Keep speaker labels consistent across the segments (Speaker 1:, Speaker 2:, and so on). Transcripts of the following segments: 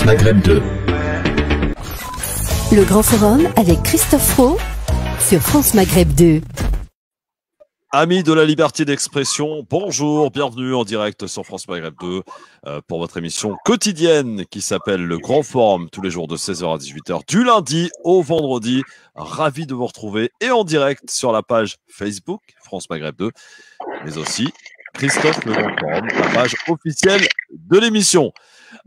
Speaker 1: Maghreb 2.
Speaker 2: Le Grand Forum avec Christophe Roux sur France Maghreb 2.
Speaker 3: Amis de la liberté d'expression, bonjour, bienvenue en direct sur France Maghreb 2 pour votre émission quotidienne qui s'appelle Le Grand Forum, tous les jours de 16h à 18h, du lundi au vendredi. Ravi de vous retrouver et en direct sur la page Facebook France Maghreb 2, mais aussi Christophe Le Grand Forum, la page officielle de l'émission.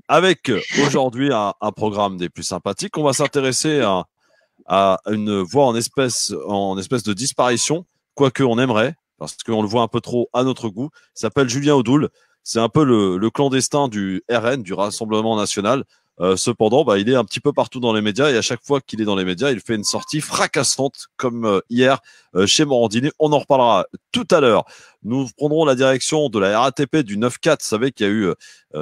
Speaker 3: Avec aujourd'hui un programme des plus sympathiques, on va s'intéresser à une voix en espèce de disparition, quoique on aimerait, parce qu'on le voit un peu trop à notre goût. Il s'appelle Julien Audoul. C'est un peu le clandestin du RN, du Rassemblement National. Cependant, il est un petit peu partout dans les médias et à chaque fois qu'il est dans les médias, il fait une sortie fracassante comme hier chez Morandini. On en reparlera tout à l'heure. Nous prendrons la direction de la RATP du 9-4. Vous savez qu'il y a eu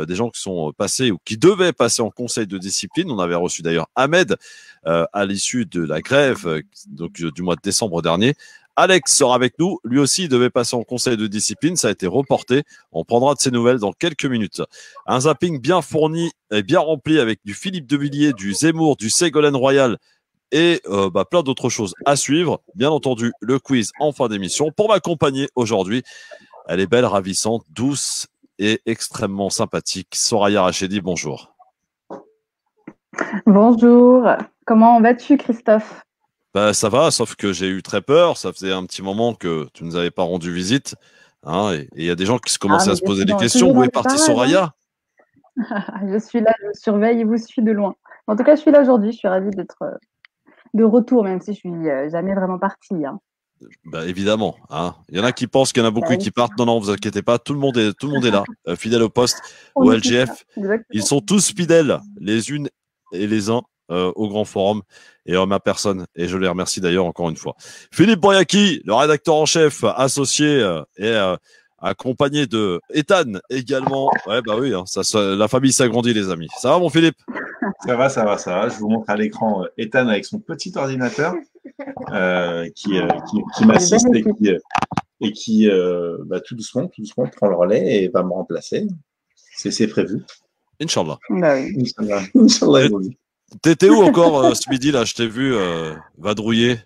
Speaker 3: des gens qui sont passés ou qui devaient passer en conseil de discipline. On avait reçu d'ailleurs Ahmed à l'issue de la grève du mois de décembre dernier. Alex sera avec nous. Lui aussi, il devait passer en conseil de discipline. Ça a été reporté. On prendra de ses nouvelles dans quelques minutes. Un zapping bien fourni et bien rempli avec du Philippe Devilliers, du Zemmour, du Ségolène Royal et plein d'autres choses à suivre. Bien entendu, le quiz en fin d'émission. Pour m'accompagner aujourd'hui, elle est belle, ravissante, douce et extrêmement sympathique. Soraya Rachedi, bonjour.
Speaker 4: Bonjour. Comment vas-tu, Christophe ?
Speaker 3: Ça va, sauf que j'ai eu très peur. Ça faisait un petit moment que tu ne nous avais pas rendu visite. Et il y a des gens qui se commençaient à se poser des questions. Où est partie Soraya ?
Speaker 4: Je suis là, je surveille et vous suis de loin. En tout cas, je suis là aujourd'hui. Je suis ravie d'être de retour, même si je suis jamais vraiment partie.
Speaker 3: Évidemment. Il y en a qui pensent qu'il y en a beaucoup qui partent. Non, vous inquiétez pas. Tout le monde est là, fidèle au poste, au LGF. Ils sont tous fidèles, les unes et les uns. Au Grand Forum et en ma personne, et je les remercie d'ailleurs encore une fois. Philippe Boyaki, le rédacteur en chef associé et accompagné de Ethan également. Oui, la famille s'agrandit, les amis. Ça va, mon Philippe ?
Speaker 5: Ça va. Je vous montre à l'écran Ethan avec son petit ordinateur qui m'assiste et qui tout doucement prend le relais et va me remplacer. C'est prévu.
Speaker 3: Inch'Allah.
Speaker 4: Oui.
Speaker 5: Inch'Allah.
Speaker 3: T'étais où encore ce midi là ? Je t'ai vu vadrouiller.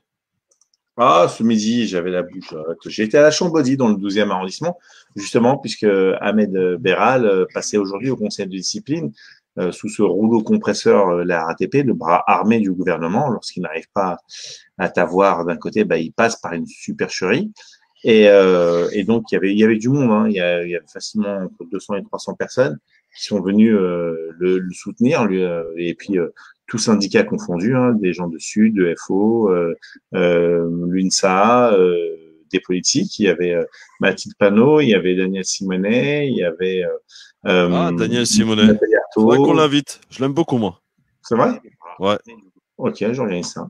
Speaker 5: Ce midi, j'avais la bouche. J'étais à la Chambaudy dans le 12e arrondissement, justement, puisque Ahmed Béral passait aujourd'hui au conseil de discipline sous ce rouleau compresseur, la RATP, le bras armé du gouvernement. Lorsqu'il n'arrive pas à t'avoir d'un côté, il passe par une supercherie. Et donc, il y avait du monde. Il y avait facilement entre 200 et 300 personnes qui sont venus le soutenir, et puis tous syndicats confondus, des gens de Sud, de FO, l'UNSA, des politiques. Il y avait Mathilde Panot, il y avait Daniel Simonet, il y avait
Speaker 3: Daniel Simonet. Faudrait qu'on l'invite. Je l'aime beaucoup, moi.
Speaker 5: C'est vrai ?
Speaker 3: Ouais.
Speaker 5: Ok, j'organise ça.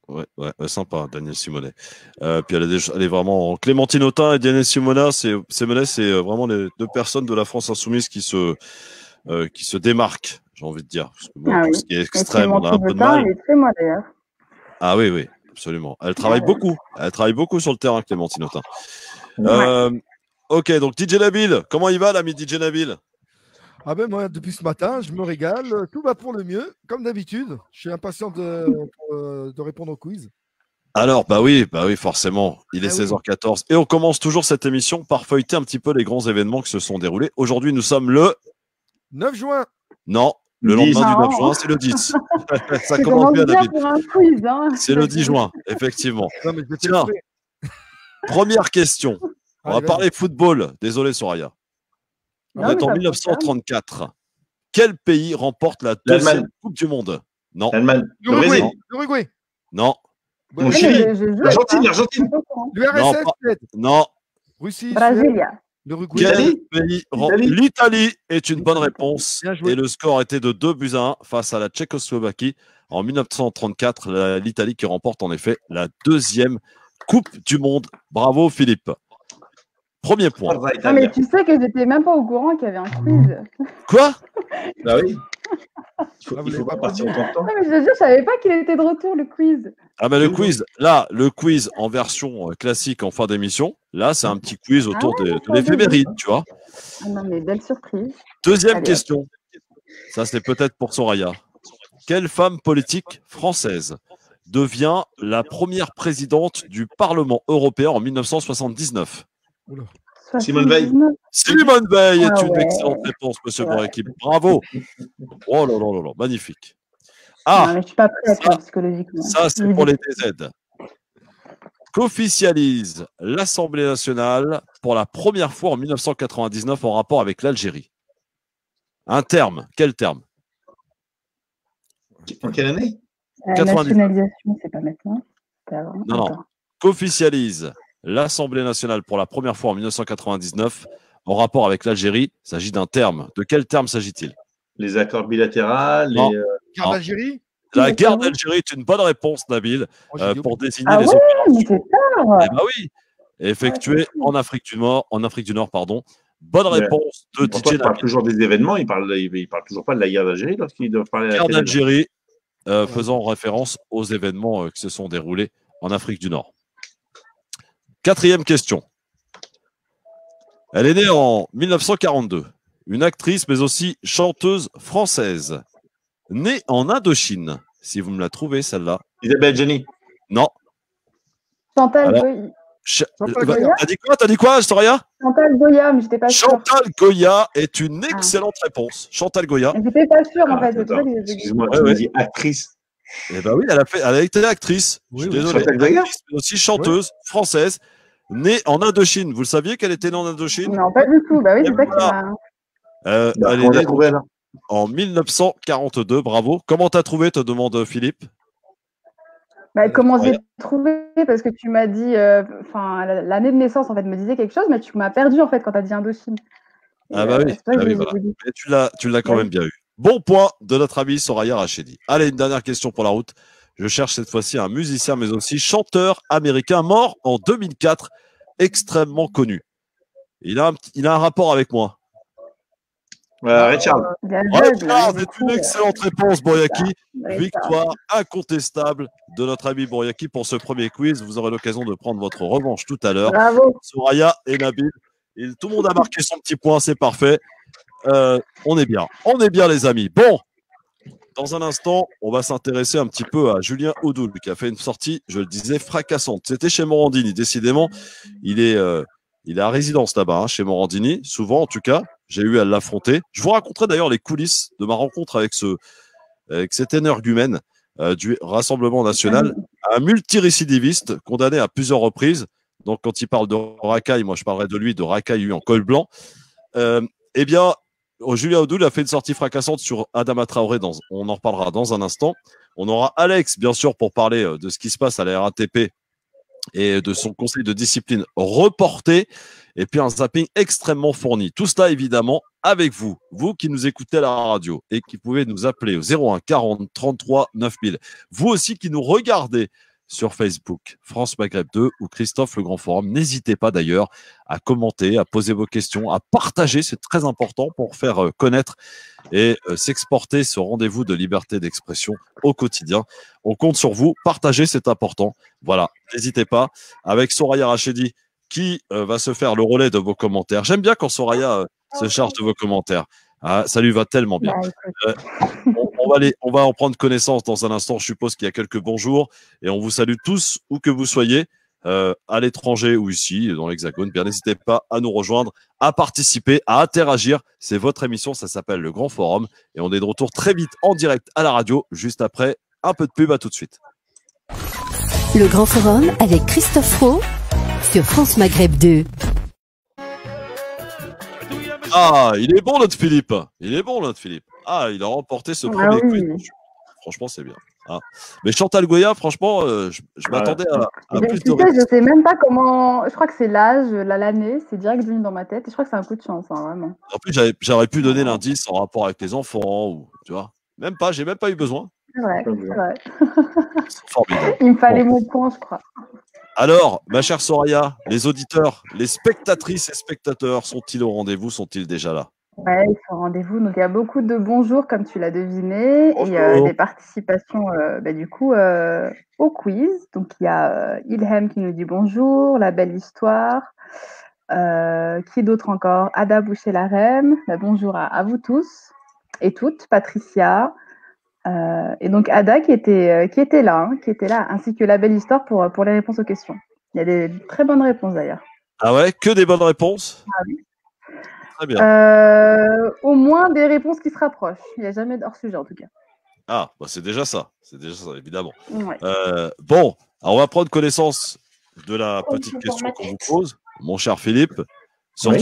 Speaker 3: Ouais, sympa, Daniel Simonet. Puis elle est vraiment Clémentine Autain et Daniel Simonet, c'est vraiment les deux personnes de la France insoumise qui se démarquent, j'ai envie de dire. Parce que, ce qui est extrême, on a un peu de mal.
Speaker 4: Elle est très moi d'ailleurs.
Speaker 3: Ah oui, absolument. Elle travaille beaucoup. Elle travaille beaucoup sur le terrain, Clémentine Autain. Ok, donc DJ Nabil, comment il va l'ami DJ Nabil ?
Speaker 6: Moi, depuis ce matin, je me régale. Tout va pour le mieux, comme d'habitude. Je suis impatient de répondre au quiz.
Speaker 3: Alors, oui, forcément. Il est 16h14. Et on commence toujours cette émission par feuilleter un petit peu les grands événements qui se sont déroulés. Aujourd'hui, nous sommes le
Speaker 6: 9 juin.
Speaker 3: Non, le lendemain du 9 juin, c'est le 10. Ça commence bien, David.
Speaker 4: Pour un quiz,
Speaker 3: C'est le 10 juin, effectivement.
Speaker 6: Non, mais
Speaker 3: Tiens, première question. On va parler football. Désolé, Soraya. On est en 1934. Quel pays remporte la deuxième Coupe du Monde ? Non.
Speaker 5: L'Allemagne.
Speaker 6: L'Uruguay.
Speaker 3: Non.
Speaker 5: Mon Chili. L'Argentine.
Speaker 6: L'URSS, peut-être.
Speaker 3: Non.
Speaker 6: Russie.
Speaker 4: Brasilia.
Speaker 6: L'Uruguay.
Speaker 3: Quel pays L'Italie est une bonne réponse. Et le score était de 2-1 face à la Tchécoslovaquie. En 1934, l'Italie qui remporte en effet la deuxième Coupe du Monde. Bravo, Philippe. Premier point.
Speaker 4: Non, mais tu sais que j'étais même pas au courant qu'il y avait un quiz.
Speaker 3: Quoi ?
Speaker 5: Oui. Il faut pas partir autant de temps.
Speaker 4: Non, mais je savais pas qu'il était de retour, le quiz.
Speaker 3: Mais le quiz en version classique en fin d'émission, là, c'est un petit quiz autour de l'éphéméride, tu vois.
Speaker 4: Non, mais belle surprise.
Speaker 3: Deuxième question. Ça, c'est peut-être pour Soraya. Quelle femme politique française devient la première présidente du Parlement européen en 1979?
Speaker 6: Oula.
Speaker 5: Simone Veil.
Speaker 4: 79.
Speaker 3: Simone Veil est
Speaker 4: Ah
Speaker 3: une
Speaker 4: ouais.
Speaker 3: excellente réponse, monsieur
Speaker 4: Ouais.
Speaker 3: Boureki. Bravo. Oh là là là là, magnifique.
Speaker 4: Non,
Speaker 3: Ah,
Speaker 4: mais je suis pas prête
Speaker 3: ça-
Speaker 4: psychologiquement.
Speaker 3: ça c'est pour les DZ. Qu'officialise l'Assemblée nationale pour la première fois en 1999 en rapport avec l'Algérie? Un terme. Quel terme?
Speaker 5: En quelle année?
Speaker 4: La
Speaker 3: 99.
Speaker 4: nationalisation, c'est pas maintenant. C'est avant.
Speaker 3: Non, non.
Speaker 4: Attends.
Speaker 3: Qu'officialise l'Assemblée nationale pour la première fois en 1999 en rapport avec l'Algérie? Il s'agit d'un terme. De quel terme s'agit-il?
Speaker 5: Les accords bilatéraux,
Speaker 3: Non.
Speaker 6: Guerre
Speaker 3: Ah.
Speaker 6: d'Algérie.
Speaker 3: La
Speaker 4: Mais
Speaker 3: guerre
Speaker 4: ça va.
Speaker 3: d'Algérie est une bonne réponse, Nabil,
Speaker 6: Oh, j'ai dit
Speaker 3: pour désigner
Speaker 4: Ah
Speaker 3: les
Speaker 4: ouais, mais
Speaker 3: opérations.
Speaker 4: c'est tard.
Speaker 3: Eh ben oui, effectuées
Speaker 4: c'est fou.
Speaker 3: en Afrique du Nord, pardon. Bonne
Speaker 5: Ouais.
Speaker 3: réponse de
Speaker 5: Pourquoi
Speaker 3: DJ
Speaker 5: il parle
Speaker 3: Nabil.
Speaker 5: toujours des événements, il parle toujours pas de la guerre d'Algérie lorsqu'ils doivent parler à la
Speaker 3: Guerre
Speaker 5: télé.
Speaker 3: d'Algérie, faisant référence aux événements qui se sont déroulés en Afrique du Nord. Quatrième question. Elle est née en 1942. Une actrice, mais aussi chanteuse française. Née en Indochine. Si vous me la trouvez, celle-là.
Speaker 5: Isabelle Jenny.
Speaker 3: Non.
Speaker 4: Chantal
Speaker 3: Alors,
Speaker 4: Goya.
Speaker 6: Chantal Goya.
Speaker 3: T'as dit quoi, Soraya?
Speaker 4: Chantal Goya, mais j'étais pas sûre.
Speaker 3: Chantal Goya est une excellente réponse. Chantal Goya.
Speaker 4: Mais j'étais pas sûre en
Speaker 5: Ah,
Speaker 4: fait. C'est pour ça
Speaker 5: attends,
Speaker 4: que j'ai-
Speaker 5: excuse-moi,
Speaker 3: Ouais,
Speaker 5: tu
Speaker 3: ouais.
Speaker 5: m'as dit actrice.
Speaker 3: Eh ben oui, elle a été actrice. Je suis
Speaker 6: Oui, oui.
Speaker 3: désolé.
Speaker 5: Chantal Goya.
Speaker 3: Actrice, mais aussi chanteuse française, née en Indochine. Vous le saviez qu'elle était née en Indochine?
Speaker 4: Non, pas du tout. Bah oui,
Speaker 3: Et
Speaker 4: c'est ça qui
Speaker 3: voilà.
Speaker 4: m'a.
Speaker 5: Bah,
Speaker 3: Elle
Speaker 5: on
Speaker 3: est
Speaker 5: l'a
Speaker 3: née
Speaker 5: trouvé là.
Speaker 3: en 1942. Bravo. Comment t'as trouvé, te demande Philippe?
Speaker 4: Bah, comment
Speaker 3: Ouais.
Speaker 4: j'ai trouvé? Parce que tu m'as dit, enfin, l'année de naissance en fait me disait quelque chose, mais tu m'as perdu en fait quand tu as dit Indochine.
Speaker 3: Ah bah oui,
Speaker 4: C'est pour ça que
Speaker 3: ah oui,
Speaker 4: j'ai
Speaker 3: voilà.
Speaker 4: dit.
Speaker 3: Mais tu l'as quand
Speaker 4: Ouais.
Speaker 3: même bien eu. Bon point de notre ami Soraya Rachedi. Allez, une dernière question pour la route. Je cherche cette fois-ci un musicien, mais aussi chanteur américain mort en 2004, extrêmement connu. Il a un rapport avec moi.
Speaker 5: Ray Charles.
Speaker 4: Il est
Speaker 3: Ouais,
Speaker 4: aveugle,
Speaker 3: Charles,
Speaker 4: du
Speaker 3: c'est
Speaker 4: coup,
Speaker 3: une excellente réponse, Boyaki.
Speaker 4: Ray
Speaker 3: Victoire incontestable de notre ami Boyaki pour ce premier quiz. Vous aurez l'occasion de prendre votre revanche tout à l'heure.
Speaker 4: Bravo.
Speaker 3: Soraya et Nabil. Et tout le monde a marqué son petit point, c'est parfait. On est bien les amis. Bon, dans un instant, on va s'intéresser un petit peu à Julien Audoul qui a fait une sortie, je le disais, fracassante. C'était chez Morandini, décidément. Il est à résidence là-bas, hein, chez Morandini, souvent en tout cas. J'ai eu à l'affronter. Je vous raconterai d'ailleurs les coulisses de ma rencontre avec cet énergumène du Rassemblement national, un multirécidiviste condamné à plusieurs reprises. Donc, quand il parle de racaille, moi je parlerai de lui, de racaille en col blanc. Eh bien, Julien Audoul a fait une sortie fracassante sur Adama Traoré. On en reparlera dans un instant. On aura Alex, bien sûr, pour parler de ce qui se passe à la RATP et de son conseil de discipline reporté. Et puis un zapping extrêmement fourni. Tout cela, évidemment, avec vous. Vous qui nous écoutez à la radio et qui pouvez nous appeler au 01 40 33 9000. Vous aussi qui nous regardez sur Facebook, France Maghreb 2 ou Christophe Le Grand Forum. N'hésitez pas d'ailleurs à commenter, à poser vos questions, à partager. C'est très important pour faire connaître et s'exporter ce rendez-vous de liberté d'expression au quotidien. On compte sur vous. Partagez, c'est important. Voilà, n'hésitez pas. Avec Soraya Rachedi qui va se faire le relais de vos commentaires. J'aime bien quand Soraya se charge de vos commentaires. Ah, ça lui va tellement bien. On va en prendre connaissance dans un instant. Je suppose qu'il y a quelques bonjours et on vous salue tous où que vous soyez, à l'étranger ou ici dans l'Hexagone. Bien, n'hésitez pas à nous rejoindre, à participer, à interagir. C'est votre émission, ça s'appelle Le Grand Forum et on est de retour très vite en direct à la radio juste après un peu de pub. À tout de suite.
Speaker 2: Le Grand Forum avec Christophe Roux sur France Maghreb 2.
Speaker 3: Ah, il est bon notre Philippe. Ah, il a remporté ce premier quiz. Franchement, c'est bien. Ah. Mais Chantal Goya, franchement, je m'attendais à plus de
Speaker 4: je sais même pas comment. Je crois que c'est l'âge, l'année, c'est direct venu dans ma tête. Et je crois que c'est un coup de chance, hein, vraiment.
Speaker 3: En plus, j'aurais pu donner l'indice en rapport avec les enfants, ou tu vois. Même pas, j'ai même pas eu besoin.
Speaker 4: C'est vrai.
Speaker 3: C'est formidable.
Speaker 4: Il me fallait mon point, je crois.
Speaker 3: Alors, ma chère Soraya, les auditeurs, les spectatrices et spectateurs sont-ils au rendez-vous? Sont-ils déjà là?
Speaker 4: Ouais, ils sont au rendez-vous. Donc, il y a beaucoup de bonjours, comme tu l'as deviné, et des participations, du coup, au quiz. Donc, il y a Ilham qui nous dit bonjour, la belle histoire. Qui d'autre encore? Ada Boucher-Larem. Bonjour à vous tous. et toutes, Patricia, et donc Ada qui était là, ainsi que la belle histoire pour les réponses aux questions. Il y a des très bonnes réponses d'ailleurs.
Speaker 3: Ah ouais, que des bonnes réponses?
Speaker 4: Ah oui.
Speaker 3: Très bien.
Speaker 4: Au moins des réponses qui se rapprochent. Il n'y a jamais d'hors sujet en tout cas.
Speaker 3: Ah, bah c'est déjà ça, évidemment.
Speaker 4: Ouais.
Speaker 3: Bon, alors on va prendre connaissance de la petite question qu'on vous pose, mon cher Philippe, sur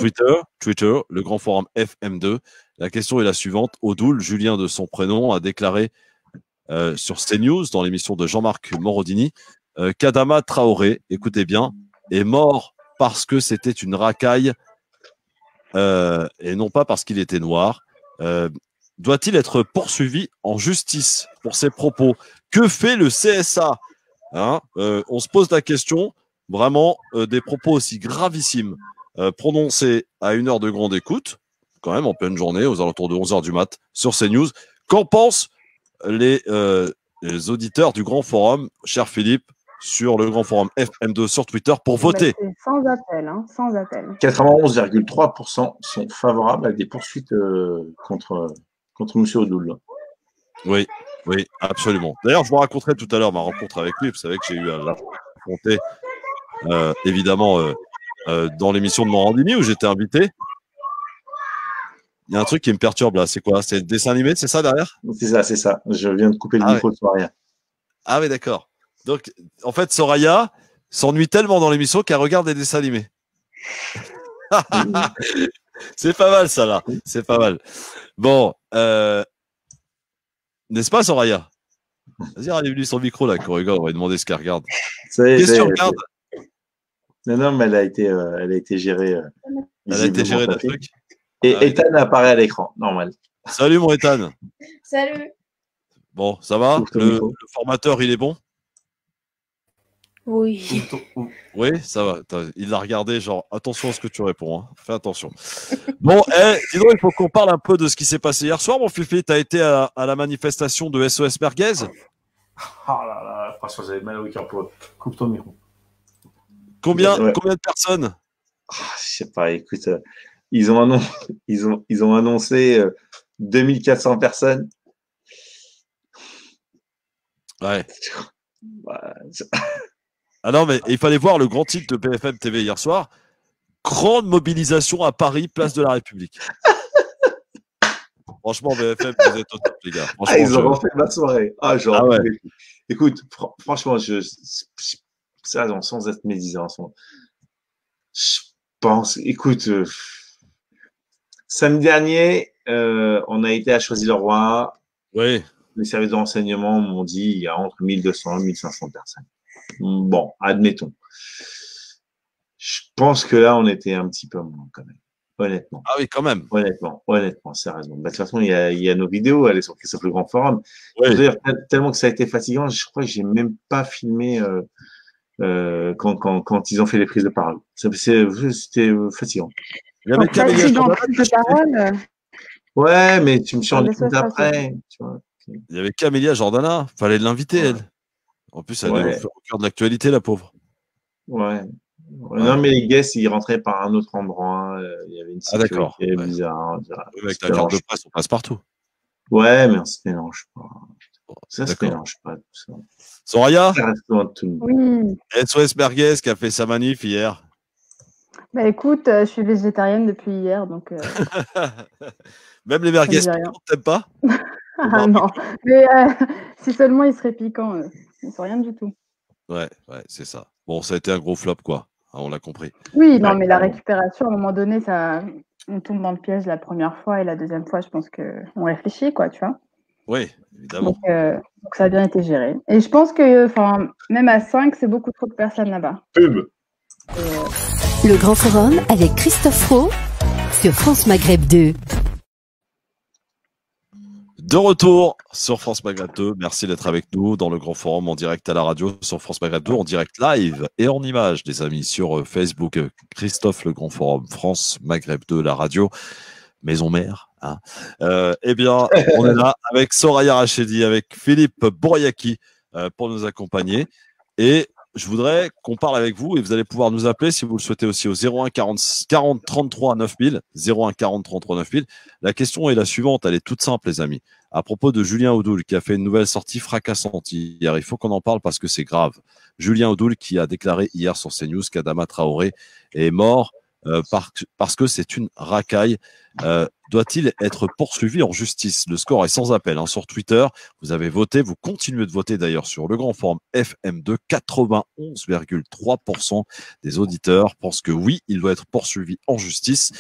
Speaker 3: Twitter, le grand forum FM2. La question est la suivante. Odoul, Julien de son prénom, a déclaré sur CNews, dans l'émission de Jean-Marc Morandini, qu'Adama Traoré, écoutez bien, est mort parce que c'était une racaille et non pas parce qu'il était noir. Doit-il être poursuivi en justice pour ses propos? Que fait le CSA? On se pose la question, vraiment, des propos aussi gravissimes prononcés à une heure de grande écoute, quand même en pleine journée, aux alentours de 11h du mat, sur CNews. Qu'en pensent les auditeurs du Grand Forum, cher Philippe, sur le Grand Forum FM2 sur Twitter pour voter?
Speaker 4: C'est sans appel, hein, sans appel.
Speaker 5: 91,3% sont favorables à des poursuites contre M. Odoul.
Speaker 3: Oui, absolument. D'ailleurs, je vous raconterai tout à l'heure ma rencontre avec lui. Vous savez que j'ai eu à l'affronter, évidemment, dans l'émission de Morandini où j'étais invité. Il y a un truc qui me perturbe là. C'est quoi? C'est le dessin animé, c'est ça derrière?
Speaker 5: C'est ça. Je viens de couper le micro de Soraya.
Speaker 3: Ah oui, d'accord. Donc, en fait, Soraya s'ennuie tellement dans l'émission qu'elle regarde des dessins animés. C'est pas mal, ça, là. C'est pas mal. Bon, n'est-ce pas, Soraya? Vas-y, rallume-lui son micro, là, qu'on regarde. On va lui demander ce qu'elle regarde. Qu'est-ce que tu regardes?
Speaker 5: Non, mais elle a été gérée.
Speaker 3: Elle a été gérée d'un truc.
Speaker 5: Et Ethan apparaît à l'écran, normal.
Speaker 3: Salut, mon Ethan.
Speaker 1: Salut.
Speaker 3: Bon, ça va? Le formateur, il est bon?
Speaker 1: Oui.
Speaker 3: Oui, ça va. Il l'a regardé, genre, attention à ce que tu réponds. Hein. Fais attention. Bon, dis donc, il faut qu'on parle un peu de ce qui s'est passé hier soir, mon Fifi. Tu as été à la manifestation de SOS Merguez?
Speaker 5: Ah là là, franchement, j'avais mal au cœur pour. Coupe ton micro.
Speaker 3: Combien de personnes?
Speaker 5: Je sais pas, écoute, ils ont annoncé 2400 personnes.
Speaker 3: Ouais. Ah non, mais il fallait voir le grand titre de BFM TV hier soir. Grande mobilisation à Paris, place de la République. Franchement, BFM, vous êtes au top, les gars.
Speaker 5: Ils ont refait ma soirée. Ouais. Écoute, franchement, sérieusement, sans être médisant, je pense, écoute, samedi dernier, on a été à Choisy-le-Roi.
Speaker 3: Oui.
Speaker 5: Les services de renseignement m'ont dit il y a entre 1200 et 1500 personnes. Bon, admettons. Je pense que là, on était un petit peu moins, quand même. Honnêtement.
Speaker 3: Ah oui, quand même.
Speaker 5: Honnêtement, sérieusement. De toute façon, il y a nos vidéos, elle est sur le Grand Forum.
Speaker 3: Oui.
Speaker 5: Je veux dire, tellement que ça a été fatigant, je crois que j'ai même pas filmé quand ils ont fait les prises de parole. C'était fatigant.
Speaker 3: Il y avait Camélia
Speaker 4: Jordana.
Speaker 5: Ouais, mais tu me suis rendu compte après. Tu vois.
Speaker 3: Il y avait Camélia Jordana. Fallait l'inviter, elle. En plus, elle est au cœur de l'actualité, la pauvre.
Speaker 5: Ouais. Non, mais les guests, ils rentraient par un autre endroit. Il y avait une sécurité bizarre.
Speaker 3: Oui, avec la carte de presse, on passe partout.
Speaker 5: Ouais, mais on se mélange pas. Ça se mélange pas, tout ça.
Speaker 3: Soraya?
Speaker 4: Oui.
Speaker 3: SOS Merguez qui a fait sa manif hier.
Speaker 4: Bah écoute, je suis végétarienne depuis hier, donc.
Speaker 3: Même les merguez piquants, t'aimes pas?
Speaker 4: Ah non, mais si seulement ils seraient piquants, ils sont rien du tout.
Speaker 3: Ouais, c'est ça. Bon, ça a été un gros flop, quoi. On l'a compris.
Speaker 4: Oui, non, mais la récupération, à un moment donné, on tombe dans le piège la première fois et la deuxième fois, je pense qu'on réfléchit, quoi, tu vois.
Speaker 3: Oui, évidemment.
Speaker 4: Donc ça a bien été géré. Et je pense que, même à 5, c'est beaucoup trop de personnes là-bas.
Speaker 5: Pub.
Speaker 2: Le Grand Forum avec Christophe Roux sur France Maghreb 2.
Speaker 3: De retour sur France Maghreb 2. Merci d'être avec nous dans le Grand Forum en direct à la radio sur France Maghreb 2, en direct live et en image, les amis, sur Facebook. Christophe, le Grand Forum, France Maghreb 2, la radio, maison mère. Hein. Eh bien, on est là avec Soraya Rachedi, avec Philippe Bouriaki pour nous accompagner. Et je voudrais qu'on parle avec vous et vous allez pouvoir nous appeler si vous le souhaitez aussi au 01 40 33 9000. 01 40 33 9000. La question est la suivante, elle est toute simple, les amis. À propos de Julien Audoul qui a fait une nouvelle sortie fracassante hier, il faut qu'on en parle parce que c'est grave. Julien Audoul qui a déclaré hier sur CNews qu'Adama Traoré est mort parce que c'est une racaille. Doit-il être poursuivi en justice? Le score est sans appel sur Twitter. Vous avez voté, vous continuez de voter d'ailleurs sur le grand forum FM2. 91,3% des auditeurs pensent que oui, il doit être poursuivi en justice.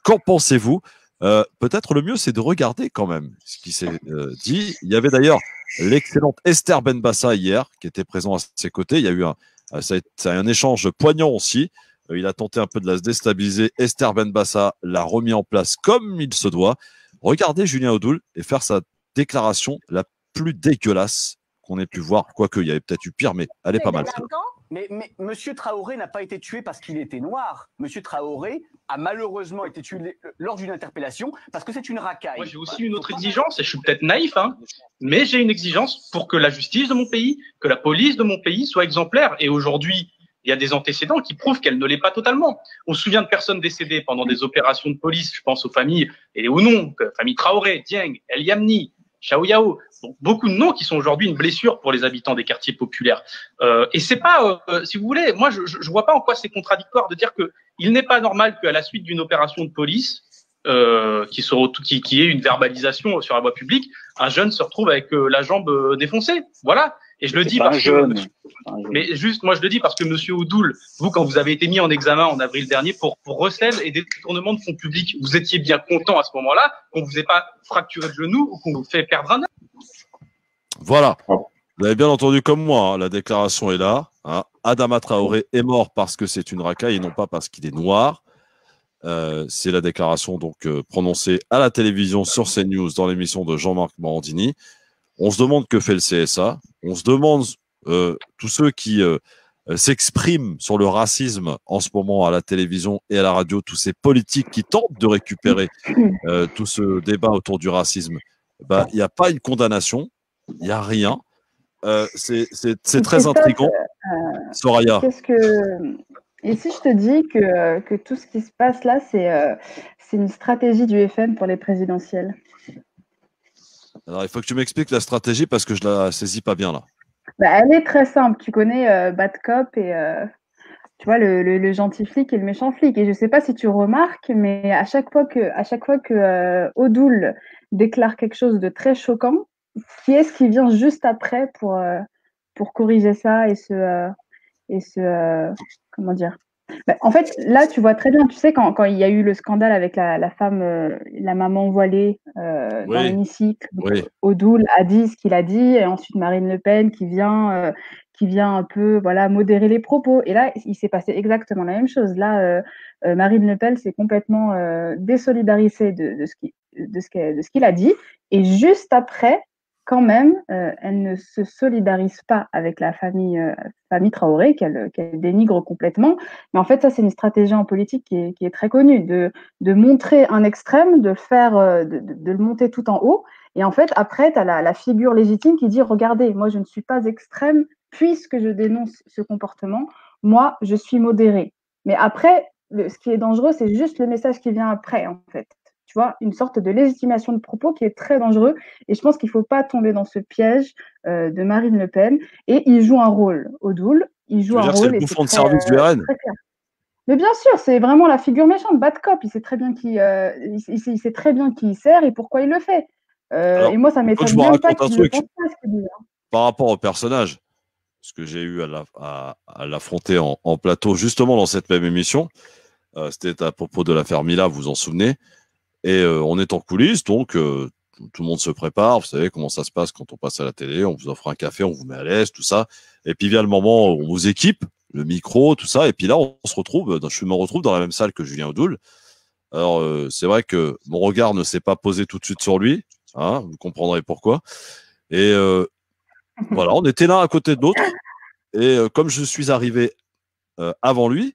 Speaker 3: Qu'en pensez-vous? Peut-être le mieux, c'est de regarder quand même ce qui s'est dit. Il y avait d'ailleurs l'excellente Esther Benbassa hier qui était présent à ses côtés. Il y a eu un échange poignant aussi. Il a tenté un peu de la déstabiliser. Esther Benbassa l'a remis en place comme il se doit. Regardez Julien Audoul et faire sa déclaration la plus dégueulasse qu'on ait pu voir. Quoique, il y avait peut-être eu pire, mais elle est pas mal.
Speaker 1: Mais M. Traoré n'a pas été tué parce qu'il était noir. M. Traoré a malheureusement été tué lors d'une interpellation parce que c'est une racaille.
Speaker 7: Moi, j'ai aussi une autre exigence, et je suis peut-être naïf, mais j'ai une exigence pour que la justice de mon pays, que la police de mon pays soit exemplaire. Et aujourd'hui, il y a des antécédents qui prouvent qu'elle ne l'est pas totalement. On se souvient de personnes décédées pendant des opérations de police. Je pense aux familles, et aux noms, famille Traoré, Dieng, El Yamni, Chao Yao. Donc, beaucoup de noms qui sont aujourd'hui une blessure pour les habitants des quartiers populaires. Et c'est pas, si vous voulez, moi, je vois pas en quoi c'est contradictoire de dire que il n'est pas normal qu'à la suite d'une opération de police, qui ait une verbalisation sur la voie publique, un jeune se retrouve avec la jambe défoncée. Voilà. Et je le dis parce que, mais juste, moi je le dis parce que Monsieur Audoul, vous, quand vous avez été mis en examen en avril dernier pour recel et détournement de fonds publics, vous étiez bien content à ce moment-là qu'on vous ait pas fracturé le genou ou qu'on vous fait perdre un œil.
Speaker 3: Voilà. Vous avez bien entendu comme moi, la déclaration est là. Adama Traoré est mort parce que c'est une racaille et non pas parce qu'il est noir. C'est la déclaration donc prononcée à la télévision sur CNews dans l'émission de Jean-Marc Morandini. On se demande que fait le CSA. On se demande tous ceux qui s'expriment sur le racisme en ce moment à la télévision et à la radio, tous ces politiques qui tentent de récupérer tout ce débat autour du racisme. Il n'y a pas une condamnation, il n'y a rien. C'est très intriguant. Soraya.
Speaker 4: Et si je te dis que tout ce qui se passe là, c'est une stratégie du FN pour les présidentielles?
Speaker 3: Alors, il faut que tu m'expliques la stratégie parce que je la saisis pas bien là.
Speaker 4: Elle est très simple. Tu connais Bad Cop et tu vois le gentil flic et le méchant flic. Et je sais pas si tu remarques, mais à chaque fois que Audoul déclare quelque chose de très choquant, qui est-ce qui vient juste après pour corriger ça et comment dire? En fait, là, tu vois très bien, tu sais, quand il y a eu le scandale avec la femme, la maman voilée dans l'hémicycle, Audoul a dit ce qu'il a dit, et ensuite Marine Le Pen qui vient un peu modérer les propos. Et là, il s'est passé exactement la même chose. Là, Marine Le Pen s'est complètement désolidarisée de ce qu'il a dit. Et juste après, quand même, elle ne se solidarise pas avec la famille Traoré, qu'elle dénigre complètement. Mais en fait, ça, c'est une stratégie en politique qui est très connue, de montrer un extrême, de le monter tout en haut. Et en fait, après, tu as la figure légitime qui dit « Regardez, moi, je ne suis pas extrême puisque je dénonce ce comportement. Moi, je suis modérée. » Mais après, ce qui est dangereux, c'est juste le message qui vient après, en fait. Tu vois, une sorte de légitimation de propos qui est très dangereux. Et je pense qu'il ne faut pas tomber dans ce piège de Marine Le Pen. Et il joue un rôle, Audoul. Il joue un rôle.
Speaker 3: C'est le bouffon de service du RN.
Speaker 4: Mais bien sûr, c'est vraiment la figure méchante. Bad Cop, il sait très bien qui il sert et pourquoi il le fait. Et moi, ça m'étonne même pas qu'il ne pense pas ce qu'il dit.
Speaker 3: Par rapport au personnage, ce que j'ai eu à l'affronter en plateau, justement dans cette même émission, c'était à propos de l'affaire Mila, vous vous en souvenez. Et on est en coulisses, donc tout le monde se prépare. Vous savez comment ça se passe quand on passe à la télé. On vous offre un café, on vous met à l'aise, tout ça. Et puis vient le moment où on vous équipe, le micro, tout ça. Et puis là, je me retrouve dans la même salle que Julien Audoul. Alors, c'est vrai que mon regard ne s'est pas posé tout de suite sur lui. Vous comprendrez pourquoi. Et voilà, on était l'un à côté de l'autre. Et comme je suis arrivé avant lui,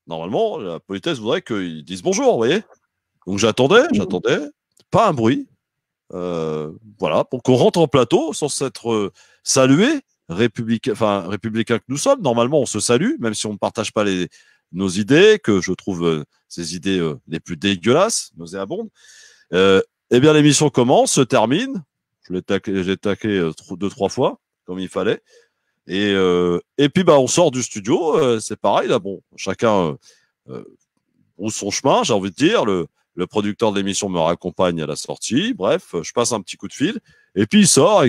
Speaker 3: normalement, la politesse voudrait qu'il dise bonjour, vous voyez. Donc j'attendais, pas un bruit. Voilà, pour qu'on rentre en plateau sans s'être salué. républicains que nous sommes, normalement, on se salue, même si on ne partage pas nos idées, que je trouve ces idées les plus dégueulasses, nauséabondes. Eh bien, l'émission commence, se termine. J'ai taqué 2-3 fois, comme il fallait. Et puis, on sort du studio. C'est pareil, là, bon, chacun brousse son chemin, j'ai envie de dire. Le producteur de l'émission me raccompagne à la sortie. Bref, je passe un petit coup de fil. Et puis, il sort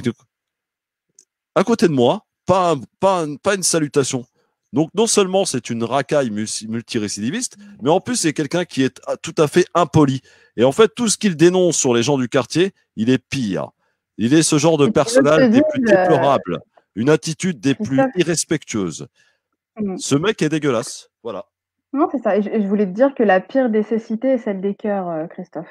Speaker 3: à côté de moi, pas une salutation. Donc, non seulement c'est une racaille multirécidiviste, mais en plus, c'est quelqu'un qui est tout à fait impoli. Et en fait, tout ce qu'il dénonce sur les gens du quartier, il est pire. Il est ce genre de personnage des plus déplorables, une attitude des plus irrespectueuses. Ce mec est dégueulasse. Voilà.
Speaker 4: Non, c'est ça. Et je voulais te dire que la pire des cécités est celle des cœurs, Christophe.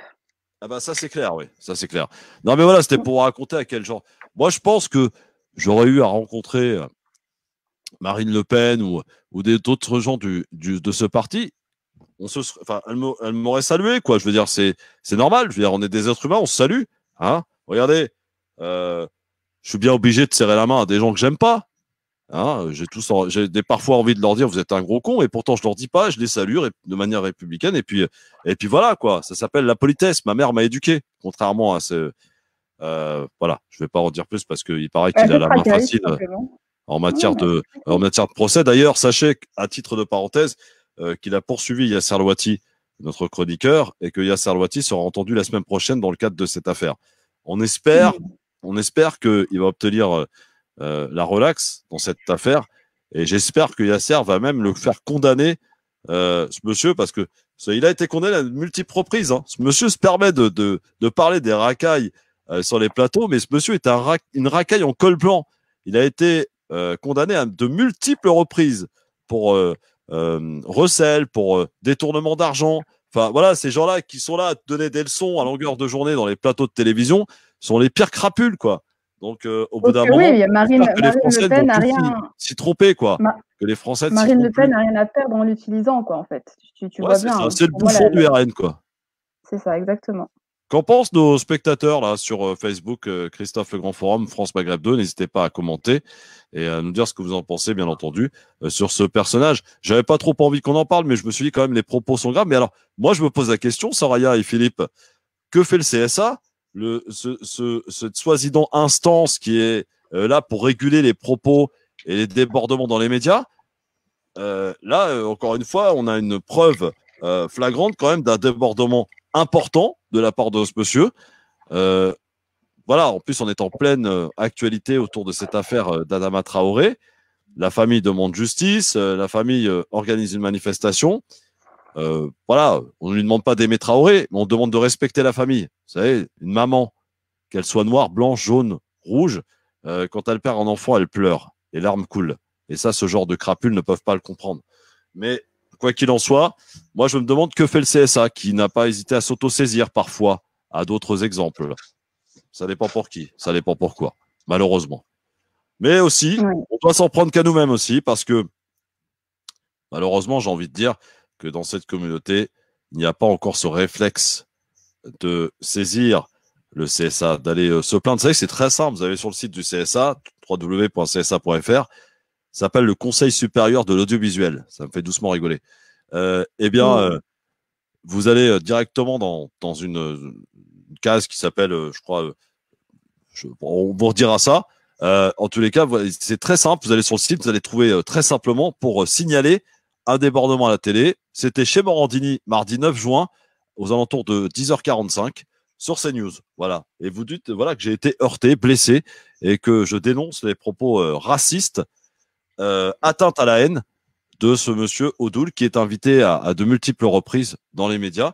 Speaker 3: Ah bah ça c'est clair, oui, ça c'est clair. Non mais voilà, c'était pour raconter à quel genre. Moi je pense que j'aurais eu à rencontrer Marine Le Pen ou d'autres gens de ce parti. Elle m'aurait salué, quoi. Je veux dire, c'est normal. Je veux dire, on est des êtres humains, on se salue. Hein. Regardez, je suis bien obligé de serrer la main à des gens que j'aime pas. Hein, j'ai parfois envie de leur dire vous êtes un gros con et pourtant je leur dis pas, je les salue de manière républicaine et puis voilà quoi, ça s'appelle la politesse. Ma mère m'a éduqué, contrairement à voilà, je vais pas en dire plus parce qu'il paraît qu'il a la main facile en matière de procès. D'ailleurs, sachez à titre de parenthèse qu'il a poursuivi Yasser Louati, notre chroniqueur, et que Yasser Louati sera entendu la semaine prochaine dans le cadre de cette affaire. On espère qu'il va obtenir la relaxe dans cette affaire et j'espère que Yasser va même le faire condamner ce monsieur parce que il a été condamné à de multiples reprises. Hein. Ce monsieur se permet de parler des racailles sur les plateaux, mais ce monsieur est une racaille en col blanc. Il a été condamné à de multiples reprises pour recel, pour détournement d'argent. Enfin voilà, ces gens-là qui sont là à te donner des leçons à longueur de journée dans les plateaux de télévision sont les pires crapules, quoi. Donc, au bout d'un moment,
Speaker 4: Marine
Speaker 3: les Français
Speaker 4: Le Pen n'a
Speaker 3: rien s'y tromper, quoi. Que les Français
Speaker 4: Marine Le Pen n'a rien à perdre en l'utilisant, quoi, en fait. Tu vois bien.
Speaker 3: C'est le bouffon du RN, quoi.
Speaker 4: C'est ça, exactement.
Speaker 3: Qu'en pensent nos spectateurs là sur Facebook, Christophe Le Grand Forum, France Maghreb 2, n'hésitez pas à commenter et à nous dire ce que vous en pensez, bien entendu, sur ce personnage. J'avais pas trop envie qu'on en parle, mais je me suis dit quand même les propos sont graves. Mais alors, moi, je me pose la question, Soraya et Philippe, que fait le CSA? Cette soi-disant instance qui est là pour réguler les propos et les débordements dans les médias. Là, encore une fois, on a une preuve flagrante quand même d'un débordement important de la part de ce monsieur. Voilà, en plus, on est en pleine actualité autour de cette affaire d'Adama Traoré. La famille demande justice, la famille organise une manifestation. Voilà, on ne lui demande pas d'aimer Traoré, mais on demande de respecter la famille. Vous savez, une maman, qu'elle soit noire, blanche, jaune, rouge, quand elle perd un enfant, elle pleure. Et larmes coulent. Et ça, ce genre de crapules ne peuvent pas le comprendre. Mais quoi qu'il en soit, moi, je me demande que fait le CSA, qui n'a pas hésité à s'autosaisir parfois à d'autres exemples. Ça dépend pour qui, ça dépend pourquoi, malheureusement. Mais aussi, on doit s'en prendre qu'à nous-mêmes aussi, parce que, malheureusement, j'ai envie de dire que dans cette communauté, il n'y a pas encore ce réflexe de saisir le CSA, d'aller se plaindre. Vous savez, c'est très simple. Vous allez sur le site du CSA, www.csa.fr, ça s'appelle le Conseil supérieur de l'audiovisuel. Ça me fait doucement rigoler. Vous allez directement dans une case qui s'appelle, je crois, on vous redira ça. En tous les cas, c'est très simple. Vous allez sur le site, vous allez trouver très simplement pour signaler un débordement à la télé. C'était chez Morandini, mardi 9 juin, aux alentours de 10h45, sur CNews. Voilà. Et vous dites voilà, que j'ai été heurté, blessé, et que je dénonce les propos racistes, atteinte à la haine de ce monsieur Odoul, qui est invité à de multiples reprises dans les médias.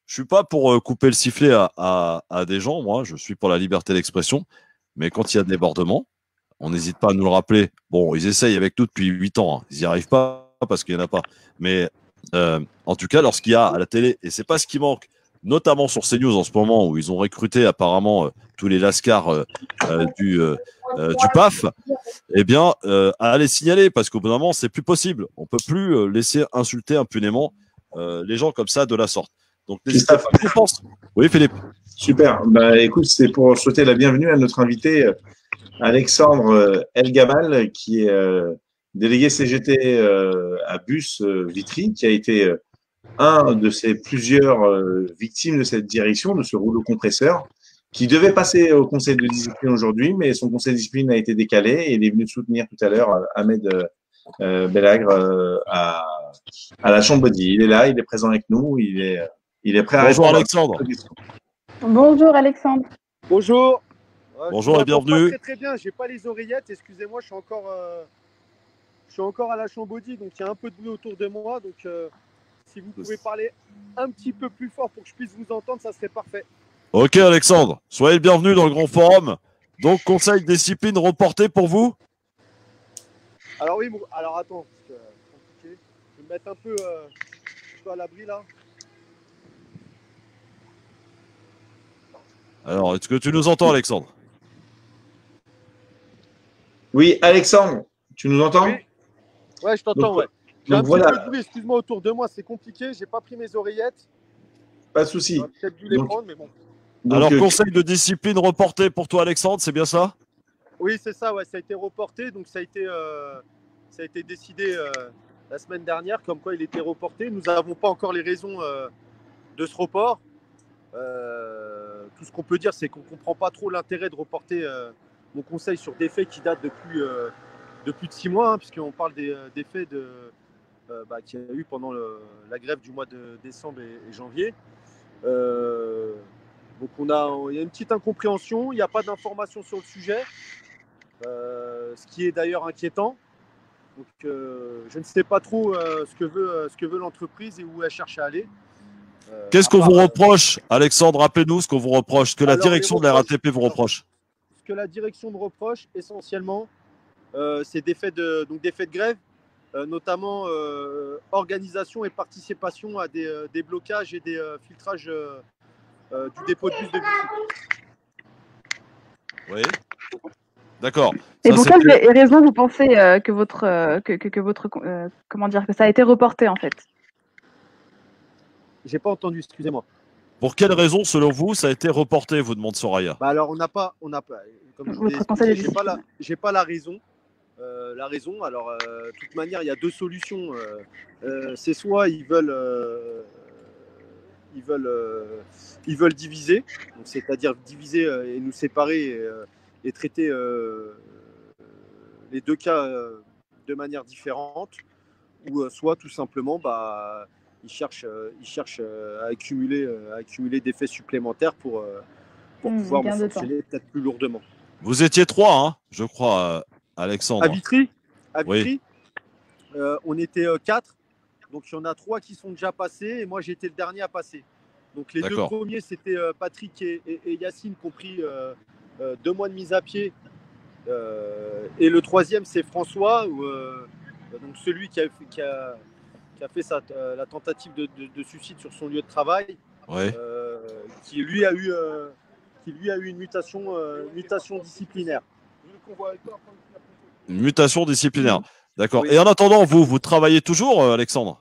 Speaker 3: Je suis pas pour couper le sifflet à des gens, moi, je suis pour la liberté d'expression, mais quand il y a débordement, on n'hésite pas à nous le rappeler. Bon, ils essayent avec nous depuis 8 ans, hein. Ils n'y arrivent pas parce qu'il n'y en a pas. Mais en tout cas, lorsqu'il y a à la télé, et c'est pas ce qui manque, notamment sur CNews en ce moment, où ils ont recruté apparemment tous les lascars du PAF, eh bien, à les signaler, parce qu'au bout d'un moment, c'est plus possible. On peut plus laisser insulter impunément les gens comme ça de la sorte. Donc, n'hésitez pas. Je pense. Oui, Philippe.
Speaker 5: Super. Bah, écoute, c'est pour souhaiter la bienvenue à notre invité Alexandre El Gamal, qui est délégué CGT à Bus Vitry, qui a été un de ces plusieurs victimes de cette direction, de ce rouleau compresseur, qui devait passer au conseil de discipline aujourd'hui, mais son conseil de discipline a été décalé et il est venu soutenir tout à l'heure Ahmed Belagre à la Chambody. Il est là, il est présent avec nous, il est prêt à
Speaker 3: Bonjour
Speaker 5: répondre
Speaker 3: Alexandre.
Speaker 5: à vos questions.
Speaker 4: Bonjour Alexandre.
Speaker 8: Bonjour.
Speaker 3: Bonjour et bienvenue.
Speaker 8: Pas très bien, j'ai pas les oreillettes, excusez-moi, je suis encore à la Chambody, donc il y a un peu de bruit autour de moi, donc si vous pouvez parler un petit peu plus fort pour que je puisse vous entendre, ça serait parfait.
Speaker 3: Ok Alexandre, soyez le bienvenu dans le grand forum. Donc conseil de discipline reporté pour vous?
Speaker 8: Alors oui, alors attends, parce que c'est compliqué. Je vais me mettre un peu à l'abri là.
Speaker 3: Alors, est-ce que tu nous entends Alexandre?
Speaker 5: Oui, Alexandre, tu nous entends?
Speaker 8: Oui. Ouais, je t'entends,
Speaker 5: Donc,
Speaker 8: ouais. J'ai un petit
Speaker 5: voilà.
Speaker 8: peu de bruit, excuse-moi, autour de moi, c'est compliqué, j'ai pas pris mes oreillettes.
Speaker 5: Pas de souci.
Speaker 8: J'aurais peut-être dû les
Speaker 5: Donc-
Speaker 8: prendre, mais bon.
Speaker 5: Donc,
Speaker 3: Alors, conseil de discipline reporté pour toi Alexandre, c'est bien ça?
Speaker 8: Oui, c'est ça, ouais, ça a été reporté, donc ça a été décidé la semaine dernière, comme quoi il était reporté. Nous n'avons pas encore les raisons de ce report. Tout ce qu'on peut dire, c'est qu'on ne comprend pas trop l'intérêt de reporter mon conseil sur des faits qui datent de plus de 6 mois, hein, puisqu'on parle des faits qu'il y a eu pendant la grève du mois de décembre et janvier. Donc il y a une petite incompréhension, il n'y a pas d'informations sur le sujet, ce qui est d'ailleurs inquiétant. Donc je ne sais pas trop ce que veut l'entreprise et où elle cherche à aller.
Speaker 3: Qu'est-ce qu'on vous reproche Alexandre, rappelez-nous ce qu'on vous reproche, ce que la
Speaker 8: Alors,
Speaker 3: direction
Speaker 8: les
Speaker 3: de la
Speaker 8: reproches-
Speaker 3: RATP vous reproche.
Speaker 8: Ce que la direction me reproche essentiellement, c'est des faits de grève, notamment organisation et participation à des blocages et des filtrages du dépôt de bus de Vichy.
Speaker 3: Oui. D'accord.
Speaker 4: Et
Speaker 3: Ça,
Speaker 4: pour
Speaker 3: c'était-
Speaker 4: quelle raison vous pensez que que ça a été reporté en fait?
Speaker 8: J'ai pas entendu, excusez-moi.
Speaker 3: Pour quelle raison, selon vous, ça a été reporté, vous demande Soraya?
Speaker 8: Bah alors on n'a pas, comme je vous l'ai
Speaker 4: Votre conseil de
Speaker 8: expliqué,
Speaker 4: discipline.
Speaker 8: j'ai pas la raison. Alors, de toute manière, il y a deux solutions. C'est soit ils veulent diviser, donc c'est-à-dire diviser et nous séparer et traiter les deux cas de manière différente, ou soit tout simplement ils cherchent à accumuler des faits supplémentaires pour pouvoir me
Speaker 4: gain de
Speaker 8: sanctionner peut-être plus lourdement.
Speaker 3: Vous étiez 3, hein, je crois, Alexandre.
Speaker 8: À Vitry,
Speaker 3: Oui.
Speaker 8: on était 4. Donc il y en a 3 qui sont déjà passés et moi j'ai été le dernier à passer. Donc les 2
Speaker 3: D'accord.
Speaker 8: premiers c'était Patrick et Yacine qui ont pris 2 mois de mise à pied. Et le 3e c'est François, donc celui qui a fait la tentative de suicide sur son lieu de travail,
Speaker 3: Ouais.
Speaker 8: qui lui a eu une mutation disciplinaire.
Speaker 3: Une mutation disciplinaire. D'accord.
Speaker 8: Oui.
Speaker 3: Et en attendant, vous travaillez toujours, Alexandre?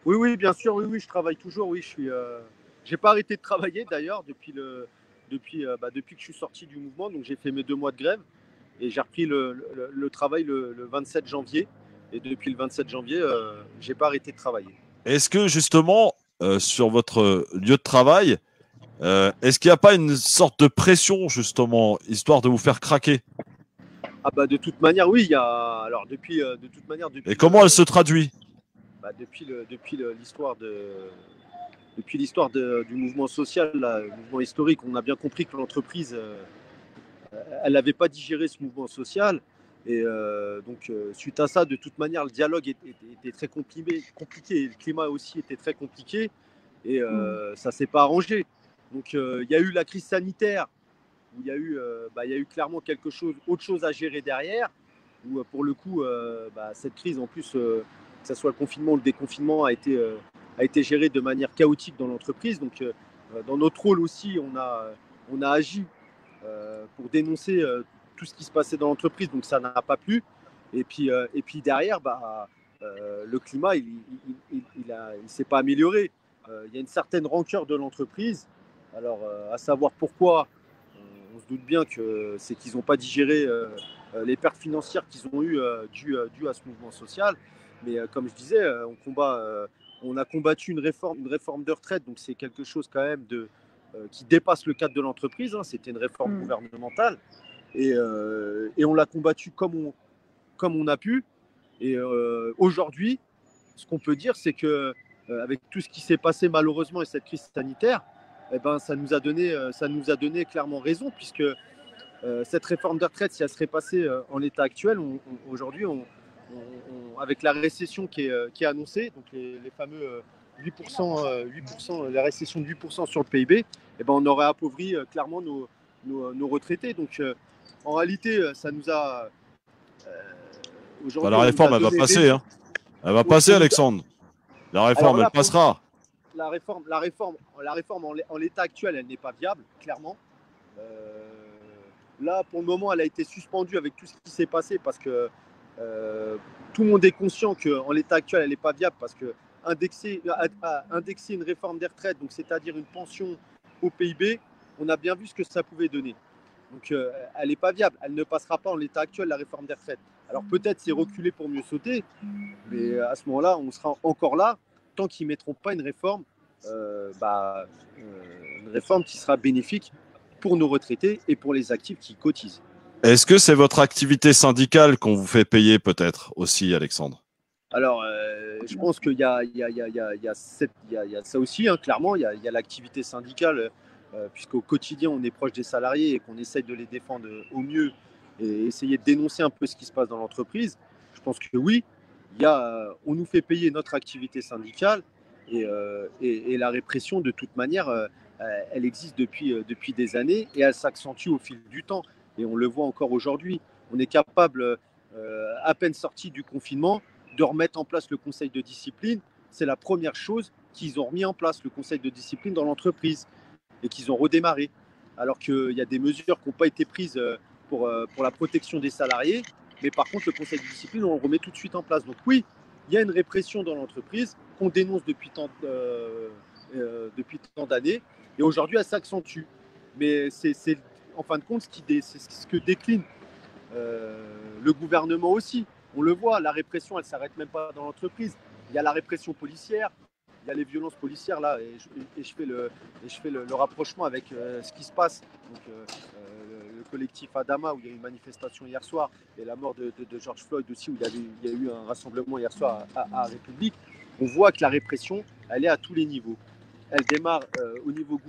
Speaker 8: Oui, bien sûr, oui, je travaille toujours. Oui, j'ai pas arrêté de travailler d'ailleurs depuis que je suis sorti du mouvement. Donc j'ai fait mes 2 mois de grève et j'ai repris le travail le 27 janvier. Et depuis le 27 janvier, j'ai pas arrêté de travailler.
Speaker 3: Est-ce que justement, sur votre lieu de travail, est-ce qu'il n'y a pas une sorte de pression justement, histoire de vous faire craquer?
Speaker 8: Ah bah de toute manière, oui, il y a alors depuis de toute manière depuis.
Speaker 3: Et comment elle se traduit?
Speaker 8: Depuis l'histoire du mouvement social, là, le mouvement historique, on a bien compris que l'entreprise, elle n'avait pas digéré ce mouvement social. Et donc, suite à ça, de toute manière, le dialogue était très compliqué. Le climat aussi était très compliqué. Et ça ne s'est pas arrangé. Donc, il y a eu la crise sanitaire, où il y a eu clairement autre chose à gérer derrière. Où, pour le coup, cette crise, en plus, que ce soit le confinement ou le déconfinement, a été géré de manière chaotique dans l'entreprise. Donc, dans notre rôle aussi, on a agi pour dénoncer tout ce qui se passait dans l'entreprise. Donc, ça n'a pas plu. Et puis derrière, le climat, il s'est pas amélioré. Il y a une certaine rancœur de l'entreprise. Alors, à savoir pourquoi, on se doute bien que c'est qu'ils n'ont pas digéré les pertes financières qu'ils ont eues dues à ce mouvement social. Mais comme je disais, on a combattu une réforme de retraite, donc c'est quelque chose quand même qui dépasse le cadre de l'entreprise. Hein. C'était une réforme gouvernementale et on l'a combattu comme on a pu. Et aujourd'hui, ce qu'on peut dire, c'est que avec tout ce qui s'est passé malheureusement et cette crise sanitaire, eh ben, ça nous a donné clairement raison, puisque cette réforme de retraite, si elle serait passée en l'état actuel, aujourd'hui, avec la récession qui est annoncée, donc les fameux 8%, la récession de 8% sur le PIB, eh ben, on aurait appauvri clairement nos retraités. Donc en réalité, ça nous a aujourd'hui.
Speaker 3: La réforme, elle va passer. Hein. Elle va passer, Alexandre. La réforme, elle passera.
Speaker 8: La réforme en l'état actuel, elle n'est pas viable, clairement. Là, pour le moment, elle a été suspendue avec tout ce qui s'est passé parce que tout le monde est conscient qu'en l'état actuel, elle n'est pas viable parce que indexer une réforme des retraites, donc c'est-à-dire une pension au PIB, on a bien vu ce que ça pouvait donner. Donc, elle n'est pas viable. Elle ne passera pas en l'état actuel, la réforme des retraites. Alors, peut-être c'est reculer pour mieux sauter, mais à ce moment-là, on sera encore là tant qu'ils ne mettront pas une réforme qui sera bénéfique pour nos retraités et pour les actifs qui cotisent.
Speaker 3: Est-ce que c'est votre activité syndicale qu'on vous fait payer peut-être aussi, Alexandre?
Speaker 8: Alors, je pense qu'il y a ça aussi, hein, clairement. Il y a l'activité syndicale, puisqu'au quotidien, on est proche des salariés et qu'on essaye de les défendre au mieux et essayer de dénoncer un peu ce qui se passe dans l'entreprise. Je pense que oui, on nous fait payer notre activité syndicale et la répression, de toute manière, elle existe depuis des années et elle s'accentue au fil du temps. Et on le voit encore aujourd'hui. On est capable, à peine sorti du confinement, de remettre en place le conseil de discipline. C'est la première chose qu'ils ont remis en place, le conseil de discipline dans l'entreprise, et qu'ils ont redémarré. Alors qu'il y a des mesures qui n'ont pas été prises pour la protection des salariés, mais par contre, le conseil de discipline, on le remet tout de suite en place. Donc oui, il y a une répression dans l'entreprise qu'on dénonce depuis tant d'années, et aujourd'hui, elle s'accentue. Mais c'est en fin de compte c'est ce que décline le gouvernement aussi. On le voit, la répression, elle ne s'arrête même pas dans l'entreprise. Il y a la répression policière, il y a les violences policières là, et je fais le rapprochement avec ce qui se passe. Donc, le collectif Adama, où il y a eu une manifestation hier soir, et la mort de George Floyd aussi, où il y a eu un rassemblement hier soir à République. On voit que la répression, elle est à tous les niveaux. Elle démarre au niveau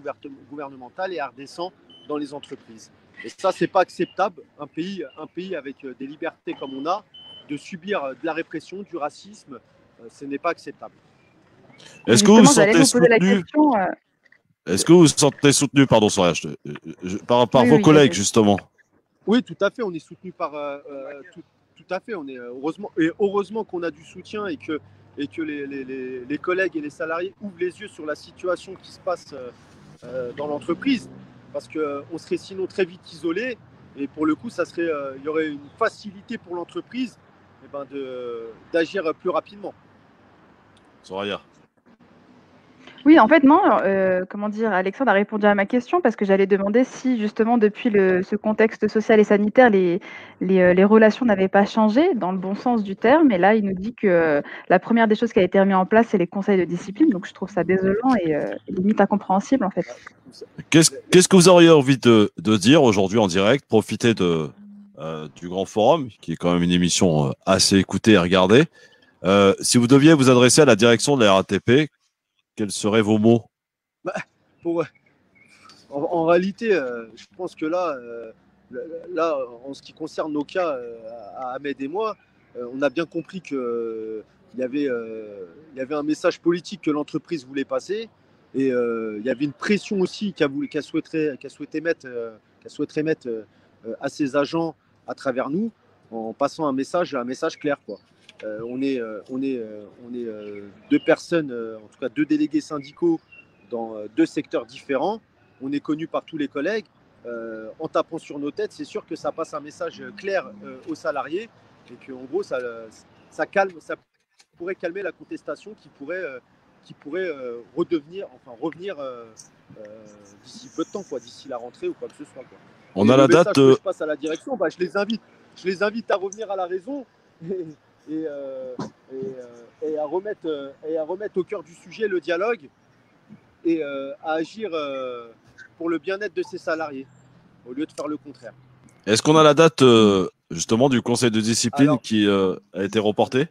Speaker 8: gouvernemental et elle redescend dans les entreprises. Et ça, c'est pas acceptable. Un pays avec des libertés comme on a, de subir de la répression, du racisme, ce n'est pas acceptable.
Speaker 3: Est-ce que vous vous sentez soutenu? Est-ce que vous vous sentez soutenu, pardon, Soraya, par vos collègues, justement?
Speaker 8: Oui, tout à fait. On est soutenu par tout à fait. On est heureusement qu'on a du soutien et que les collègues et les salariés ouvrent les yeux sur la situation qui se passe dans l'entreprise, parce qu'on serait sinon très vite isolé, et pour le coup, il y aurait une facilité pour l'entreprise d'agir plus rapidement.
Speaker 3: Soraya.
Speaker 4: Oui, en fait, non. Alexandre a répondu à ma question parce que j'allais demander si, justement, depuis ce contexte social et sanitaire, les relations n'avaient pas changé dans le bon sens du terme. Et là, il nous dit que la première des choses qui a été remise en place, c'est les conseils de discipline. Donc, je trouve ça désolant et limite incompréhensible, en fait.
Speaker 3: Qu'est-ce que vous auriez envie de dire aujourd'hui en direct? Profitez du Grand Forum, qui est quand même une émission assez écoutée et regardée. Si vous deviez vous adresser à la direction de la RATP, quels seraient vos mots?
Speaker 8: En réalité, je pense que là, en ce qui concerne nos cas, à Ahmed et moi, on a bien compris qu'il y avait un message politique que l'entreprise voulait passer, et il y avait une pression aussi qu'elle souhaiterait mettre à ses agents à travers nous, en passant un message clair, quoi. On est deux personnes, en tout cas 2 délégués syndicaux dans 2 secteurs différents. On est connus par tous les collègues. En tapant sur nos têtes, c'est sûr que ça passe un message clair aux salariés, et qu'en gros, ça pourrait calmer la contestation qui pourrait revenir d'ici peu de temps, quoi, d'ici la rentrée ou quoi que ce soit, quoi.
Speaker 3: On a la date.
Speaker 8: Que je passe à la direction, bah, je les invite à revenir à la raison et à remettre au cœur du sujet le dialogue et à agir pour le bien-être de ses salariés au lieu de faire le contraire.
Speaker 3: Est-ce qu'on a la date justement du conseil de discipline qui a été reportée?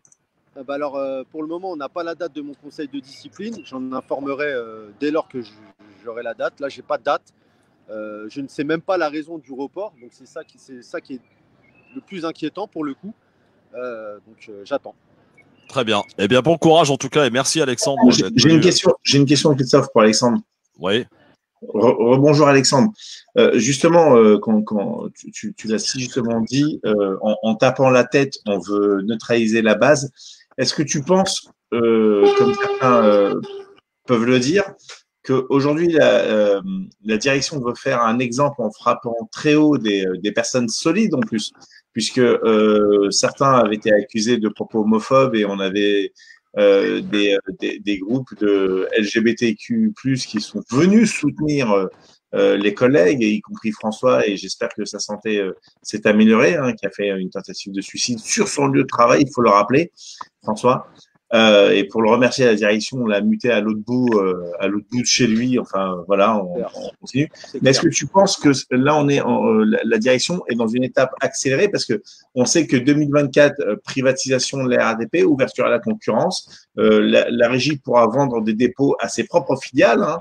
Speaker 8: Alors, pour le moment, on n'a pas la date de mon conseil de discipline. J'en informerai dès lors que j'aurai la date. Là, j'ai pas de date. Je ne sais même pas la raison du report. Donc, c'est ça qui est le plus inquiétant pour le coup. Donc, j'attends.
Speaker 3: Très bien. Eh bien, bon courage en tout cas et merci Alexandre.
Speaker 5: J'ai une question, Christophe, pour Alexandre.
Speaker 3: Oui.
Speaker 5: Bonjour Alexandre. Justement, quand tu l'as si justement dit, en tapant la tête, on veut neutraliser la base. Est-ce que tu penses, comme certains peuvent le dire, qu'aujourd'hui la direction veut faire un exemple en frappant très haut des personnes solides en plus, puisque certains avaient été accusés de propos homophobes et on avait des groupes de LGBTQ+, qui sont venus soutenir les collègues, y compris François, et j'espère que sa santé s'est améliorée, hein, qui a fait une tentative de suicide sur son lieu de travail, il faut le rappeler, François. Et pour le remercier, la direction, on l'a muté à l'autre bout de chez lui. Enfin, voilà, on continue. Mais est-ce que tu penses que là, la direction est dans une étape accélérée parce que on sait que 2024, privatisation de la RATP, ouverture à la concurrence, la régie pourra vendre des dépôts à ses propres filiales, hein,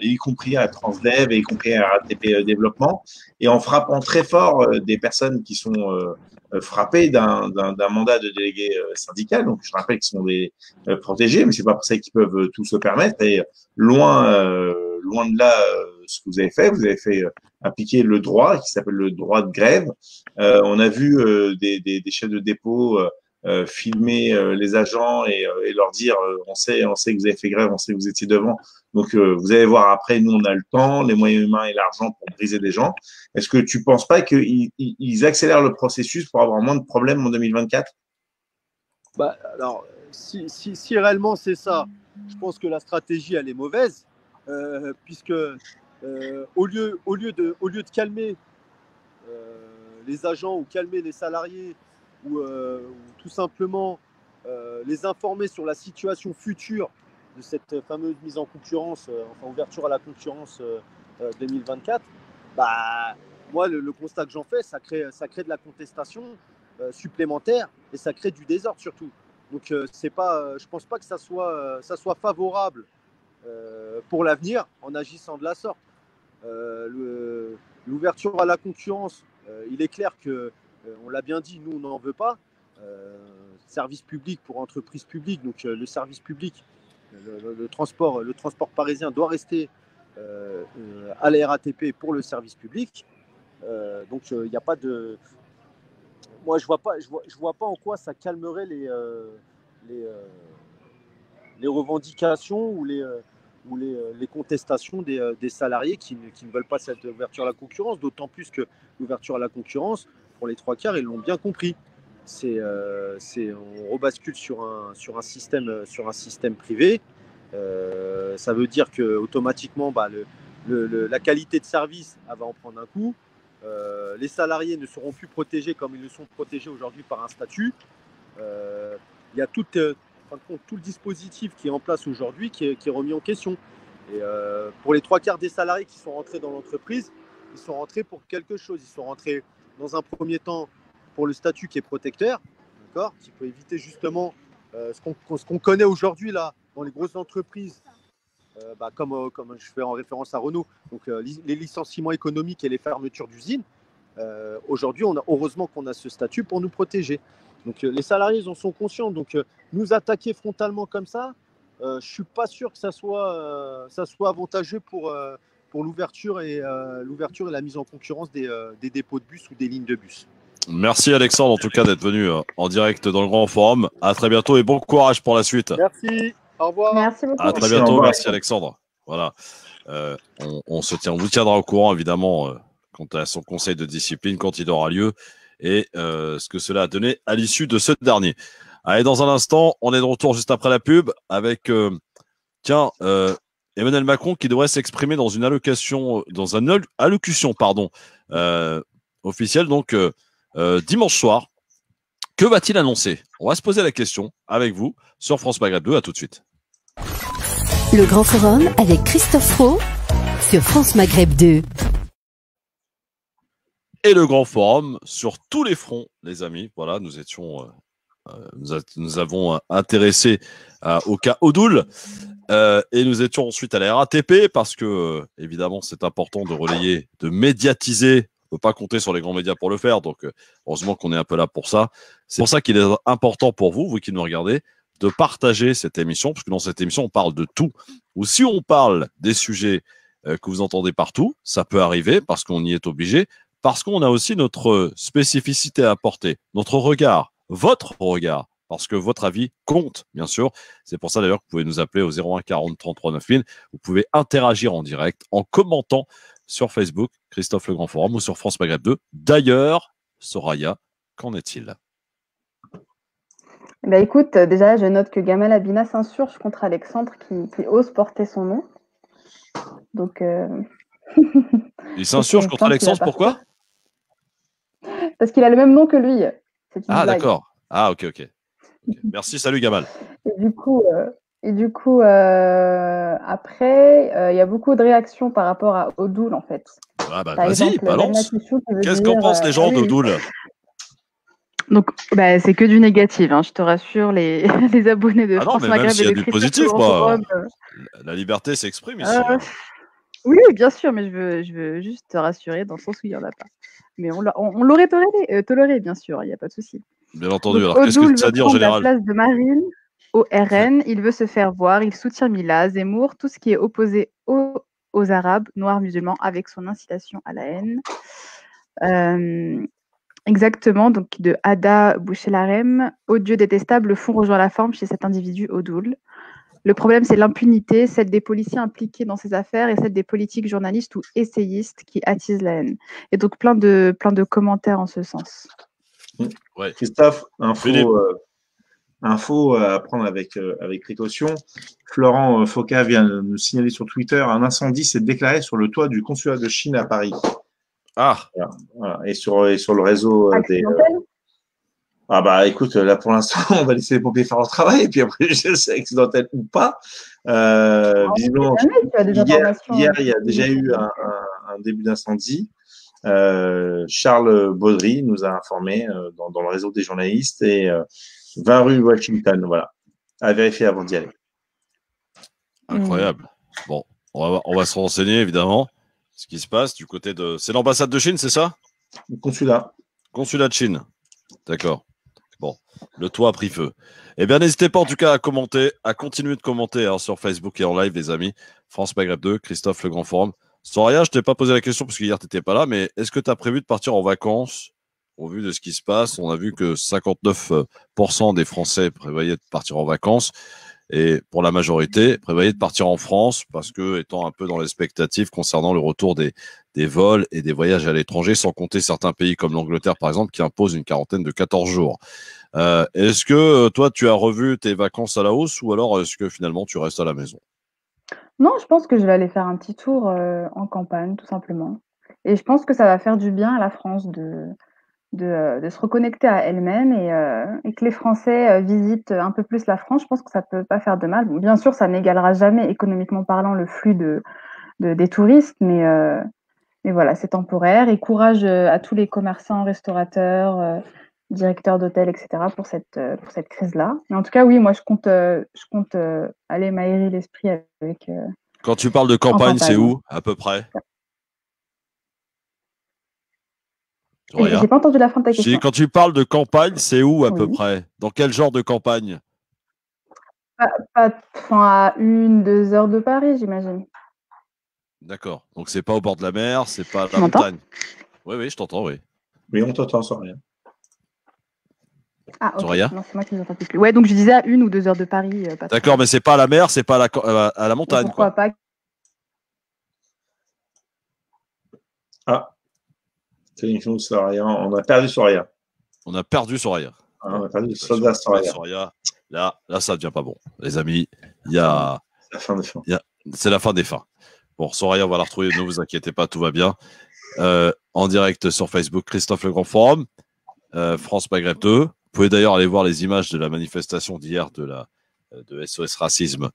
Speaker 5: y compris à Transdev et y compris à RATP Développement, et en frappant très fort des personnes qui sont frappés d'un mandat de délégué syndical. Donc, je rappelle qu'ils sont des protégés, mais c'est pas pour ça qu'ils peuvent tout se permettre. Et loin de là, ce que vous avez fait appliquer le droit qui s'appelle le droit de grève. On a vu des chefs de dépôt filmer les agents et leur dire on sait que vous avez fait grève, on sait que vous étiez devant. Donc, vous allez voir après, nous, on a le temps, les moyens humains et l'argent pour briser des gens. Est-ce que tu ne penses pas qu'ils accélèrent le processus pour avoir moins de problèmes en 2024 ?
Speaker 8: Bah, alors, si réellement c'est ça, je pense que la stratégie, elle est mauvaise, puisque au lieu de calmer les agents ou calmer les salariés ou tout simplement les informer sur la situation future de cette fameuse mise en concurrence, enfin ouverture à la concurrence 2024, bah, moi le constat que j'en fais, ça crée de la contestation supplémentaire et ça crée du désordre surtout. Donc c'est pas, je pense pas que ça soit favorable pour l'avenir en agissant de la sorte. L'ouverture à la concurrence, il est clair que on l'a bien dit, nous on n'en veut pas. Service public pour entreprise publique, donc le service public, le transport parisien doit rester à la RATP pour le service public. Donc il n'y a pas de. Moi je vois pas en quoi ça calmerait les revendications ou les contestations des salariés qui ne veulent pas cette ouverture à la concurrence, d'autant plus que l'ouverture à la concurrence, pour les trois quarts, ils l'ont bien compris. On rebascule sur un système privé. Ça veut dire que automatiquement, la qualité de service va en prendre un coup. Les salariés ne seront plus protégés comme ils le sont protégés aujourd'hui par un statut. Il y a tout le dispositif qui est en place aujourd'hui qui est remis en question. Et pour les trois quarts des salariés qui sont rentrés dans l'entreprise, ils sont rentrés pour quelque chose. Ils sont rentrés dans un premier temps pour le statut qui est protecteur, d'accord, qui peut éviter justement ce qu'on connaît aujourd'hui là dans les grosses entreprises, comme je fais en référence à Renault, donc les licenciements économiques et les fermetures d'usines. Aujourd'hui, heureusement qu'on a ce statut pour nous protéger. Donc les salariés en sont conscients. Donc nous attaquer frontalement comme ça, je suis pas sûr que ça soit avantageux pour l'ouverture et la mise en concurrence des dépôts de bus ou des lignes de bus.
Speaker 3: Merci Alexandre en tout cas d'être venu en direct dans le Grand Forum. À très bientôt et bon courage pour la suite.
Speaker 8: Merci. Au revoir.
Speaker 4: Merci beaucoup.
Speaker 3: À très bientôt. Merci Alexandre. Voilà. On vous tiendra au courant évidemment quant à son conseil de discipline quand il aura lieu et ce que cela a donné à l'issue de ce dernier. Allez, dans un instant, on est de retour juste après la pub avec Emmanuel Macron qui devrait s'exprimer dans une allocution, officielle, donc dimanche soir. Que va-t-il annoncer? On va se poser la question avec vous sur France Maghreb 2. À tout de suite.
Speaker 2: Le Grand Forum avec Christophe Roux sur France Maghreb 2.
Speaker 3: Et le Grand Forum sur tous les fronts, les amis. Voilà, nous avons intéressé au cas Odoul et nous étions ensuite à la RATP parce que, évidemment, c'est important de relayer, de médiatiser. On ne peut pas compter sur les grands médias pour le faire, donc heureusement qu'on est un peu là pour ça. C'est pour ça qu'il est important pour vous, vous qui nous regardez, de partager cette émission, parce que dans cette émission, on parle de tout. Ou si on parle des sujets que vous entendez partout, ça peut arriver parce qu'on y est obligé, parce qu'on a aussi notre spécificité à apporter, notre regard, votre regard, parce que votre avis compte, bien sûr. C'est pour ça d'ailleurs que vous pouvez nous appeler au 01 40 33 9000. Vous pouvez interagir en direct en commentant sur Facebook, Christophe Le Grand Forum, ou sur France Maghreb 2. D'ailleurs, Soraya, qu'en est-il?
Speaker 4: Écoute, déjà, je note que Gamal Abina s'insurge contre Alexandre qui ose porter son nom. Donc,
Speaker 3: il s'insurge contre Alexandre, pourquoi?
Speaker 4: Parce qu'il a le même nom que lui.
Speaker 3: Ah, d'accord. Ah, ok. Merci, salut Gamal.
Speaker 4: Et du coup, après, il y a beaucoup de réactions par rapport à Odoul, en fait.
Speaker 3: Ah bah, vas-y, balance. Qu'est-ce qu'en pensent les gens d'Odoul?
Speaker 4: Donc, c'est que du négatif, hein, je te rassure, les abonnés de France Maghreb.
Speaker 3: Même s'il y a du positif, la liberté s'exprime ici.
Speaker 4: Oui, bien sûr, mais je veux juste te rassurer dans le sens où il n'y en a pas. Mais on l'aurait toléré, bien sûr, il n'y a pas de souci.
Speaker 3: Bien entendu. Donc, alors, qu'est-ce que ça dit en général?
Speaker 4: La place de Marine au RN, il veut se faire voir, il soutient Mila, Zemmour, tout ce qui est opposé aux Arabes, noirs, musulmans, avec son incitation à la haine. Exactement, donc de Ada Bouchelarem, odieux détestable, le fond rejoint la forme chez cet individu Odoul. Le problème, c'est l'impunité, celle des policiers impliqués dans ces affaires et celle des politiques, journalistes ou essayistes qui attisent la haine. Et donc plein de commentaires en ce sens.
Speaker 5: Ouais. Christophe, info à prendre avec précaution. Florent Foca vient de nous signaler sur Twitter un incendie s'est déclaré sur le toit du consulat de Chine à Paris.
Speaker 3: Ah.
Speaker 5: Voilà. Et sur le réseau des. Ah bah écoute, là pour l'instant, on va laisser les pompiers faire leur travail et puis après, je sais accidentel ou pas. Visiblement, hier, il y a déjà eu un début d'incendie. Charles Baudry nous a informé dans le réseau des journalistes et 20 rue Washington, voilà. À vérifier avant d'y aller.
Speaker 3: Incroyable. Bon, on va se renseigner évidemment ce qui se passe du côté de. C'est l'ambassade de Chine, c'est ça?
Speaker 5: Le consulat.
Speaker 3: Consulat de Chine. D'accord. Bon, le toit a pris feu. Eh bien, n'hésitez pas en tout cas à commenter, à continuer de commenter sur Facebook et en live, les amis. France Maghreb 2, Christophe Le Grand Forum. Soraya, je t'ai pas posé la question parce qu'hier, tu n'étais pas là, mais est-ce que tu as prévu de partir en vacances au vu de ce qui se passe? On a vu que 59% des Français prévoyaient de partir en vacances et pour la majorité, prévoyaient de partir en France parce que, étant un peu dans l'expectative concernant le retour des vols et des voyages à l'étranger, sans compter certains pays comme l'Angleterre, par exemple, qui imposent une quarantaine de 14 jours. Est-ce que toi, tu as revu tes vacances à la hausse ou alors est-ce que finalement, tu restes à la maison?
Speaker 4: Non, je pense que je vais aller faire un petit tour en campagne, tout simplement. Et je pense que ça va faire du bien à la France de se reconnecter à elle-même et que les Français visitent un peu plus la France. Je pense que ça peut pas faire de mal. Bon, bien sûr, ça n'égalera jamais, économiquement parlant, le flux des touristes, mais voilà, c'est temporaire. Et courage à tous les commerçants, restaurateurs, directeurs d'hôtels, etc. pour cette crise-là. Mais en tout cas, oui, moi, je compte aller m'aérer l'esprit avec.
Speaker 3: Quand tu parles de campagne, c'est où à peu près?
Speaker 4: J'ai pas entendu la fin de ta question.
Speaker 3: Quand tu parles de campagne, c'est où à peu près? Dans quel genre de campagne?
Speaker 4: À 1-2 heures de Paris, j'imagine.
Speaker 3: D'accord. Donc c'est pas au bord de la mer, c'est pas à la montagne. Oui, je t'entends, oui.
Speaker 5: Oui, on t'entend, Soraya.
Speaker 4: Ah, ok. Non, c'est moi qui ne vous entends plus. Ouais, donc je disais à 1 ou 2 heures de Paris.
Speaker 3: D'accord, mais c'est pas à la mer, c'est pas à la montagne.
Speaker 4: Pourquoi pas?
Speaker 5: Ah. Soraya. On a perdu Soraya.
Speaker 3: On a perdu Soraya.
Speaker 5: On a perdu Soraya.
Speaker 3: Là, ça devient pas bon. Les amis, il y a.
Speaker 5: La fin de fin.
Speaker 3: Il C'est la fin des fins. Bon, Soraya, on va la retrouver. Ne vous inquiétez pas, tout va bien. En direct sur Facebook, Christophe Le Grand Forum, France Maghreb 2. Vous pouvez d'ailleurs aller voir les images de la manifestation d'hier de SOS Racisme,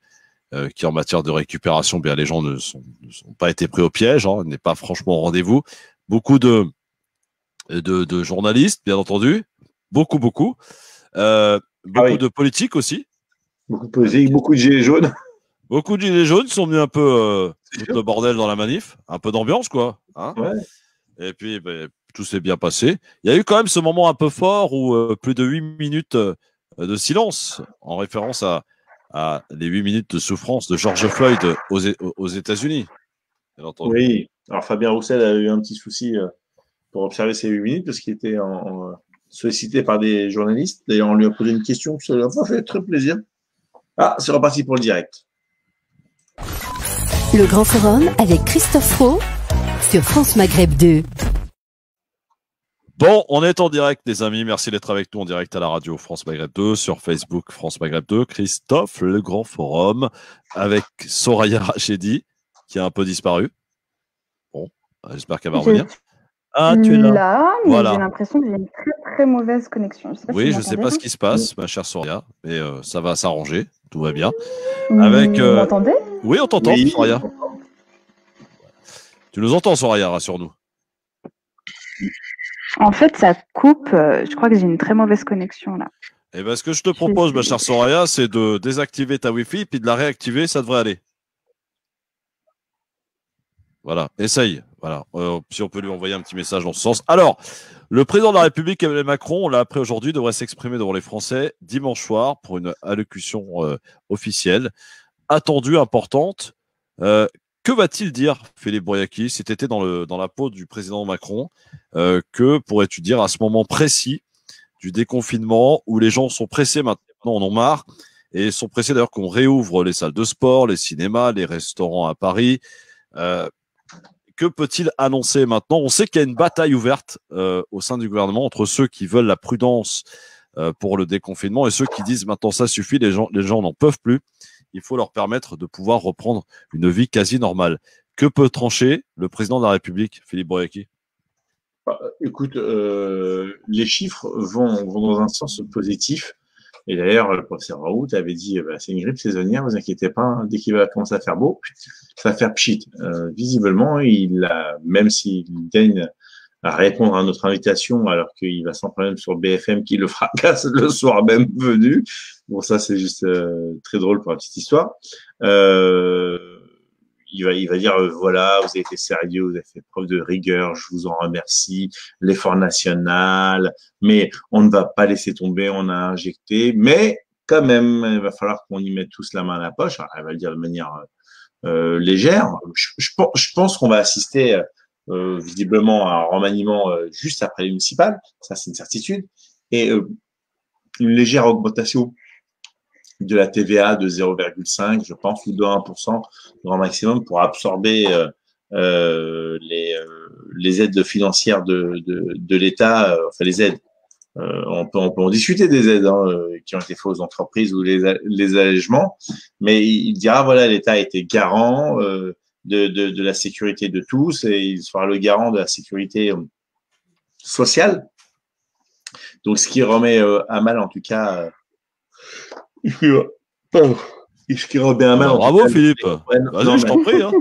Speaker 3: qui en matière de récupération, bien les gens ne sont pas été pris au piège, hein, n'est pas franchement au rendez-vous. Beaucoup de journalistes, bien entendu, beaucoup, beaucoup de politiques aussi.
Speaker 5: Beaucoup de politiques, beaucoup de gilets jaunes.
Speaker 3: Beaucoup de gilets jaunes sont venus un peu foutre le bordel dans la manif, un peu d'ambiance, quoi. Hein,
Speaker 5: ouais.
Speaker 3: Et puis, tout s'est bien passé. Il y a eu quand même ce moment un peu fort où plus de 8 minutes de silence, en référence à les 8 minutes de souffrance de George Floyd aux États-Unis.
Speaker 5: Oui, alors Fabien Roussel a eu un petit souci pour observer ces 8 minutes parce qu'il était sollicité par des journalistes. D'ailleurs, on lui a posé une question, ça lui a fait très plaisir. Ah, c'est reparti pour le direct.
Speaker 2: Le Grand Forum avec Christophe Roux sur France Maghreb 2.
Speaker 3: Bon, on est en direct, les amis. Merci d'être avec nous en direct à la radio France Maghreb 2, sur Facebook France Maghreb 2. Christophe, le Grand Forum, avec Soraya Rachedi, qui a un peu disparu. Bon, j'espère qu'elle va revenir.
Speaker 4: Ah, tu es là. Mais
Speaker 3: voilà.
Speaker 4: J'ai l'impression que j'ai une très très mauvaise connexion.
Speaker 3: Je ne sais pas ce qui se passe, ma chère Soraya, mais ça va s'arranger. Tout va bien.
Speaker 4: Vous m'entendez?
Speaker 3: Oui, on t'entend, Soraya. Tu nous entends, Soraya, rassure-nous.
Speaker 4: En fait, ça coupe. Je crois que j'ai une très mauvaise connexion là.
Speaker 3: Eh bien, ce que je te propose, ma chère Soraya, c'est de désactiver ta Wi-Fi puis de la réactiver, ça devrait aller. Voilà, essaye. Voilà, si on peut lui envoyer un petit message dans ce sens. Alors, le président de la République, Emmanuel Macron, on l'a appris aujourd'hui, devrait s'exprimer devant les Français dimanche soir pour une allocution officielle, attendue, importante. Que va-t-il dire, Philippe Bouriaki, si tu étais dans la peau du président Macron, que pourrais-tu dire à ce moment précis du déconfinement où les gens sont pressés maintenant, en ont marre, et sont pressés d'ailleurs qu'on réouvre les salles de sport, les cinémas, les restaurants à Paris. Que peut-il annoncer maintenant? On sait qu'il y a une bataille ouverte au sein du gouvernement entre ceux qui veulent la prudence pour le déconfinement et ceux qui disent maintenant ça suffit, les gens n'en peuvent plus. Il faut leur permettre de pouvoir reprendre une vie quasi normale. Que peut trancher le président de la République, Philippe Bouriaki?
Speaker 5: Écoute, les chiffres vont dans un sens positif. Et d'ailleurs, le professeur Raoult avait dit, c'est une grippe saisonnière, vous inquiétez pas, hein, dès qu'il va commencer à faire beau, ça va faire pchit. Visiblement, même s'il gagne à répondre à notre invitation, alors qu'il va sans problème sur BFM, qui le fracasse le soir même venu. Bon, ça, c'est juste très drôle pour la petite histoire. Il va dire, voilà, vous avez été sérieux, vous avez fait preuve de rigueur, je vous en remercie, l'effort national, mais on ne va pas laisser tomber, on a injecté, mais quand même, il va falloir qu'on y mette tous la main à la poche. Alors, elle va le dire de manière légère. Je pense qu'on va assister visiblement à un remaniement juste après les municipales, ça c'est une certitude, et une légère augmentation de la TVA de 0,5, je pense, ou de 1% grand maximum pour absorber les aides financières de l'État, enfin les aides. On peut en discuter des aides qui ont été faites aux entreprises ou les allègements, mais il dira voilà, l'État a été garant de la sécurité de tous et il sera le garant de la sécurité sociale. Donc, ce qui remet à mal, en tout cas, ce qui remet à mal.
Speaker 3: Bravo, Philippe.
Speaker 5: Vas-y,
Speaker 3: je t'en prie. Hein.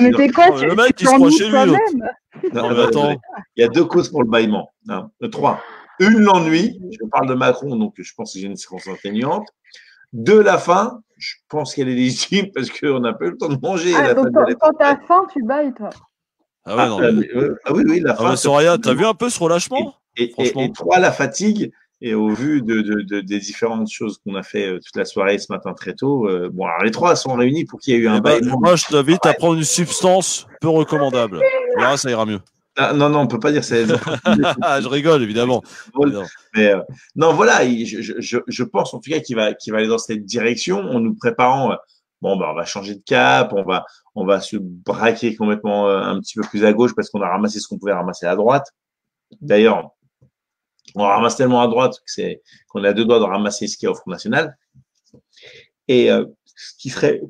Speaker 4: Mais t'es quoi,
Speaker 3: le mec, il se croit chez lui.
Speaker 5: Non, mais attends. Il y a 2 causes pour le bâillement. 3. Une, l'ennui. Je parle de Macron, donc je pense que j'ai une séquence atténuante. 2, la faim. Je pense qu'elle est légitime parce qu'on n'a pas eu le temps de manger.
Speaker 4: Donc, quand t'as faim, tu bailles, toi.
Speaker 3: Ah ouais, non.
Speaker 5: Oui, la faim.
Speaker 3: Soraya, t'as vu un peu ce relâchement?
Speaker 5: Et 3, la fatigue. Et au vu des différentes choses qu'on a fait toute la soirée ce matin très tôt, bon, alors les 3 sont réunis pour qu'il y ait eu un bâillement.
Speaker 3: Moi, je t'invite à prendre une substance peu recommandable. Là, ça ira mieux.
Speaker 5: Non, on peut pas dire ça.
Speaker 3: Je rigole, évidemment.
Speaker 5: Mais non, voilà, je pense en tout cas qu'il va aller dans cette direction en nous préparant. On va changer de cap, on va se braquer complètement un petit peu plus à gauche parce qu'on a ramassé ce qu'on pouvait ramasser à droite. D'ailleurs, on ramasse tellement à droite qu'on est à 2 doigts de ramasser ce qu'il y a au Front National. Et ce qui serait,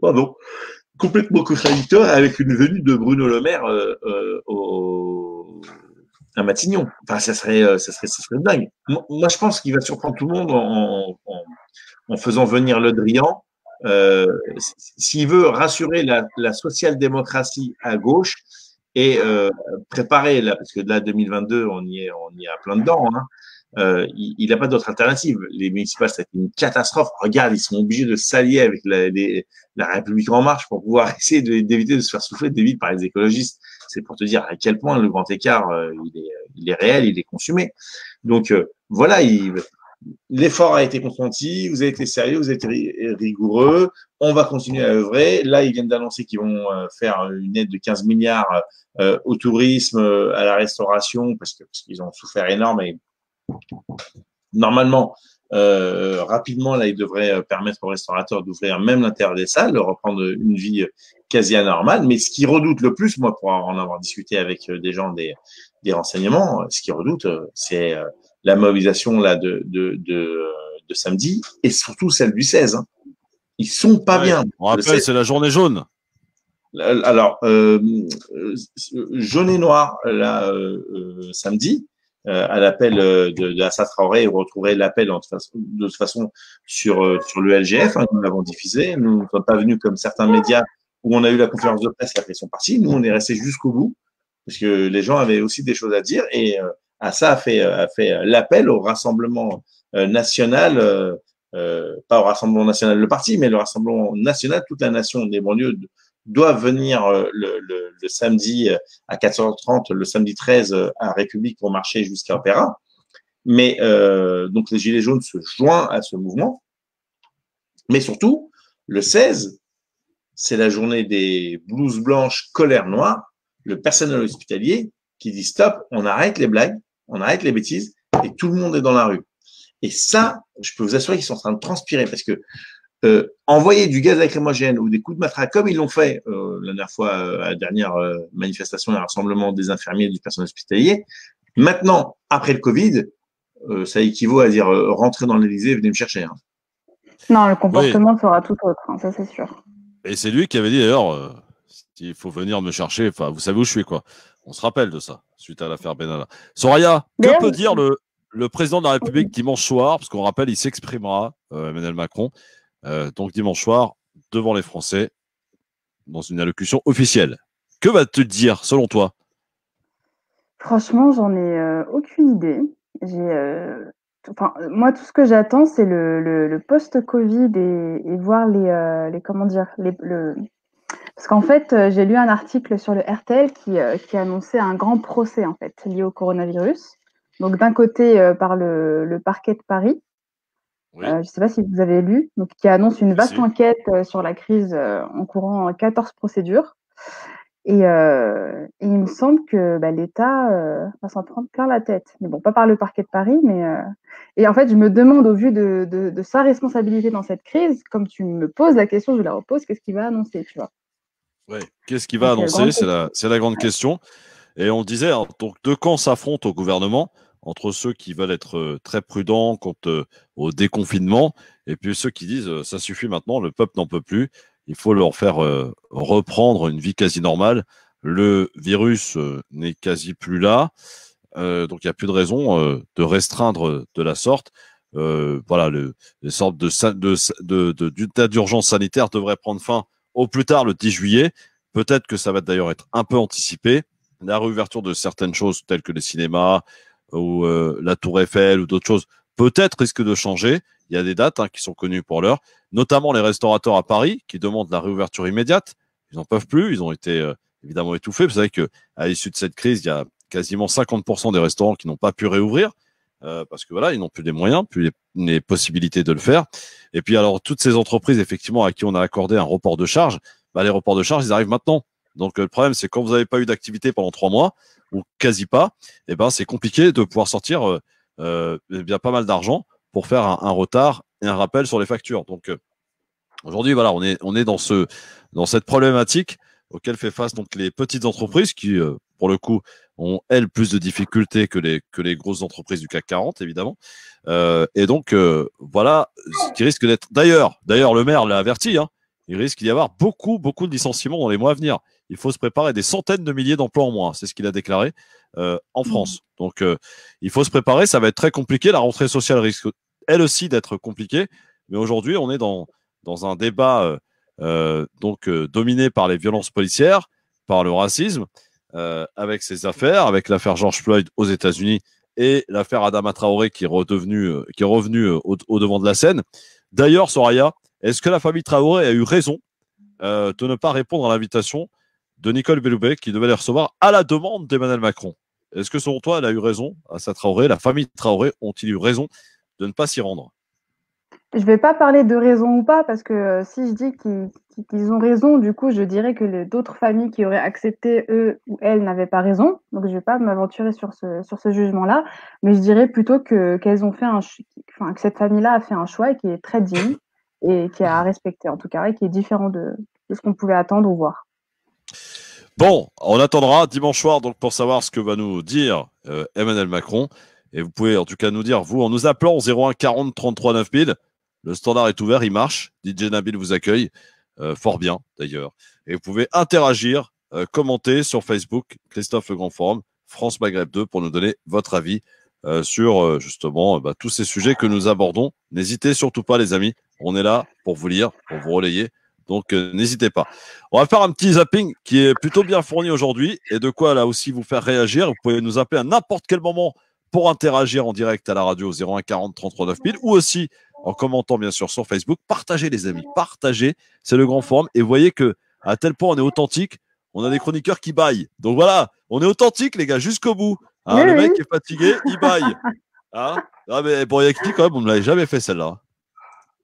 Speaker 5: complètement contradictoire avec une venue de Bruno Le Maire à Matignon. Enfin, ça serait dingue. Moi, je pense qu'il va surprendre tout le monde en faisant venir Le Drian. S'il veut rassurer la social-démocratie à gauche et préparer, là, parce que là, 2022, on y est à plein dedans, hein, il n'a pas d'autre alternative. Les municipales, ça a été une catastrophe. Regarde, ils sont obligés de s'allier avec la République En Marche pour pouvoir essayer d'éviter de se faire souffler des villes par les écologistes. C'est pour te dire à quel point le grand écart, il est réel, il est consumé. Donc, voilà, l'effort a été consenti, vous avez été sérieux, vous avez été rigoureux, on va continuer à œuvrer. Là, ils viennent d'annoncer qu'ils vont faire une aide de 15 milliards au tourisme, à la restauration, parce qu'ils ont souffert énorme et normalement, rapidement, là, ils devraient permettre aux restaurateurs d'ouvrir même l'intérieur des salles, de reprendre une vie quasi anormale. Mais ce qu'ils redoutent le plus, moi, pour en avoir discuté avec des gens des renseignements, ce qu'ils redoutent, c'est la mobilisation là de samedi et surtout celle du 16. Hein. Ils sont pas bien.
Speaker 3: On rappelle, c'est la journée jaune.
Speaker 5: Alors, jaune et noir, là, samedi, à l'appel de Assa Traoré, vous retrouverez l'appel de toute façon sur le LGF, hein, nous l'avons diffusé. Nous ne sommes pas venus comme certains médias où on a eu la conférence de presse et après ils sont partis. Nous, on est restés jusqu'au bout parce que les gens avaient aussi des choses à dire et Assa a fait l'appel au Rassemblement national, pas au Rassemblement national le parti, mais le Rassemblement national, toute la nation des banlieues doivent venir le samedi à 14h30, le samedi 13 à République pour marcher jusqu'à Opéra. Mais donc les Gilets jaunes se joignent à ce mouvement. Mais surtout, le 16, c'est la journée des blouses blanches, colère noire, le personnel hospitalier qui dit stop, on arrête les blagues, on arrête les bêtises et tout le monde est dans la rue. Et ça, je peux vous assurer qu'ils sont en train de transpirer parce que envoyer du gaz lacrymogène ou des coups de matraque comme ils l'ont fait la dernière fois à la dernière manifestation et rassemblement des infirmiers et du personnel hospitalier. Maintenant, après le Covid, ça équivaut à dire rentrez dans l'Élysée, venez me chercher. Hein.
Speaker 4: Non, le comportement sera tout autre, hein, ça c'est sûr.
Speaker 3: Et c'est lui qui avait dit d'ailleurs, il faut venir me chercher. Enfin, vous savez où je suis, quoi. On se rappelle de ça suite à l'affaire Benalla. Soraya, que peut dire le président de la République dimanche soir, parce qu'on rappelle, il s'exprimera, Emmanuel Macron. Donc dimanche soir, devant les Français, dans une allocution officielle. Que va te dire, selon toi?
Speaker 4: Franchement, j'en ai aucune idée. Moi, tout ce que j'attends, c'est le post-Covid et voir les comment dire, parce qu'en fait, j'ai lu un article sur le RTL qui annonçait un grand procès en fait lié au coronavirus. Donc d'un côté par le parquet de Paris. Oui. Je ne sais pas si vous avez lu, donc qui annonce une vaste enquête sur la crise en courant 14 procédures. Et il me semble que l'État va s'en prendre plein la tête. Mais bon, pas par le parquet de Paris, mais et en fait, je me demande au vu de sa responsabilité dans cette crise, comme tu me poses la question, je la repose, qu'est-ce qu'il va annoncer, tu vois?
Speaker 3: Oui, qu'est-ce qu'il va annoncer? C'est la grande question. Et on disait, hein, donc deux camps s'affrontent au gouvernement, entre ceux qui veulent être très prudents quant au déconfinement, et puis ceux qui disent ça suffit maintenant, le peuple n'en peut plus, il faut leur faire reprendre une vie quasi normale. Le virus n'est quasi plus là, donc il n'y a plus de raison de restreindre de la sorte. Voilà, les sortes d'état d'urgence sanitaire devraient prendre fin au plus tard le 10 juillet. Peut-être que ça va d'ailleurs être un peu anticipé. La réouverture de certaines choses telles que les cinémas, ou la Tour Eiffel ou d'autres choses, peut-être risque de changer. Il y a des dates qui sont connues pour l'heure, notamment les restaurateurs à Paris qui demandent la réouverture immédiate. Ils n'en peuvent plus, ils ont été évidemment étouffés. Vous savez qu'à l'issue de cette crise, il y a quasiment 50% des restaurants qui n'ont pas pu réouvrir parce que voilà, ils n'ont plus les moyens, plus les possibilités de le faire. Et puis alors, toutes ces entreprises, effectivement, à qui on a accordé un report de charge, les reports de charge, ils arrivent maintenant. Donc le problème, c'est quand vous n'avez pas eu d'activité pendant 3 mois, ou quasi pas, et c'est compliqué de pouvoir sortir bien pas mal d'argent pour faire un retard et un rappel sur les factures. Donc aujourd'hui, voilà, on est dans cette problématique auquel fait face donc les petites entreprises qui, pour le coup, ont elles plus de difficultés que les grosses entreprises du CAC 40, évidemment. Et donc voilà, ce qui risque d'être. D'ailleurs, le maire l'a averti. il risque d'y avoir beaucoup de licenciements dans les mois à venir. Il faut se préparer des centaines de milliers d'emplois en moins. C'est ce qu'il a déclaré en France. Donc, il faut se préparer. Ça va être très compliqué. La rentrée sociale risque, elle aussi, d'être compliquée. Mais aujourd'hui, on est dans un débat dominé par les violences policières, par le racisme, avec ces affaires, avec l'affaire George Floyd aux États-Unis et l'affaire Adama Traoré qui est revenu au devant de la scène. D'ailleurs, Soraya, est-ce que la famille Traoré a eu raison de ne pas répondre à l'invitation de Nicole Belloubet qui devait les recevoir à la demande d'Emmanuel Macron? Est-ce que selon toi, elle a eu raison, Assa Traoré, la famille Traoré, ont-ils eu raison de ne pas s'y rendre?
Speaker 4: Je ne vais pas parler de raison ou pas, parce que si je dis qu'ils ont raison, du coup, je dirais que d'autres familles qui auraient accepté, eux ou elles, n'avaient pas raison. Donc, je ne vais pas m'aventurer sur ce jugement-là, mais je dirais plutôt qu'elles ont fait que cette famille-là a fait un choix et qui est très digne et qui est à respecter, en tout cas, et qui est différent de ce qu'on pouvait attendre ou voir.
Speaker 3: Bon, on attendra dimanche soir donc pour savoir ce que va nous dire Emmanuel Macron. Et vous pouvez en tout cas nous dire, vous, en nous appelant au 01 40 33 9000. Le standard est ouvert, il marche. DJ Nabil vous accueille, fort bien d'ailleurs. Et vous pouvez interagir, commenter sur Facebook, Christophe Le Grand Forum, France Maghreb 2, pour nous donner votre avis sur justement tous ces sujets que nous abordons. N'hésitez surtout pas, les amis. On est là pour vous lire, pour vous relayer. Donc, n'hésitez pas. On va faire un petit zapping qui est plutôt bien fourni aujourd'hui et de quoi là aussi vous faire réagir. Vous pouvez nous appeler à n'importe quel moment pour interagir en direct à la radio 01 40 33 9000 ou aussi en commentant bien sûr sur Facebook. Partagez les amis, partagez, c'est le grand forum. Et vous voyez que à tel point on est authentique, on a des chroniqueurs qui baillent. Donc voilà, on est authentique les gars, jusqu'au bout. Hein,
Speaker 4: Oui,
Speaker 3: le mec
Speaker 4: oui.
Speaker 3: est fatigué, il baille. Hein, ah, mais bon, Yaki, quand même, on ne l'avait jamais fait celle-là.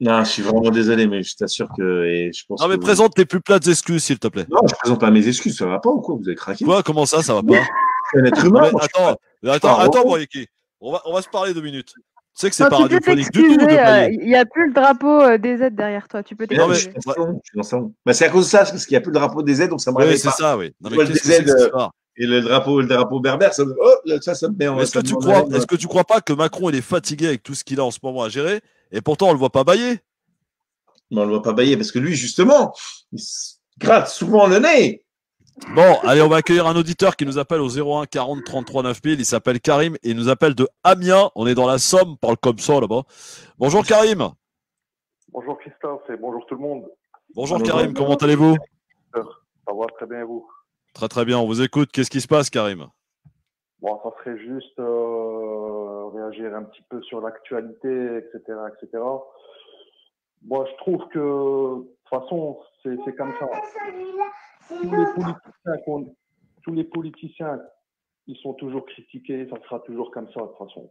Speaker 5: Non, je suis vraiment désolé, mais je t'assure que. Et je pense
Speaker 3: Non mais
Speaker 5: que
Speaker 3: présente tes plus plates excuses s'il te plaît.
Speaker 5: Non, je présente pas mes excuses, ça va pas ou quoi? Vous avez craqué?
Speaker 3: Quoi, comment ça va pas?
Speaker 5: Je suis un être humain.
Speaker 3: Mais
Speaker 5: moi, je suis
Speaker 3: attends,
Speaker 5: pas-
Speaker 3: bon, Yaki. On va se parler 2 minutes. Tu sais que c'est
Speaker 4: Non,
Speaker 3: pas
Speaker 4: tu peux
Speaker 3: radiophonique du tout de
Speaker 4: t'excuser,
Speaker 3: bailler.
Speaker 4: il n'y a plus le drapeau des Z derrière toi, tu peux
Speaker 5: Mais non, mais
Speaker 4: t'excuser.
Speaker 5: je suis dans le salon, je suis dans le salon. Bah, c'est à cause de ça, parce qu'il n'y a plus le drapeau des Z, donc ça me
Speaker 3: Oui,
Speaker 5: réveille
Speaker 3: c'est
Speaker 5: pas.
Speaker 3: ça, oui. Non,
Speaker 5: Je
Speaker 3: mais
Speaker 5: vois le
Speaker 3: qu'est-ce que c'est que cette
Speaker 5: DZ
Speaker 3: histoire?
Speaker 5: et le drapeau berbère, ça me, oh, ça me met en.
Speaker 3: Mais est-ce
Speaker 5: ça
Speaker 3: que
Speaker 5: me
Speaker 3: tu
Speaker 5: met en
Speaker 3: crois,
Speaker 5: haleine.
Speaker 3: est-ce que tu crois pas que Macron il est fatigué avec tout ce qu'il a en ce moment à gérer et pourtant on le voit pas bailler?
Speaker 5: Mais on le voit pas bailler parce que lui, justement, il se gratte souvent le nez.
Speaker 3: Bon, allez, on va accueillir un auditeur qui nous appelle au 01 40 33 9000. Il s'appelle Karim et il nous appelle de Amiens. On est dans la Somme, parle comme ça là-bas. Bonjour Karim.
Speaker 9: Bonjour Christophe et bonjour tout le monde.
Speaker 3: Bonjour
Speaker 5: Bonjour.
Speaker 3: Karim, comment allez-vous?
Speaker 9: Ça va très bien et vous?
Speaker 3: Très très bien, on vous écoute. Qu'est-ce qui se passe Karim?
Speaker 9: Bon, ça serait juste réagir un petit peu sur l'actualité, etc., etc. Moi, je trouve que de toute façon, c'est comme ça. Tous les politiciens, ils sont toujours critiqués, ça sera toujours comme ça de toute façon.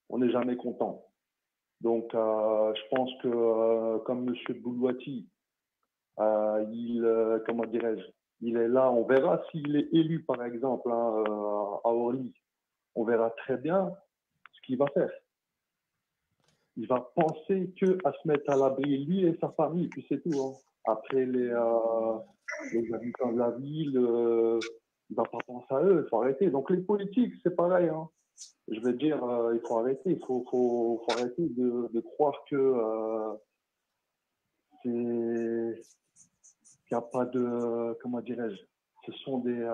Speaker 9: On n'est jamais content. Donc, je pense que comme M. Boulouati, comment dirais-je, il est là, on verra s'il est élu, par exemple, à Orly. On verra très bien ce qu'il va faire. Il va penser qu'à se mettre à l'abri, lui et sa famille, puis c'est tout. Hein. Après, les habitants de la ville, il ne va pas penser à eux, il faut arrêter. Donc, les politiques, c'est pareil. Hein. Je vais dire, il faut arrêter. Il faut arrêter de croire que qu'il n'y a pas de, comment dirais-je, ce sont des,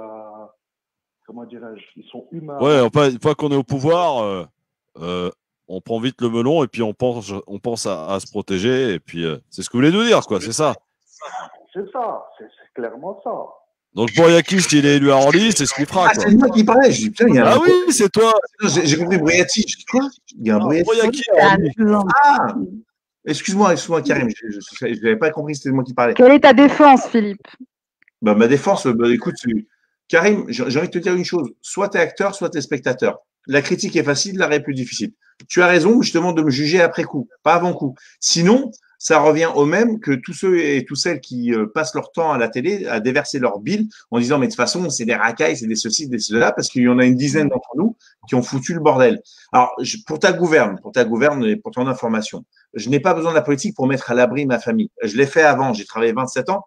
Speaker 9: comment dirais-je, ils sont humains.
Speaker 3: Ouais, enfin, une fois qu'on est au pouvoir, on prend vite le melon et puis on pense à se protéger et puis c'est ce que vous voulez nous dire, quoi, c'est ça.
Speaker 9: C'est ça, c'est clairement ça.
Speaker 3: Donc pour Yaki, s'il est élu à Orly, c'est ce qu'il fera,
Speaker 5: Ah,
Speaker 3: quoi.
Speaker 5: c'est moi qui parlais. Je dis, putain, il y a
Speaker 3: Ah
Speaker 5: un.
Speaker 3: oui, c'est toi.
Speaker 5: J'ai compris Briati. Je dis, quoi? Il y a un Briati.
Speaker 3: Pour Yaki,
Speaker 5: Ah! Excuse-moi, Karim. Je n'avais pas compris, c'était moi qui parlais.
Speaker 4: Quelle est ta défense, Philippe?
Speaker 5: Bah, ma défense, écoute, Karim, j'ai envie de te dire une chose. Soit tu es acteur, soit tu es spectateur. La critique est facile, l'arrêt est plus difficile. Tu as raison, je te demande de me juger après coup, pas avant coup. Sinon, ça revient au même que tous ceux et toutes celles qui passent leur temps à la télé à déverser leur bile en disant mais de toute façon, c'est des racailles, c'est des ceci, des cela, parce qu'il y en a une dizaine d'entre nous qui ont foutu le bordel. Alors, pour ta gouverne et pour ton information, je n'ai pas besoin de la politique pour mettre à l'abri ma famille. Je l'ai fait avant, j'ai travaillé 27 ans.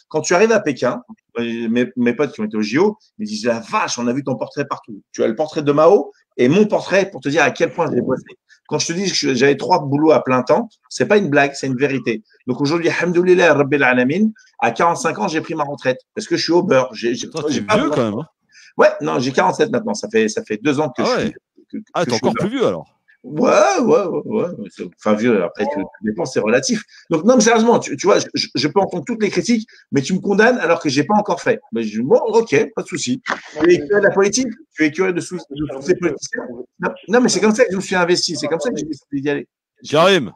Speaker 5: Quand tu arrives à Pékin, mes potes qui ont été au JO, ils disent la vache, on a vu ton portrait partout. Tu as le portrait de Mao Et mon portrait, pour te dire à quel point j'ai bossé. Quand je te dis que j'avais 3 boulots à plein temps, c'est pas une blague, c'est une vérité. Donc aujourd'hui, alhamdoulilah, Rabbil Alamin, à 45 ans, j'ai pris ma retraite parce que je suis au beurre.
Speaker 3: T'es vieux quand même. Hein.
Speaker 5: Ouais, non, j'ai 47 maintenant. Ça fait 2 ans que je suis.
Speaker 3: T'es encore plus vieux alors.
Speaker 5: Ouais. Enfin, vieux, après, tout dépend, c'est relatif. Donc, non, mais sérieusement, tu vois, je peux entendre toutes les critiques, mais tu me condamnes alors que j'ai pas encore fait. Mais je dis, bon, ok, pas de souci. Tu es curé de la politique, tu es curé de tous ces politiciens. Non, mais c'est comme ça que je me suis investi, c'est comme ça que j'ai décidé d'y aller.
Speaker 3: Karim.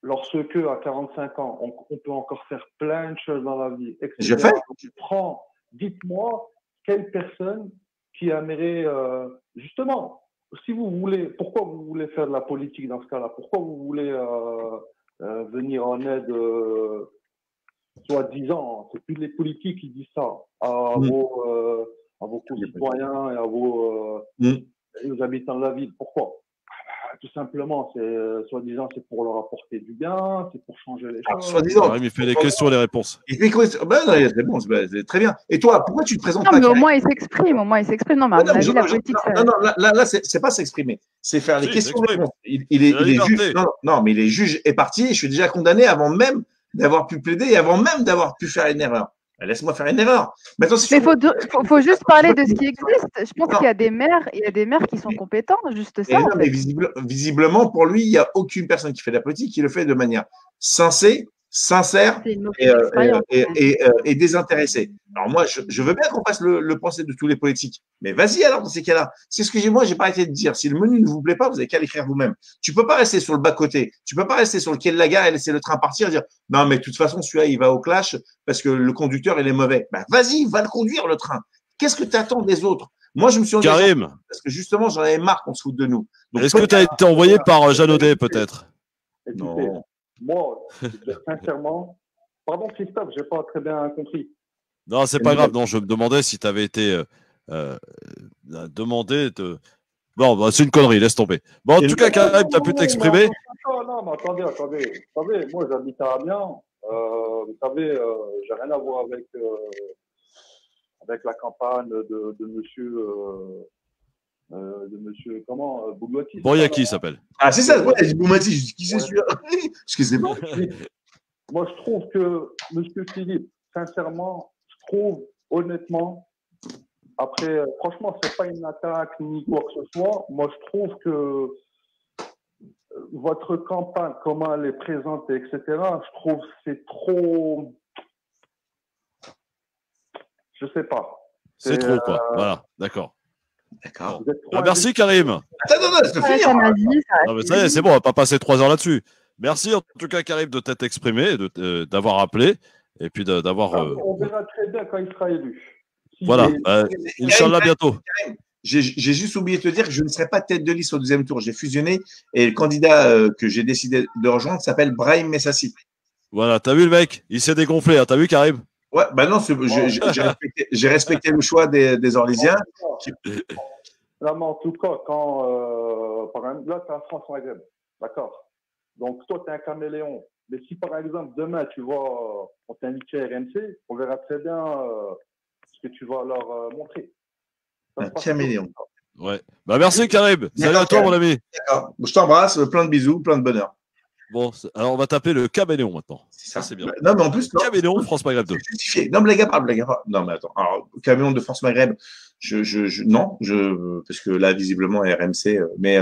Speaker 9: Lorsque, à 45 ans, on peut encore faire plein de choses dans la vie, etc.
Speaker 5: Je fais.
Speaker 9: Dites-moi, quelle personne qui aimerait, justement, si vous voulez, pourquoi vous voulez faire de la politique dans ce cas-là? Pourquoi vous voulez venir en aide, soi-disant, c'est plus les politiques qui disent ça, à vos concitoyens et à vos habitants de la ville? Pourquoi? Tout simplement, c'est soi-disant, c'est pour leur apporter du bien, c'est pour changer les choses.
Speaker 5: Soi-disant.
Speaker 3: Il fait les questions et les réponses.
Speaker 5: Ben non, c'est bon, c'est très bien. Et toi, pourquoi tu te présentes
Speaker 4: non,
Speaker 5: pas?
Speaker 4: Mais au moins, il s'exprime. Non, mais à mon avis, la politique,
Speaker 5: là, c'est pas s'exprimer. C'est faire les questions. Il est juge. Non, mais il est juge et parti. Je suis déjà condamné avant même d'avoir pu plaider et avant même d'avoir pu faire une erreur. Laisse-moi faire une erreur. Maintenant,
Speaker 4: mais il faut juste parler de ce qui existe. Je pense qu'il y a des maires qui sont compétents, juste ça.
Speaker 5: Non, mais visiblement, pour lui, il n'y a aucune personne qui fait de la politique qui le fait de manière sincère et désintéressée. Alors moi, je veux bien qu'on fasse le procès de tous les politiques, mais vas-y alors dans ces cas-là. C'est ce que j'ai pas arrêté de dire. Si le menu ne vous plaît pas, vous avez qu'à l'écrire vous-même. Tu peux pas rester sur le bas-côté. Tu peux pas rester sur le quai de la gare et laisser le train partir et dire non mais de toute façon celui-là il va au clash parce que le conducteur il est mauvais. Ben vas-y, va le conduire le train. Qu'est-ce que tu attends des autres? Moi je me suis engagé
Speaker 3: Karim,
Speaker 5: parce que justement j'en avais marre qu'on se foute de nous.
Speaker 3: Est-ce que tu as été envoyé par Jeanne Audet peut-être?
Speaker 9: Non. Moi, sincèrement, pardon Christophe, j'ai pas très bien compris.
Speaker 3: Non, c'est pas grave. Non, je me demandais si tu avais été demandé de. Bon, bah, c'est une connerie, laisse tomber. Bon, en tout cas, Karim, tu as pu t'exprimer.
Speaker 9: Non, mais attendez. Moi, j'habite à Amiens. Vous savez, j'ai rien à voir avec la campagne de monsieur. De monsieur, Bougouati.
Speaker 3: Boyaki s'appelle.
Speaker 5: Ah, c'est ça, ouais, Bougouati, je dis qui c'est celui-là? Excusez-moi.
Speaker 9: Moi, je trouve que monsieur Philippe, sincèrement, honnêtement, après, franchement, c'est pas une attaque ni quoi que ce soit. Moi, je trouve que votre campagne, comment elle est présentée, etc., je trouve que c'est trop. Je sais pas.
Speaker 3: C'est trop, quoi. Voilà, d'accord.
Speaker 5: D'accord.
Speaker 3: Merci, Karim.
Speaker 5: Attends, laisse-le finir.
Speaker 3: Non, mais ça y est, c'est bon, on va pas passer 3 heures là-dessus. Merci en tout cas, Karim, de t'être exprimé, d'avoir appelé et puis d'avoir.
Speaker 9: On verra très bien quand il sera élu.
Speaker 3: Voilà, Inch'Allah, bientôt.
Speaker 5: J'ai juste oublié de te dire que je ne serai pas tête de liste au 2e tour. J'ai fusionné et le candidat que j'ai décidé de rejoindre s'appelle Brahim Messassi.
Speaker 3: Voilà, t'as vu le mec? Il s'est dégonflé, hein. T'as vu, Karim?
Speaker 5: Ouais, bah non, j'ai respecté le choix des Orlésiens.
Speaker 9: Non, mais en tout cas, quand, par exemple, là, tu es un France Maghreb, d'accord? Donc, toi, tu es un caméléon. Mais si, par exemple, demain, tu vois, on t'invite à RMC, on verra très bien ce que tu vas leur montrer.
Speaker 5: Un caméléon.
Speaker 3: Ouais. Bah, merci, Karim. Salut à toi, mon ami.
Speaker 5: D'accord. Je t'embrasse, plein de bisous, plein de bonheur.
Speaker 3: Bon, alors on va taper le caméléon maintenant. Ça, c'est bien.
Speaker 5: Non, mais en plus,
Speaker 3: caméléon, France Maghreb 2.
Speaker 5: Non, blague à part. Non, mais attends. Alors, caméléon de France Maghreb, non, parce que là, visiblement, RMC, mais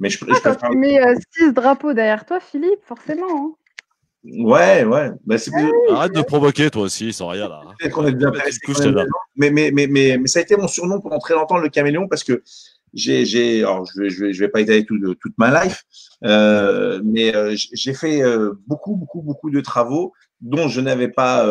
Speaker 5: je
Speaker 4: préfère. Tu mets 6 drapeaux derrière toi, Philippe, forcément. Hein.
Speaker 5: Ouais. Bah,
Speaker 3: arrête de provoquer, toi aussi, sans rien là.
Speaker 5: Mais ça a été mon surnom pendant très longtemps, le caméléon, parce que alors je vais pas étaler toute ma life, mais j'ai fait beaucoup de travaux dont je n'avais pas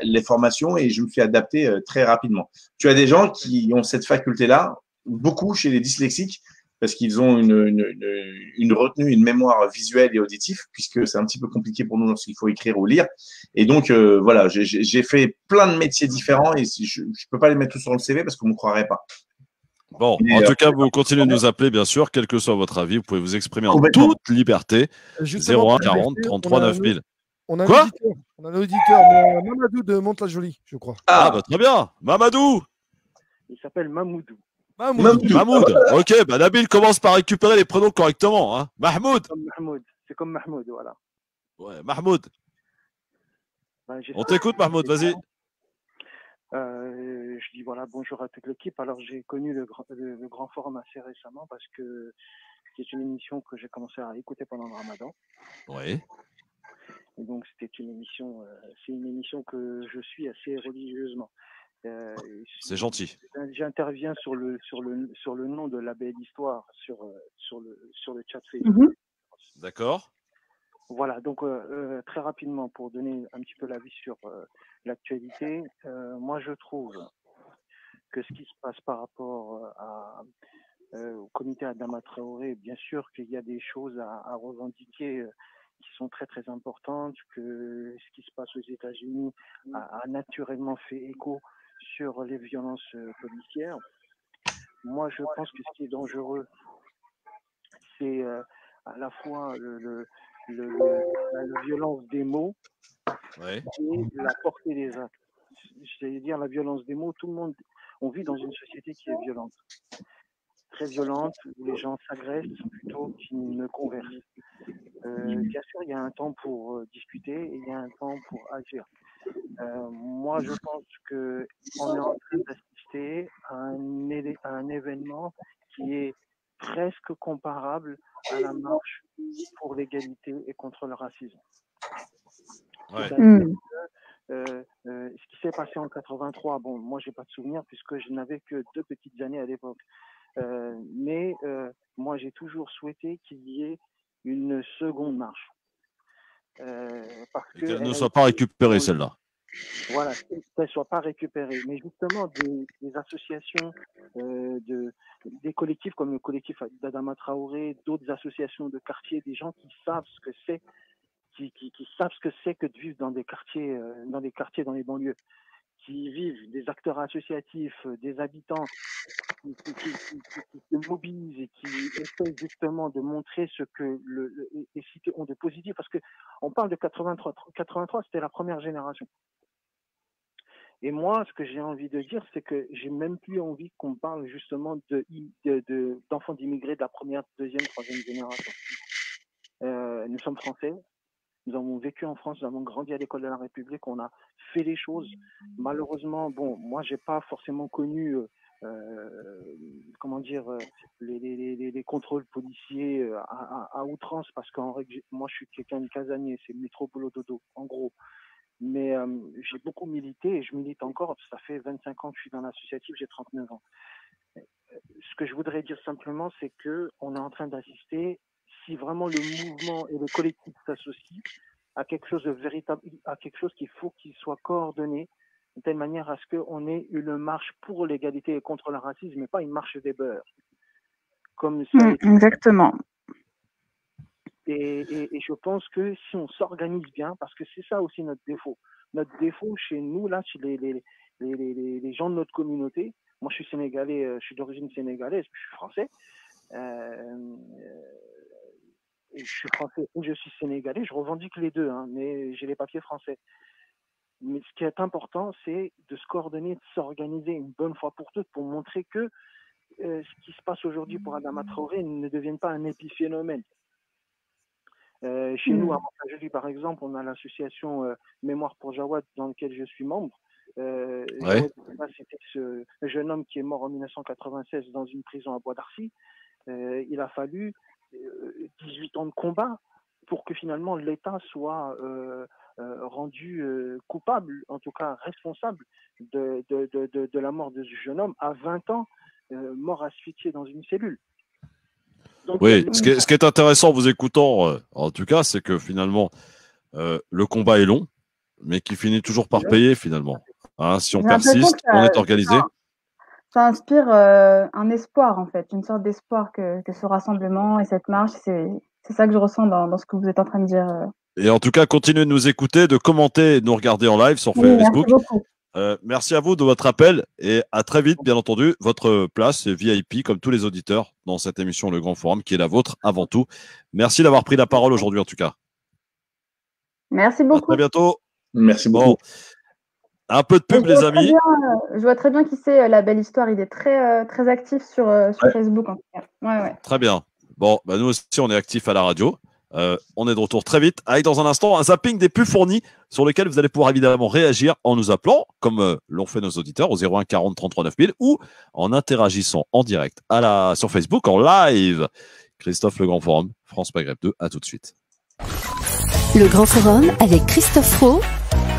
Speaker 5: les formations et je me suis adapté très rapidement. Tu as des gens qui ont cette faculté-là, beaucoup chez les dyslexiques, parce qu'ils ont une retenue, une mémoire visuelle et auditive, puisque c'est un petit peu compliqué pour nous lorsqu'il faut écrire ou lire. Et donc, voilà, j'ai fait plein de métiers différents et je peux pas les mettre tous sur le CV parce qu'on ne me croirait pas.
Speaker 3: Bon, en tout cas, vous continuez de nous appeler, bien sûr, quel que soit votre avis. Vous pouvez vous exprimer en toute liberté. 01 40 33 9000.
Speaker 6: On a
Speaker 3: Quoi?
Speaker 6: un auditeur, Mamadou de Monte-la-Jolie, je crois.
Speaker 3: Ah, bah très bien. Mamadou.
Speaker 10: Il s'appelle Mamoudou.
Speaker 3: Mahmoud. Ok, bah Nabil commence par récupérer les prénoms correctement. Hein. Mahmoud.
Speaker 10: C'est comme Mahmoud, voilà.
Speaker 3: Ouais, Mahmoud.
Speaker 10: Ben,
Speaker 3: On t'écoute, Mahmoud, vas-y.
Speaker 10: Je dis voilà, bonjour à toute l'équipe. Alors, j'ai connu le grand forum assez récemment parce que c'est une émission que j'ai commencé à écouter pendant le Ramadan.
Speaker 3: Oui.
Speaker 10: Et donc, c'était une émission, c'est une émission que je suis assez religieusement.
Speaker 3: C'est gentil.
Speaker 10: J'interviens sur le nom de la belle histoire sur le chat Facebook.
Speaker 3: D'accord.
Speaker 10: Voilà, donc très rapidement pour donner un petit peu l'avis sur l'actualité, moi je trouve que ce qui se passe par rapport au comité Adama Traoré, bien sûr qu'il y a des choses à revendiquer qui sont très très importantes, que ce qui se passe aux États-Unis a naturellement fait écho sur les violences policières. Moi je pense que ce qui est dangereux, c'est à la fois la violence des mots et la portée des actes. C'est-à-dire la violence des mots, tout le monde, on vit dans une société qui est violente, très violente, où les gens s'agressent plutôt qu'ils ne conversent. Bien sûr, il y a un temps pour discuter et il y a un temps pour agir. Moi, je pense qu'on est en train d'assister à un événement qui est presque comparable à la marche pour l'égalité et contre le racisme.
Speaker 3: Ouais.
Speaker 10: Ce qui s'est passé en 83, bon, moi j'ai pas de souvenir puisque je n'avais que 2 petites années à l'époque. Mais moi j'ai toujours souhaité qu'il y ait une seconde marche. Parce que
Speaker 3: qu'elle ne soit pas récupérée, celle-là.
Speaker 10: Voilà, qu'elle ne soit pas récupérée. Mais justement, des associations, des collectifs comme le collectif d'Adama Traoré, d'autres associations de quartier, des gens qui savent ce que c'est, qui savent ce que c'est que de vivre dans des quartiers, dans les banlieues, qui vivent, des acteurs associatifs, des habitants qui se mobilisent et qui essaient justement de montrer ce que les cités ont de positif. Parce qu'on parle de 83. 83, c'était la première génération. Et moi, ce que j'ai envie de dire, c'est que j'ai même plus envie qu'on parle justement d'enfants d'immigrés de la première, deuxième, troisième génération. Nous sommes français, nous avons vécu en France, nous avons grandi à l'école de la République, on a fait les choses. Malheureusement, bon, moi, j'ai pas forcément connu, les contrôles policiers à outrance, parce qu'en règle, moi, je suis quelqu'un de casanier, c'est métro boulot dodo, en gros. Mais j'ai beaucoup milité et je milite encore. Ça fait 25 ans que je suis dans l'associatif, j'ai 39 ans. Ce que je voudrais dire simplement, c'est qu'on est en train d'assister, si vraiment le mouvement et le collectif s'associent, à quelque chose de véritable, à quelque chose qu'il faut qu'il soit coordonné de telle manière à ce qu'on ait une marche pour l'égalité et contre le racisme, mais pas une marche des beurs. Comme ça
Speaker 4: exactement.
Speaker 10: Et je pense que si on s'organise bien, parce que c'est ça aussi notre défaut. Notre défaut chez nous, là, chez les gens de notre communauté, moi je suis sénégalais, je suis d'origine sénégalaise, je suis français. Je suis français et je suis sénégalais, je revendique les deux, hein, mais j'ai les papiers français. Mais ce qui est important, c'est de se coordonner, de s'organiser une bonne fois pour toutes pour montrer que ce qui se passe aujourd'hui pour Adama Traoré ne devienne pas un épiphénomène. Chez nous, à Montpellier, par exemple, on a l'association Mémoire pour Jawad, dans laquelle je suis membre. C'était ce jeune homme qui est mort en 1996 dans une prison à Bois d'Arcy. Il a fallu 18 ans de combat pour que finalement l'État soit rendu coupable, en tout cas responsable de la mort de ce jeune homme à 20 ans, mort asphyxié dans une cellule. Donc,
Speaker 3: oui, ce qui est intéressant en vous écoutant, en tout cas, c'est que finalement, le combat est long, mais qui finit toujours par payer finalement. Hein, si on persiste, on est organisé.
Speaker 4: Ça inspire un espoir, en fait, une sorte d'espoir que ce rassemblement et cette marche, c'est ça que je ressens dans ce que vous êtes en train de dire.
Speaker 3: Et en tout cas, continuez de nous écouter, de commenter et de nous regarder en live sur Facebook.
Speaker 4: Merci beaucoup.
Speaker 3: Merci à vous de votre appel et à très vite, bien entendu. Votre place est VIP, comme tous les auditeurs, dans cette émission Le Grand Forum, qui est la vôtre avant tout. Merci d'avoir pris la parole aujourd'hui, en tout cas.
Speaker 4: Merci beaucoup.
Speaker 3: À très bientôt.
Speaker 5: Merci beaucoup.
Speaker 3: Un peu de pub, les amis.
Speaker 4: Je vois très bien qui c'est, La Belle Histoire. Il est très actif sur Facebook, en tout cas. Ouais.
Speaker 3: Très bien. Bon, bah nous aussi, on est actifs à la radio. On est de retour très vite avec dans un instant un zapping des plus fournis sur lesquels vous allez pouvoir évidemment réagir en nous appelant, comme l'ont fait nos auditeurs, au 01 40 33 9000 ou en interagissant en direct sur Facebook en live. Christophe Le Grand Forum, France Maghreb 2, à tout de suite.
Speaker 2: Le Grand Forum avec Christophe Roux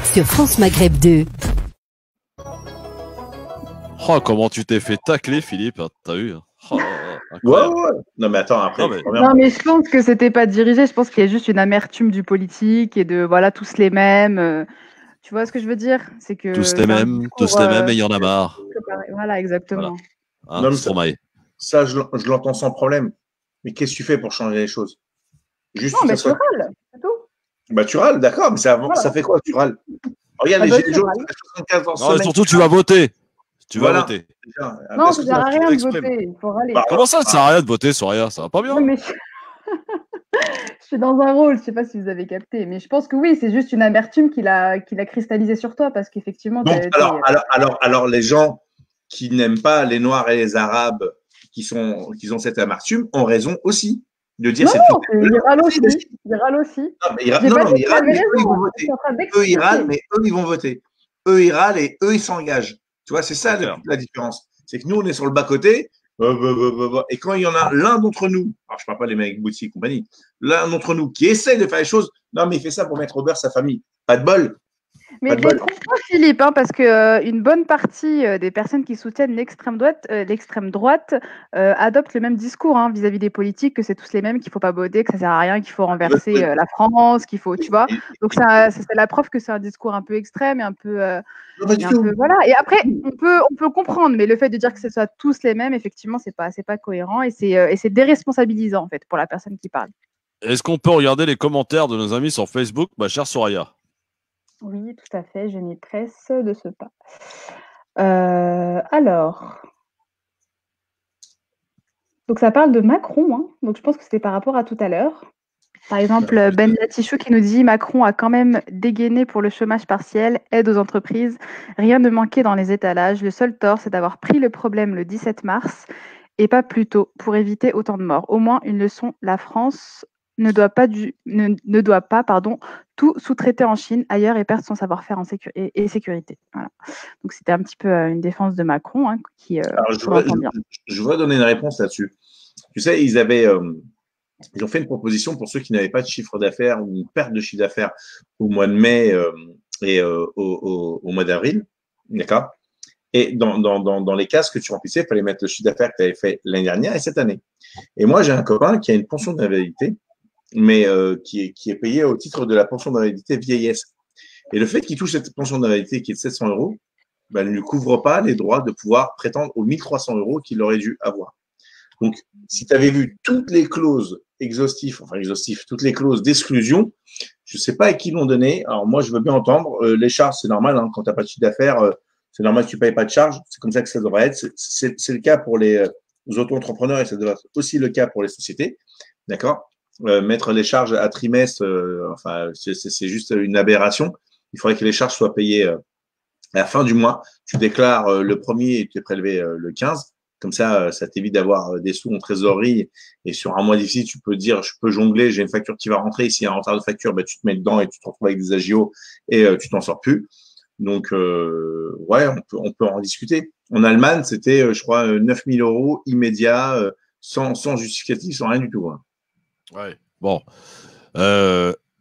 Speaker 2: sur France Maghreb 2.
Speaker 3: Oh, comment tu t'es fait tacler, Philippe, t'as vu?
Speaker 5: Ouais. Non, mais attends, après.
Speaker 4: Non, mais je pense que c'était pas dirigé. Je pense qu'il y a juste une amertume du politique et de voilà, tous les mêmes. Tu vois ce que je veux dire? C'est que
Speaker 3: tous les mêmes, et il y en a marre.
Speaker 4: Voilà, exactement.
Speaker 3: Voilà.
Speaker 5: Non, mais ça, je l'entends sans problème. Mais qu'est-ce que tu fais pour changer les choses?
Speaker 4: Juste non, mais tu râles, c'est tout.
Speaker 5: Bah, tu râles, d'accord, mais ça fait quoi, tu râles? Regarde, les gilets jaunes, 75 ans.
Speaker 3: Non, surtout, tu vas voter. Tu vas voter.
Speaker 4: Non, ça ne sert à rien de voter. Il faut râler.
Speaker 3: Comment ça ne sert à rien de voter, Soraya? Ça va pas bien?
Speaker 4: Mais je suis dans un rôle, je ne sais pas si vous avez capté, mais je pense que oui, c'est juste une amertume qu'il a cristallisé sur toi parce qu'effectivement.
Speaker 5: Alors, les gens qui n'aiment pas les Noirs et les Arabes, qui ont cette amertume, ont raison aussi de dire.
Speaker 4: Ils râlent aussi. Ils râlent aussi.
Speaker 5: Non, mais ils râlent, mais eux, ils vont voter. Eux, ils râlent, mais eux, ils vont voter. Eux, ils râlent et eux, ils s'engagent. Tu vois, c'est ça la différence. C'est que nous, on est sur le bas-côté. Et quand il y en a l'un d'entre nous, alors je ne parle pas des mecs Bouti et compagnie, l'un d'entre nous qui essaye de faire les choses, non, mais il fait ça pour mettre au beurre sa famille. Pas de bol.
Speaker 4: Mais je les trouve pas, Philippe, parce qu'une bonne partie des personnes qui soutiennent l'extrême droite adoptent le même discours vis-à-vis des politiques, que c'est tous les mêmes, qu'il ne faut pas voter, que ça ne sert à rien, qu'il faut renverser la France, qu'il faut, tu vois. Donc c'est la preuve que c'est un discours un peu extrême et un peu, voilà. Et après, on peut comprendre, mais le fait de dire que ce soit tous les mêmes, effectivement, c'est pas cohérent et c'est déresponsabilisant en fait pour la personne qui parle.
Speaker 3: Est-ce qu'on peut regarder les commentaires de nos amis sur Facebook, ma chère Soraya?
Speaker 4: Oui, tout à fait, je m'y presse de ce pas. Alors, donc ça parle de Macron, donc je pense que c'était par rapport à tout à l'heure. Par exemple, Ben Latichou qui nous dit « Macron a quand même dégainé pour le chômage partiel, aide aux entreprises, rien ne manquait dans les étalages. Le seul tort, c'est d'avoir pris le problème le 17 mars et pas plus tôt pour éviter autant de morts. Au moins une leçon, la France ne doit pas tout sous-traiter en Chine ailleurs et perdre son savoir-faire et sécurité. » Voilà. Donc c'était un petit peu une défense de Macron qui
Speaker 5: je voudrais donner une réponse là-dessus. Tu sais, ils ont fait une proposition pour ceux qui n'avaient pas de chiffre d'affaires ou une perte de chiffre d'affaires au mois de mai et au mois d'avril. D'accord? Et dans les cases que tu remplissais, il fallait mettre le chiffre d'affaires que tu avais fait l'année dernière et cette année. Et moi, j'ai un copain qui a une pension d'invalidité, mais qui est payé au titre de la pension d'invalidité vieillesse. Et le fait qu'il touche cette pension d'invalidité qui est de 700 €, ne lui couvre pas les droits de pouvoir prétendre aux 1 300 € qu'il aurait dû avoir. Donc, si tu avais vu toutes les clauses exhaustives, toutes les clauses d'exclusion, je ne sais pas à qui l'ont donné. Alors, moi, je veux bien entendre. Les charges, c'est normal, quand tu n'as pas de chiffre d'affaires, c'est normal que tu ne payes pas de charges. C'est comme ça que ça devrait être. C'est le cas pour les auto-entrepreneurs et ça devrait être aussi le cas pour les sociétés. D'accord? Mettre les charges à trimestre, c'est juste une aberration. Il faudrait que les charges soient payées à la fin du mois. Tu déclares le 1er et tu es prélevé le 15. Comme ça t'évite d'avoir des sous en trésorerie. Et sur un mois difficile, tu peux dire, je peux jongler, j'ai une facture qui va rentrer. S'il y a un retard de facture, tu te mets dedans et tu te retrouves avec des agios et tu t'en sors plus. Donc, on peut en discuter. En Allemagne, c'était, je crois, 9 000 € immédiats, sans justificatif, sans rien du tout.
Speaker 3: Ouais. Bon.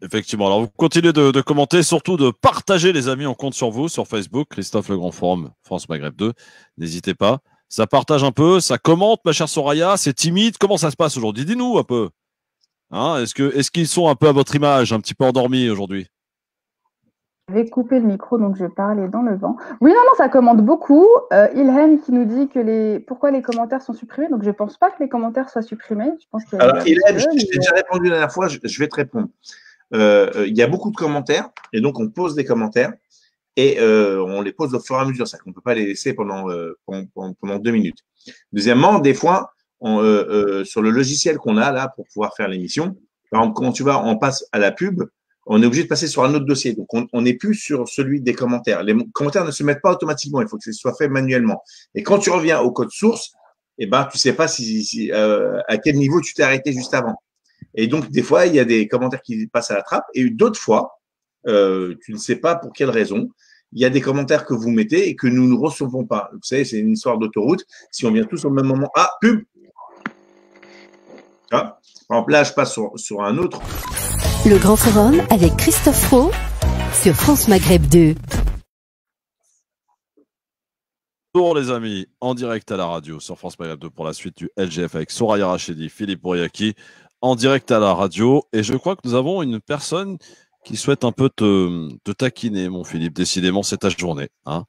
Speaker 3: Effectivement. Alors, vous continuez de commenter, surtout de partager, les amis. On compte sur vous sur Facebook, Christophe Le Grand Forum, France Maghreb 2. N'hésitez pas. Ça partage un peu, ça commente, ma chère Soraya. C'est timide. Comment ça se passe aujourd'hui? Dis-nous un peu. Est-ce qu'ils sont un peu à votre image, un petit peu endormis aujourd'hui?
Speaker 4: Je vais couper le micro, donc je parlais dans le vent. Oui, non, ça commente beaucoup. Ilham qui nous dit pourquoi les commentaires sont supprimés. Donc, je ne pense pas que les commentaires soient supprimés. Je pense qu'il y a
Speaker 5: Alors, Ilham, je t'ai déjà répondu la dernière fois, je vais te répondre. Il y a beaucoup de commentaires, et donc on pose des commentaires, et on les pose au fur et à mesure. C'est-à-dire qu'on ne peut pas les laisser pendant 2 minutes. Deuxièmement, des fois, sur le logiciel qu'on a là pour pouvoir faire l'émission, par exemple, quand on passe à la pub, on est obligé de passer sur un autre dossier. Donc, on n'est plus sur celui des commentaires. Les commentaires ne se mettent pas automatiquement. Il faut que ce soit fait manuellement. Et quand tu reviens au code source, eh ben, tu sais pas à quel niveau tu t'es arrêté juste avant. Et donc, des fois, il y a des commentaires qui passent à la trappe. Et d'autres fois, tu ne sais pas pour quelle raison. Il y a des commentaires que vous mettez et que nous ne recevons pas. Vous savez, c'est une histoire d'autoroute. Si on vient tous au même moment, ah, pub! Ah, par exemple, là, je passe sur un autre.
Speaker 2: Le Grand Forum avec Christophe Roux sur France Maghreb 2.
Speaker 3: Bonjour les amis, en direct à la radio sur France Maghreb 2 pour la suite du LGF avec Soraya Rachedi, Philippe Bouriaki, en direct à la radio. Et je crois que nous avons une personne qui souhaite un peu te taquiner, mon Philippe. Décidément, c'est ta journée. Hein.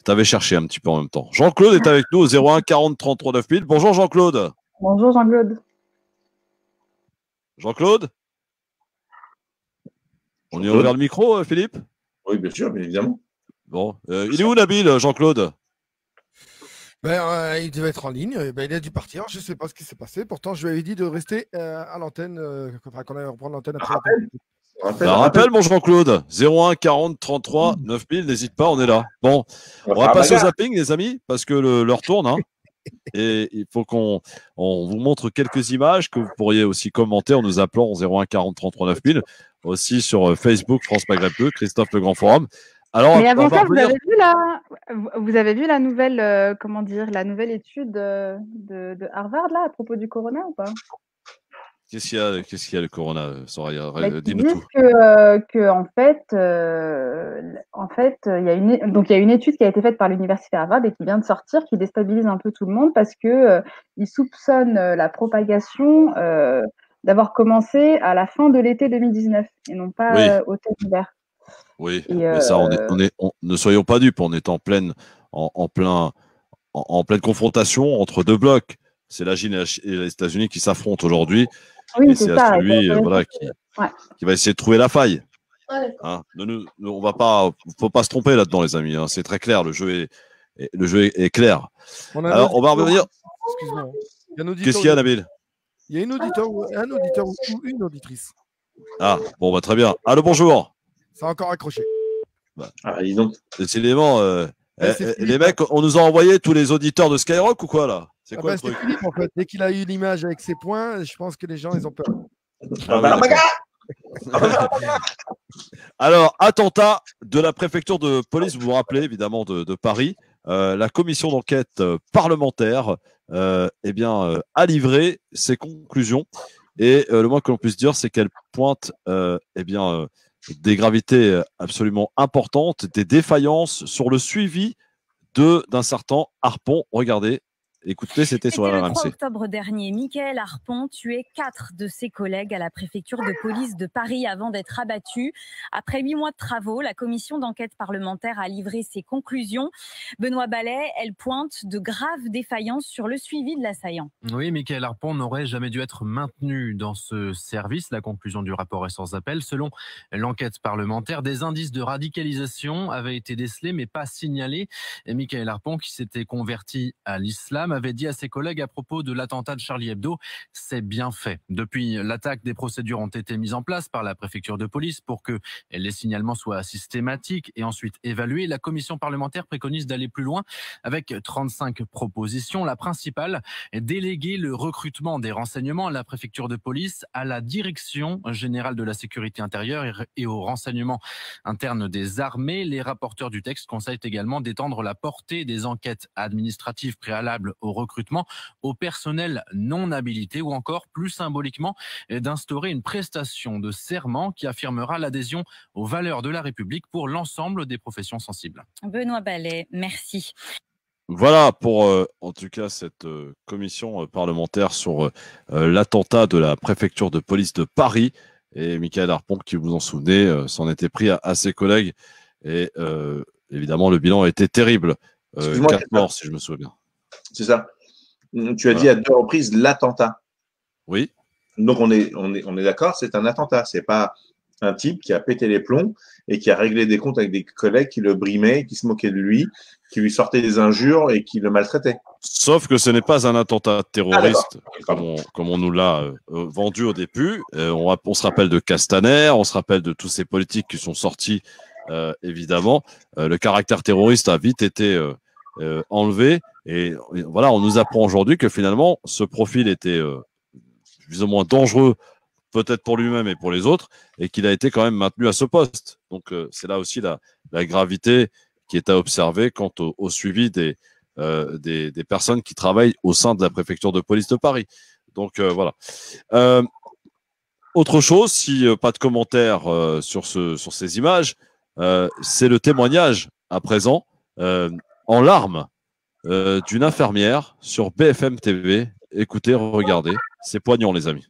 Speaker 3: Tu avais cherché un petit peu en même temps. Jean-Claude est avec nous au 01 40 33 9000. Bonjour Jean-Claude.
Speaker 4: Bonjour Jean-Claude.
Speaker 3: Jean-Claude, on y a ouvert le micro, Philippe?
Speaker 5: Oui, bien sûr, bien évidemment.
Speaker 3: Bon, il est où Nabil, Jean-Claude?
Speaker 6: Il devait être en ligne, il a dû partir, je ne sais pas ce qui s'est passé. Pourtant, je lui avais dit de rester à l'antenne, qu'on allait reprendre l'antenne après.
Speaker 3: Rappel, mon Jean-Claude, 01 40 33 9000, n'hésite pas, on est là. Bon, on va passer au zapping, les amis, parce que l'heure tourne. Hein. Et il faut qu'on vous montre quelques images que vous pourriez aussi commenter en nous appelant au 01 40 33 9000, aussi sur Facebook France Maghreb 2, Christophe le Grand Forum. Alors,
Speaker 4: mais avant ça, vous avez vu la nouvelle, la nouvelle étude de Harvard là à propos du corona ou pas?
Speaker 3: Qu'est-ce qu'il y a le corona, Soraya?
Speaker 4: Dis-nous tout. Que en fait, il y a une étude qui a été faite par l'université Harvard et qui vient de sortir, qui déstabilise un peu tout le monde parce que ils soupçonnent la propagation d'avoir commencé à la fin de l'été 2019 et non pas automne-hiver.
Speaker 3: Oui, mais ça, ne soyons pas dupes, on est en pleine confrontation entre deux blocs. C'est la Chine et les États-Unis qui s'affrontent aujourd'hui.
Speaker 4: Oui,
Speaker 3: et c'est à celui qui va essayer de trouver la faille. Hein, on va pas, faut pas se tromper là-dedans, les amis. Hein, c'est très clair, le jeu est clair. Alors, on va revenir.
Speaker 6: Excuse-moi.
Speaker 3: Qu'est-ce qu'il y a, Nabil?
Speaker 6: Il y a un auditeur ou une auditrice.
Speaker 3: Ah, bon, très bien. Allô, bonjour.
Speaker 6: Ça a encore accroché.
Speaker 5: Dis donc.
Speaker 3: Décidément, les mecs, on nous a envoyé tous les auditeurs de Skyrock ou quoi, là? C'est quoi le truc?
Speaker 6: Philippe, en fait. Dès qu'il a eu l'image avec ses points, je pense que les gens, ils ont peur. Alors, attentat de la préfecture de police, vous vous rappelez évidemment de Paris. La commission d'enquête parlementaire a livré ses conclusions. Et le moins que l'on puisse dire, c'est qu'elle pointe des gravités absolument importantes, des défaillances sur le suivi d'un certain Harpon. Regardez. Écoutez, c'était sur la RMC.
Speaker 11: Le 3 octobre dernier, Mickaël Harpon tuait 4 de ses collègues à la préfecture de police de Paris avant d'être abattu. Après 8 mois de travaux, la commission d'enquête parlementaire a livré ses conclusions. Benoît Ballet, elle pointe de graves défaillances sur le suivi de l'assaillant.
Speaker 12: Oui, Mickaël Harpon n'aurait jamais dû être maintenu dans ce service. La conclusion du rapport est sans appel. Selon l'enquête parlementaire, des indices de radicalisation avaient été décelés mais pas signalés. Et Mickaël Harpon, qui s'était converti à l'islam, avait dit à ses collègues à propos de l'attentat de Charlie Hebdo, c'est bien fait. Depuis l'attaque, des procédures ont été mises en place par la préfecture de police pour que les signalements soient systématiques et ensuite évalués. La commission parlementaire préconise d'aller plus loin avec 35 propositions. La principale est déléguer le recrutement des renseignements à la préfecture de police, à la direction générale de la sécurité intérieure et au renseignement interne des armées. Les rapporteurs du texte conseillent également d'étendre la portée des enquêtes administratives préalables au recrutement au personnel non habilité ou encore plus symboliquement d'instaurer une prestation de serment qui affirmera l'adhésion aux valeurs de la République pour l'ensemble des professions sensibles.
Speaker 11: Benoît Ballet, merci.
Speaker 3: Voilà pour en tout cas cette commission parlementaire sur l'attentat de la préfecture de police de Paris. Et Mickaël Harpon, qui vous en souvenez, s'en était pris à ses collègues. Et évidemment, le bilan a été terrible. 4 morts, si je me souviens bien.
Speaker 5: C'est ça. Tu as dit à 2 reprises l'attentat.
Speaker 3: Oui.
Speaker 5: Donc on est d'accord, c'est un attentat. C'est pas un type qui a pété les plombs et qui a réglé des comptes avec des collègues qui le brimaient, qui se moquaient de lui, qui lui sortait des injures et qui le maltraitait.
Speaker 3: Sauf que ce n'est pas un attentat terroriste comme on nous l'a vendu au début. On se rappelle de Castaner, on se rappelle de tous ces politiques qui sont sortis, évidemment. Le caractère terroriste a vite été enlevé. Et voilà, on nous apprend aujourd'hui que finalement, ce profil était plus ou moins dangereux, peut-être pour lui-même et pour les autres, et qu'il a été quand même maintenu à ce poste. Donc, c'est là aussi la gravité qui est à observer quant au suivi des personnes qui travaillent au sein de la préfecture de police de Paris. Donc, voilà. Autre chose, si pas de commentaires sur ces images, c'est le témoignage à présent en larmes d'une infirmière sur BFM TV. Écoutez, regardez, c'est poignant, les amis.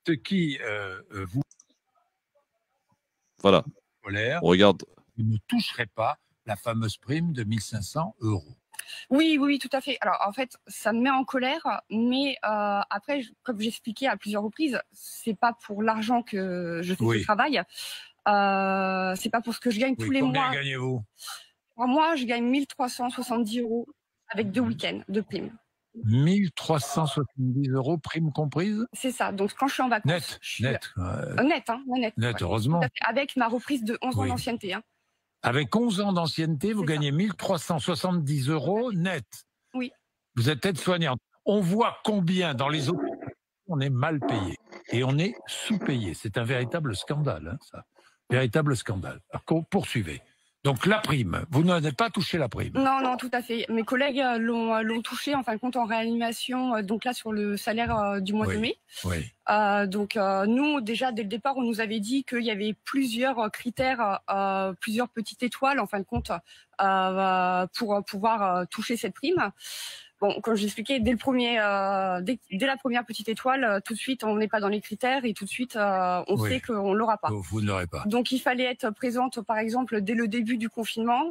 Speaker 13: Ce qui vous
Speaker 3: voilà.
Speaker 13: Colère,
Speaker 3: on regarde.
Speaker 13: Vous ne toucherez pas la fameuse prime de 1 500 €.
Speaker 14: Oui, tout à fait. Alors, en fait, ça me met en colère, mais après, comme j'ai expliqué à plusieurs reprises, c'est pas pour l'argent que je fais ce travail. C'est pas pour ce que je gagne tous les mois.
Speaker 13: Combien gagnez-vous?
Speaker 14: Moi, je gagne 1 370 € avec 2 week-ends de prime.
Speaker 13: 1 370 € prime comprise?
Speaker 14: C'est ça. Donc, quand je suis en vacances.
Speaker 13: Net.
Speaker 14: Net,
Speaker 13: heureusement.
Speaker 14: Avec ma reprise de 11 ans d'ancienneté. Hein.
Speaker 13: Avec 11 ans d'ancienneté, vous gagnez 1 370 € net.
Speaker 14: Oui.
Speaker 13: Vous êtes aide-soignante. On voit combien dans les autres on est mal payé et on est sous-payé. C'est un véritable scandale, hein, ça. Véritable scandale. Alors, poursuivez. Donc la prime, vous n'avez pas touché la prime?
Speaker 14: Non, tout à fait. Mes collègues l'ont touché, en fin de compte, en réanimation, donc là sur le salaire du mois de mai.
Speaker 13: Oui.
Speaker 14: Donc nous, déjà, dès le départ, on nous avait dit qu'il y avait plusieurs critères, plusieurs petites étoiles, en fin de compte, pour pouvoir toucher cette prime. Bon, comme j'expliquais, dès la première petite étoile, tout de suite, on n'est pas dans les critères et tout de suite, on sait qu'on l'aura pas.
Speaker 13: Vous ne l'aurez pas.
Speaker 14: Donc, il fallait être présente, par exemple, dès le début du confinement,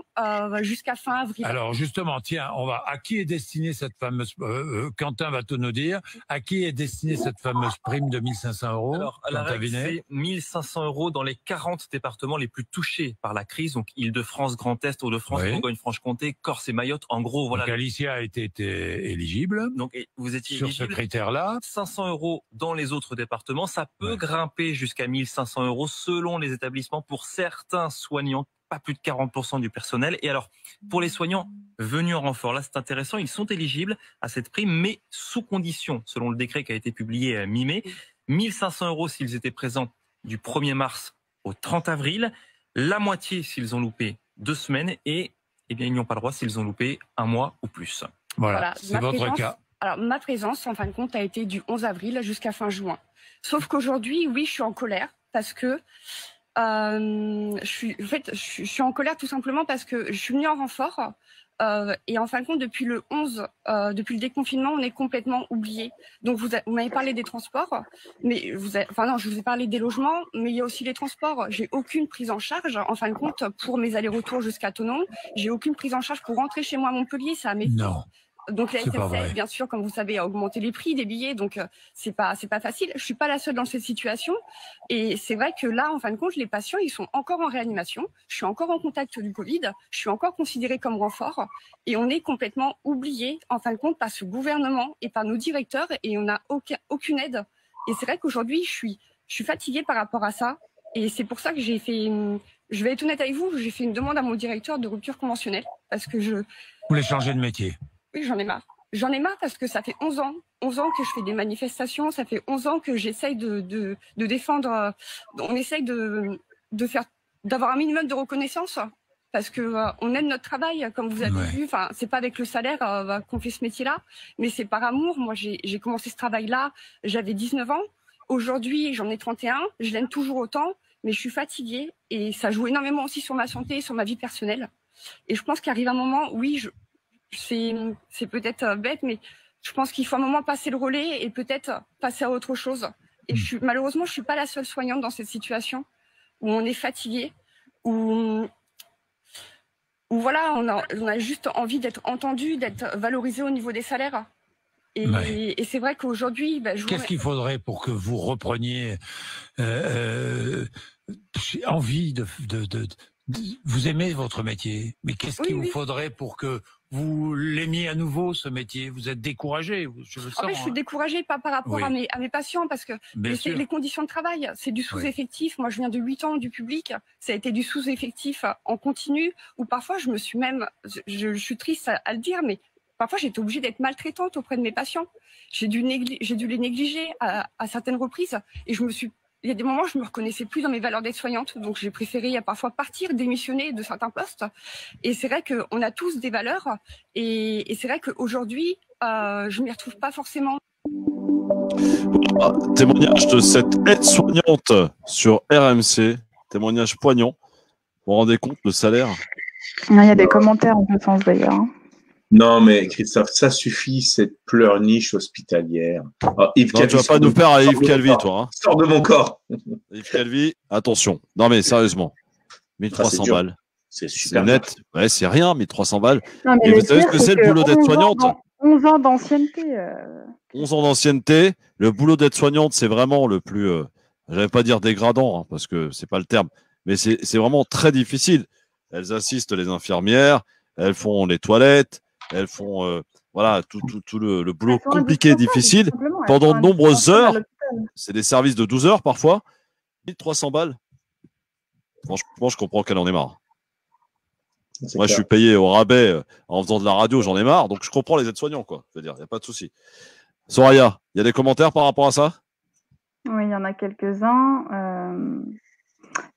Speaker 14: jusqu'à fin avril.
Speaker 13: Alors, justement, tiens, à qui est destinée cette fameuse, Quentin va tout nous dire, à qui est destinée cette fameuse prime de 1 500 €?
Speaker 15: Alors, à la règle, c'est 1 500 € dans les 40 départements les plus touchés par la crise, donc Île-de-France, Grand Est, Hauts-de-France, Bourgogne-Franche-Comté, Corse et Mayotte. En gros, voilà.
Speaker 13: Donc, Alicia a été éligible.
Speaker 15: Donc, vous étiez
Speaker 13: sur
Speaker 15: éligible.
Speaker 13: ce critère-là.
Speaker 15: 500 € dans les autres départements. Ça peut grimper jusqu'à 1 500 € selon les établissements pour certains soignants, pas plus de 40% du personnel. Et alors, pour les soignants venus en renfort, là, c'est intéressant, ils sont éligibles à cette prime, mais sous condition, selon le décret qui a été publié mi-mai. 1 500 € s'ils étaient présents du 1er mars au 30 avril, la moitié s'ils ont loupé 2 semaines et eh bien, ils n'y ont pas le droit s'ils ont loupé 1 mois ou plus.
Speaker 13: Voilà, c'est votre cas.
Speaker 14: Alors, ma présence, en fin de compte, a été du 11 avril jusqu'à fin juin. Sauf qu'aujourd'hui, oui, je suis en colère parce que je suis en colère tout simplement parce que je suis venue en renfort et en fin de compte, depuis le 11, depuis le déconfinement, on est complètement oublié. Donc, vous m'avez parlé des transports, mais je vous ai parlé des logements, mais il y a aussi les transports. J'ai aucune prise en charge, en fin de compte, pour mes allers-retours jusqu'à Thonon. J'ai aucune prise en charge pour rentrer chez moi à Montpellier. Ça m'est
Speaker 13: Non.
Speaker 14: Donc la SNCF, bien sûr, comme vous savez, a augmenté les prix des billets, donc c'est pas facile. Je suis pas la seule dans cette situation, et c'est vrai que là, en fin de compte, les patients, ils sont encore en réanimation. Je suis encore en contact du Covid, je suis encore considérée comme renfort, et on est complètement oublié, en fin de compte, par ce gouvernement et par nos directeurs, et on n'a aucune aide. Et c'est vrai qu'aujourd'hui, je suis fatiguée par rapport à ça, et c'est pour ça que j'ai fait. Je vais être honnête avec vous, j'ai fait une demande à mon directeur de rupture conventionnelle parce que
Speaker 13: Vous voulez changer de métier?
Speaker 14: Oui, j'en ai marre. J'en ai marre parce que ça fait 11 ans que je fais des manifestations, ça fait 11 ans que j'essaye de défendre, on essaye d'avoir un minimum de reconnaissance parce que on aime notre travail, comme vous avez vu. Enfin, c'est pas avec le salaire qu'on fait ce métier-là, mais c'est par amour. Moi, j'ai commencé ce travail-là, j'avais 19 ans. Aujourd'hui, j'en ai 31. Je l'aime toujours autant, mais je suis fatiguée et ça joue énormément aussi sur ma santé, sur ma vie personnelle. Et je pense qu'arrive un moment, oui, c'est peut-être bête, mais je pense qu'il faut un moment passer le relais et peut-être passer à autre chose. Et malheureusement, je suis pas la seule soignante dans cette situation où on est fatigué, où voilà, on a juste envie d'être entendu, d'être valorisé au niveau des salaires. Et c'est vrai qu'aujourd'hui,
Speaker 13: qu'est-ce qu'il faudrait pour que vous repreniez envie vous aimez votre métier, mais qu'est-ce
Speaker 14: Oui,
Speaker 13: qu'il vous
Speaker 14: oui.
Speaker 13: faudrait pour que vous l'aimiez à nouveau, ce métier? Vous êtes découragé, je le
Speaker 14: En
Speaker 13: sens.
Speaker 14: fait, je suis découragée pas par rapport
Speaker 13: Oui.
Speaker 14: à mes patients parce que
Speaker 13: Bien sûr.
Speaker 14: les conditions de travail, c'est du sous-effectif. Moi, je viens de 8 ans du public. Ça a été du sous-effectif en continu où parfois je me suis même, je suis triste à le dire, mais parfois j'étais obligée d'être maltraitante auprès de mes patients. J'ai dû les négliger à certaines reprises et il y a des moments où je me reconnaissais plus dans mes valeurs d'aide-soignante, donc j'ai préféré parfois partir, démissionner de certains postes. Et c'est vrai qu'on a tous des valeurs, et c'est vrai qu'aujourd'hui, je m'y retrouve pas forcément.
Speaker 3: Témoignage de cette aide-soignante sur RMC, témoignage poignant. Vous vous rendez compte, le salaire?
Speaker 4: Il y a des commentaires en ce sens d'ailleurs. Hein.
Speaker 5: Non, mais Christophe, ça suffit, cette pleurniche hospitalière. Oh, Yves
Speaker 3: Non,
Speaker 5: Calvi,
Speaker 3: tu vas pas nous faire à Yves Calvi, toi. Hein.
Speaker 5: Sors de mon corps.
Speaker 3: Yves Calvi, attention. Non, mais sérieusement, 1300
Speaker 5: dur.
Speaker 3: balles.
Speaker 5: C'est super
Speaker 3: net. Ouais, c'est rien, 1300 balles.
Speaker 4: Non, mais
Speaker 3: et vous savez ce que c'est le boulot d'aide-soignante?
Speaker 4: 11 ans d'ancienneté.
Speaker 3: 11 ans d'ancienneté. Le boulot d'aide-soignante, c'est vraiment le plus, j'allais pas dire dégradant, hein, parce que c'est pas le terme, mais c'est vraiment très difficile. Elles assistent les infirmières, elles font les toilettes, elles font voilà tout le boulot compliqué, difficile, pendant de nombreuses heures. C'est des services de 12 heures parfois. 1300 balles. Franchement, je comprends qu'elle en ait marre. Moi, je suis payé au rabais en faisant de la radio, j'en ai marre. Donc, je comprends les aides-soignants, quoi. Je veux dire, il n'y a pas de souci. Soraya, il y a des commentaires par rapport à ça?
Speaker 4: Oui, il y en a quelques-uns.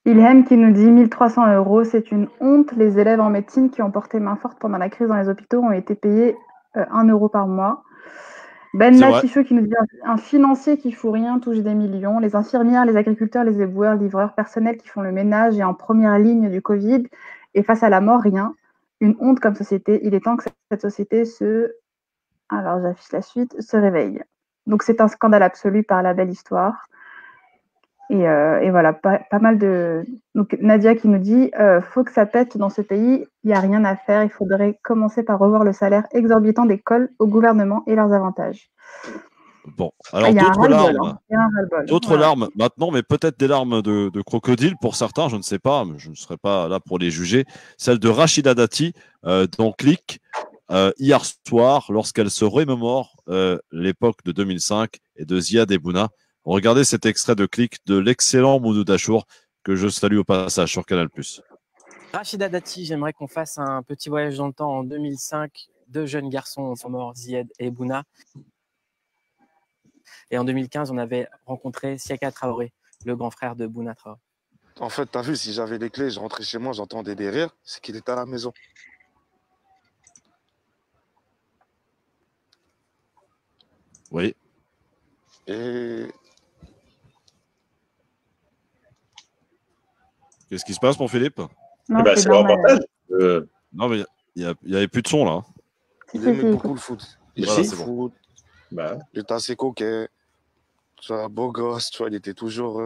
Speaker 4: Ilham qui nous dit 1300 €, c'est une honte. Les élèves en médecine qui ont porté main forte pendant la crise dans les hôpitaux ont été payés 1 € par mois. Ben Lachichou qui nous dit un financier qui fout rien touche des millions. Les infirmières, les agriculteurs, les éboueurs, livreurs, personnels qui font le ménage et en première ligne du Covid et face à la mort, rien. Une honte comme société. Il est temps que cette société alors j'affiche la suite, se réveille. Donc c'est un scandale absolu par la belle histoire. Et voilà, pas mal de... Donc Nadia qui nous dit faut que ça pète dans ce pays, il n'y a rien à faire, il faudrait commencer par revoir le salaire exorbitant des cols au gouvernement et leurs avantages.
Speaker 3: Bon, alors d'autres larmes maintenant, mais peut-être des larmes de crocodile pour certains, je ne sais pas, mais je ne serai pas là pour les juger. Celle de Rachida Dati dans Click hier soir, lorsqu'elle se remémore l'époque de 2005 et de Ziad Ebouna. Regardez cet extrait de Click de l'excellent Mouloud Achour que je salue au passage sur Canal+.
Speaker 16: Rachida Dati, j'aimerais qu'on fasse un petit voyage dans le temps. En 2005, 2 jeunes garçons sont morts, Ziad et Ebouna. Et en 2015, on avait rencontré Siaka Traoré, le grand frère de Bouna Traoré.
Speaker 17: En fait, t'as vu, si j'avais les clés, je rentrais chez moi, j'entendais des rires, c'est qu'il était à la maison.
Speaker 3: Oui.
Speaker 17: Et...
Speaker 3: Qu'est-ce qui se passe, mon Philippe?
Speaker 4: Non,
Speaker 5: c'est le reportage.
Speaker 3: Non, mais il n'y avait plus de son, là.
Speaker 17: Il aimait beaucoup le foot. Il
Speaker 3: Voilà,
Speaker 17: aimait
Speaker 3: c'est
Speaker 17: le
Speaker 3: bon.
Speaker 17: foot. Il était assez coquet. Tu vois, beau gosse, tu vois, il était toujours...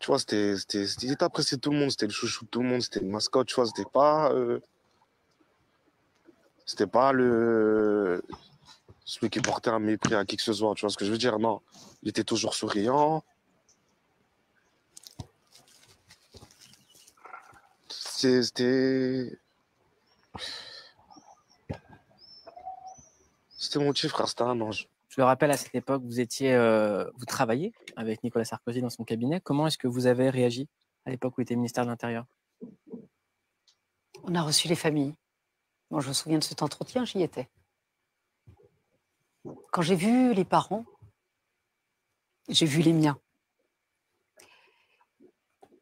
Speaker 17: Tu vois, il était apprécié de tout le monde, c'était le chouchou de tout le monde, c'était le mascotte, tu vois, c'était pas celui qui portait un mépris à qui que ce soit, tu vois ce que je veux dire? Non, il était toujours souriant. C'était mon petit frère, c'était un ange.
Speaker 16: Je le rappelle, à cette époque, vous travailliez avec Nicolas Sarkozy dans son cabinet. Comment est-ce que vous avez réagi à l'époque où il était ministère de l'Intérieur?
Speaker 18: On a reçu les familles. Moi, je me souviens de cet entretien, j'y étais. Quand j'ai vu les parents, j'ai vu les miens.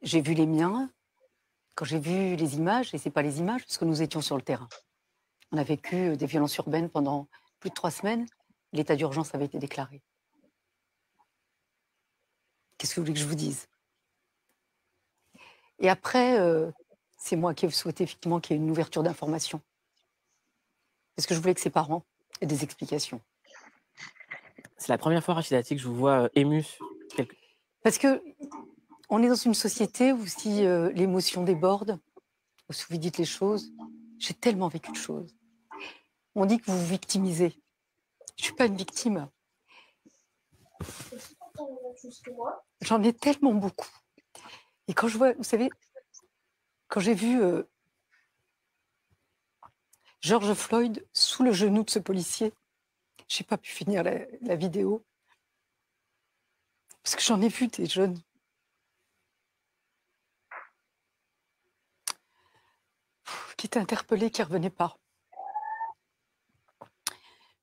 Speaker 18: J'ai vu les miens. Quand j'ai vu les images, et ce n'est pas les images, parce que nous étions sur le terrain. On a vécu des violences urbaines pendant plus de 3 semaines. L'état d'urgence avait été déclaré. Qu'est-ce que vous voulez que je vous dise? Et après, c'est moi qui ai souhaité effectivement qu'il y ait une ouverture d'information. Parce que je voulais que ses parents aient des explications.
Speaker 16: C'est la première fois, Rachida Dati, que je vous vois émue.
Speaker 18: Parce que on est dans une société où si l'émotion déborde, où si vous dites les choses, j'ai tellement vécu de choses. On dit que vous vous victimisez. Je ne suis pas une victime. J'en ai tellement beaucoup. Et quand je vois, vous savez, Quand j'ai vu George Floyd sous le genou de ce policier, j'ai pas pu finir la vidéo. Parce que j'en ai vu des jeunes. Qui étaient interpellés, qui ne revenaient pas.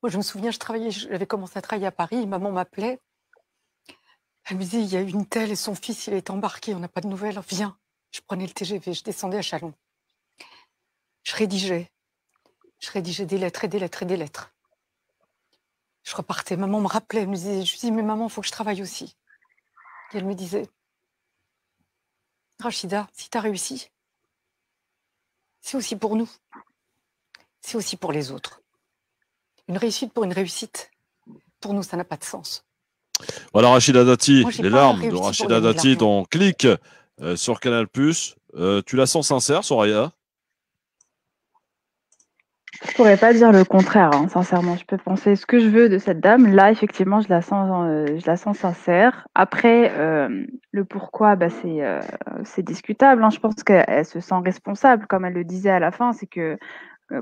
Speaker 18: Moi, je me souviens, j'avais commencé à travailler à Paris, maman m'appelait. Elle me disait, il y a une telle et son fils, il est embarqué, on n'a pas de nouvelles, viens. Je prenais le TGV, je descendais à Chalon. Je rédigeais des lettres et des lettres et des lettres. Je repartais, maman me rappelait, elle me disait, je lui disais, mais maman, il faut que je travaille aussi. Et elle me disait, Rachida, si tu as réussi, c'est aussi pour nous. C'est aussi pour les autres. Une réussite pour une réussite, pour nous, ça n'a pas de sens.
Speaker 3: Voilà Rachida Dati,
Speaker 18: Moi, j'ai
Speaker 3: les
Speaker 18: pas
Speaker 3: larmes de
Speaker 18: réussi pour
Speaker 3: Rachida
Speaker 18: gagner de
Speaker 3: Dati
Speaker 18: l'argent.
Speaker 3: dans Click sur Canal+. Tu la sens sincère, Soraya?
Speaker 4: Je pourrais pas dire le contraire, hein, sincèrement. Je peux penser ce que je veux de cette dame. Là, effectivement, je la sens sincère. Après, le pourquoi, c'est discutable, hein. Je pense qu'elle se sent responsable, comme elle le disait à la fin. C'est que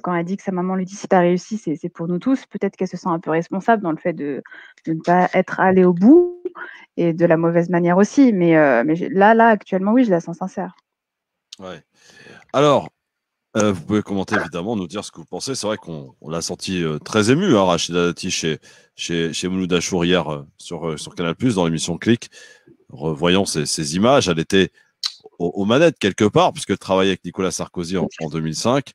Speaker 4: quand elle dit que sa maman lui dit si tu as réussi, c'est pour nous tous. Peut-être qu'elle se sent un peu responsable dans le fait de ne pas être allée au bout et de la mauvaise manière aussi. Mais là, actuellement, oui, je la sens sincère.
Speaker 3: Ouais. Alors, vous pouvez commenter évidemment, nous dire ce que vous pensez. C'est vrai qu'on l'a senti très ému, hein, Rachida Dati chez Mouloud Achour hier sur Canal+, dans l'émission Click. Revoyant ces images, elle était aux manettes quelque part, puisqu'elle travaillait avec Nicolas Sarkozy en 2005.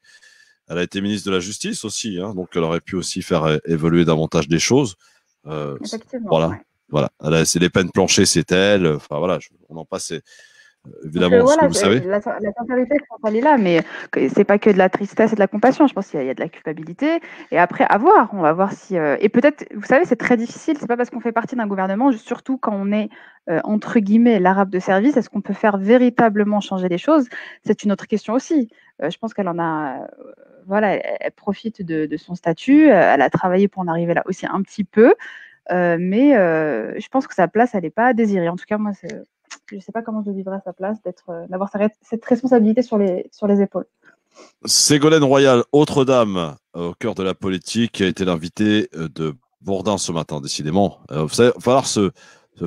Speaker 3: Elle a été ministre de la Justice aussi, hein, donc elle aurait pu aussi faire évoluer davantage des choses.
Speaker 4: Effectivement.
Speaker 3: Voilà,
Speaker 4: Ouais.
Speaker 3: voilà. C'est les peines planchées, c'est elle. Enfin voilà, on en passe évidemment
Speaker 4: Donc,
Speaker 3: ce que
Speaker 4: voilà,
Speaker 3: vous savez.
Speaker 4: la sincérité, je pense, elle est là, mais c'est pas que de la tristesse et de la compassion. Je pense qu'il y a de la culpabilité. Et après, à voir. On va voir si. Et peut-être, vous savez, c'est très difficile. C'est pas parce qu'on fait partie d'un gouvernement, surtout quand on est entre guillemets l'arabe de service, est-ce qu'on peut faire véritablement changer les choses? C'est une autre question aussi. Je pense qu'elle en a. Voilà, elle profite de son statut. Elle a travaillé pour en arriver là aussi un petit peu. Mais je pense que sa place, elle n'est pas à désirer. En tout cas, moi, je ne sais pas comment je vivrais à sa place d'avoir cette responsabilité sur les épaules.
Speaker 3: Ségolène Royal, autre dame au cœur de la politique, qui a été l'invitée de Bourdin ce matin, décidément. Vous savez, il va falloir se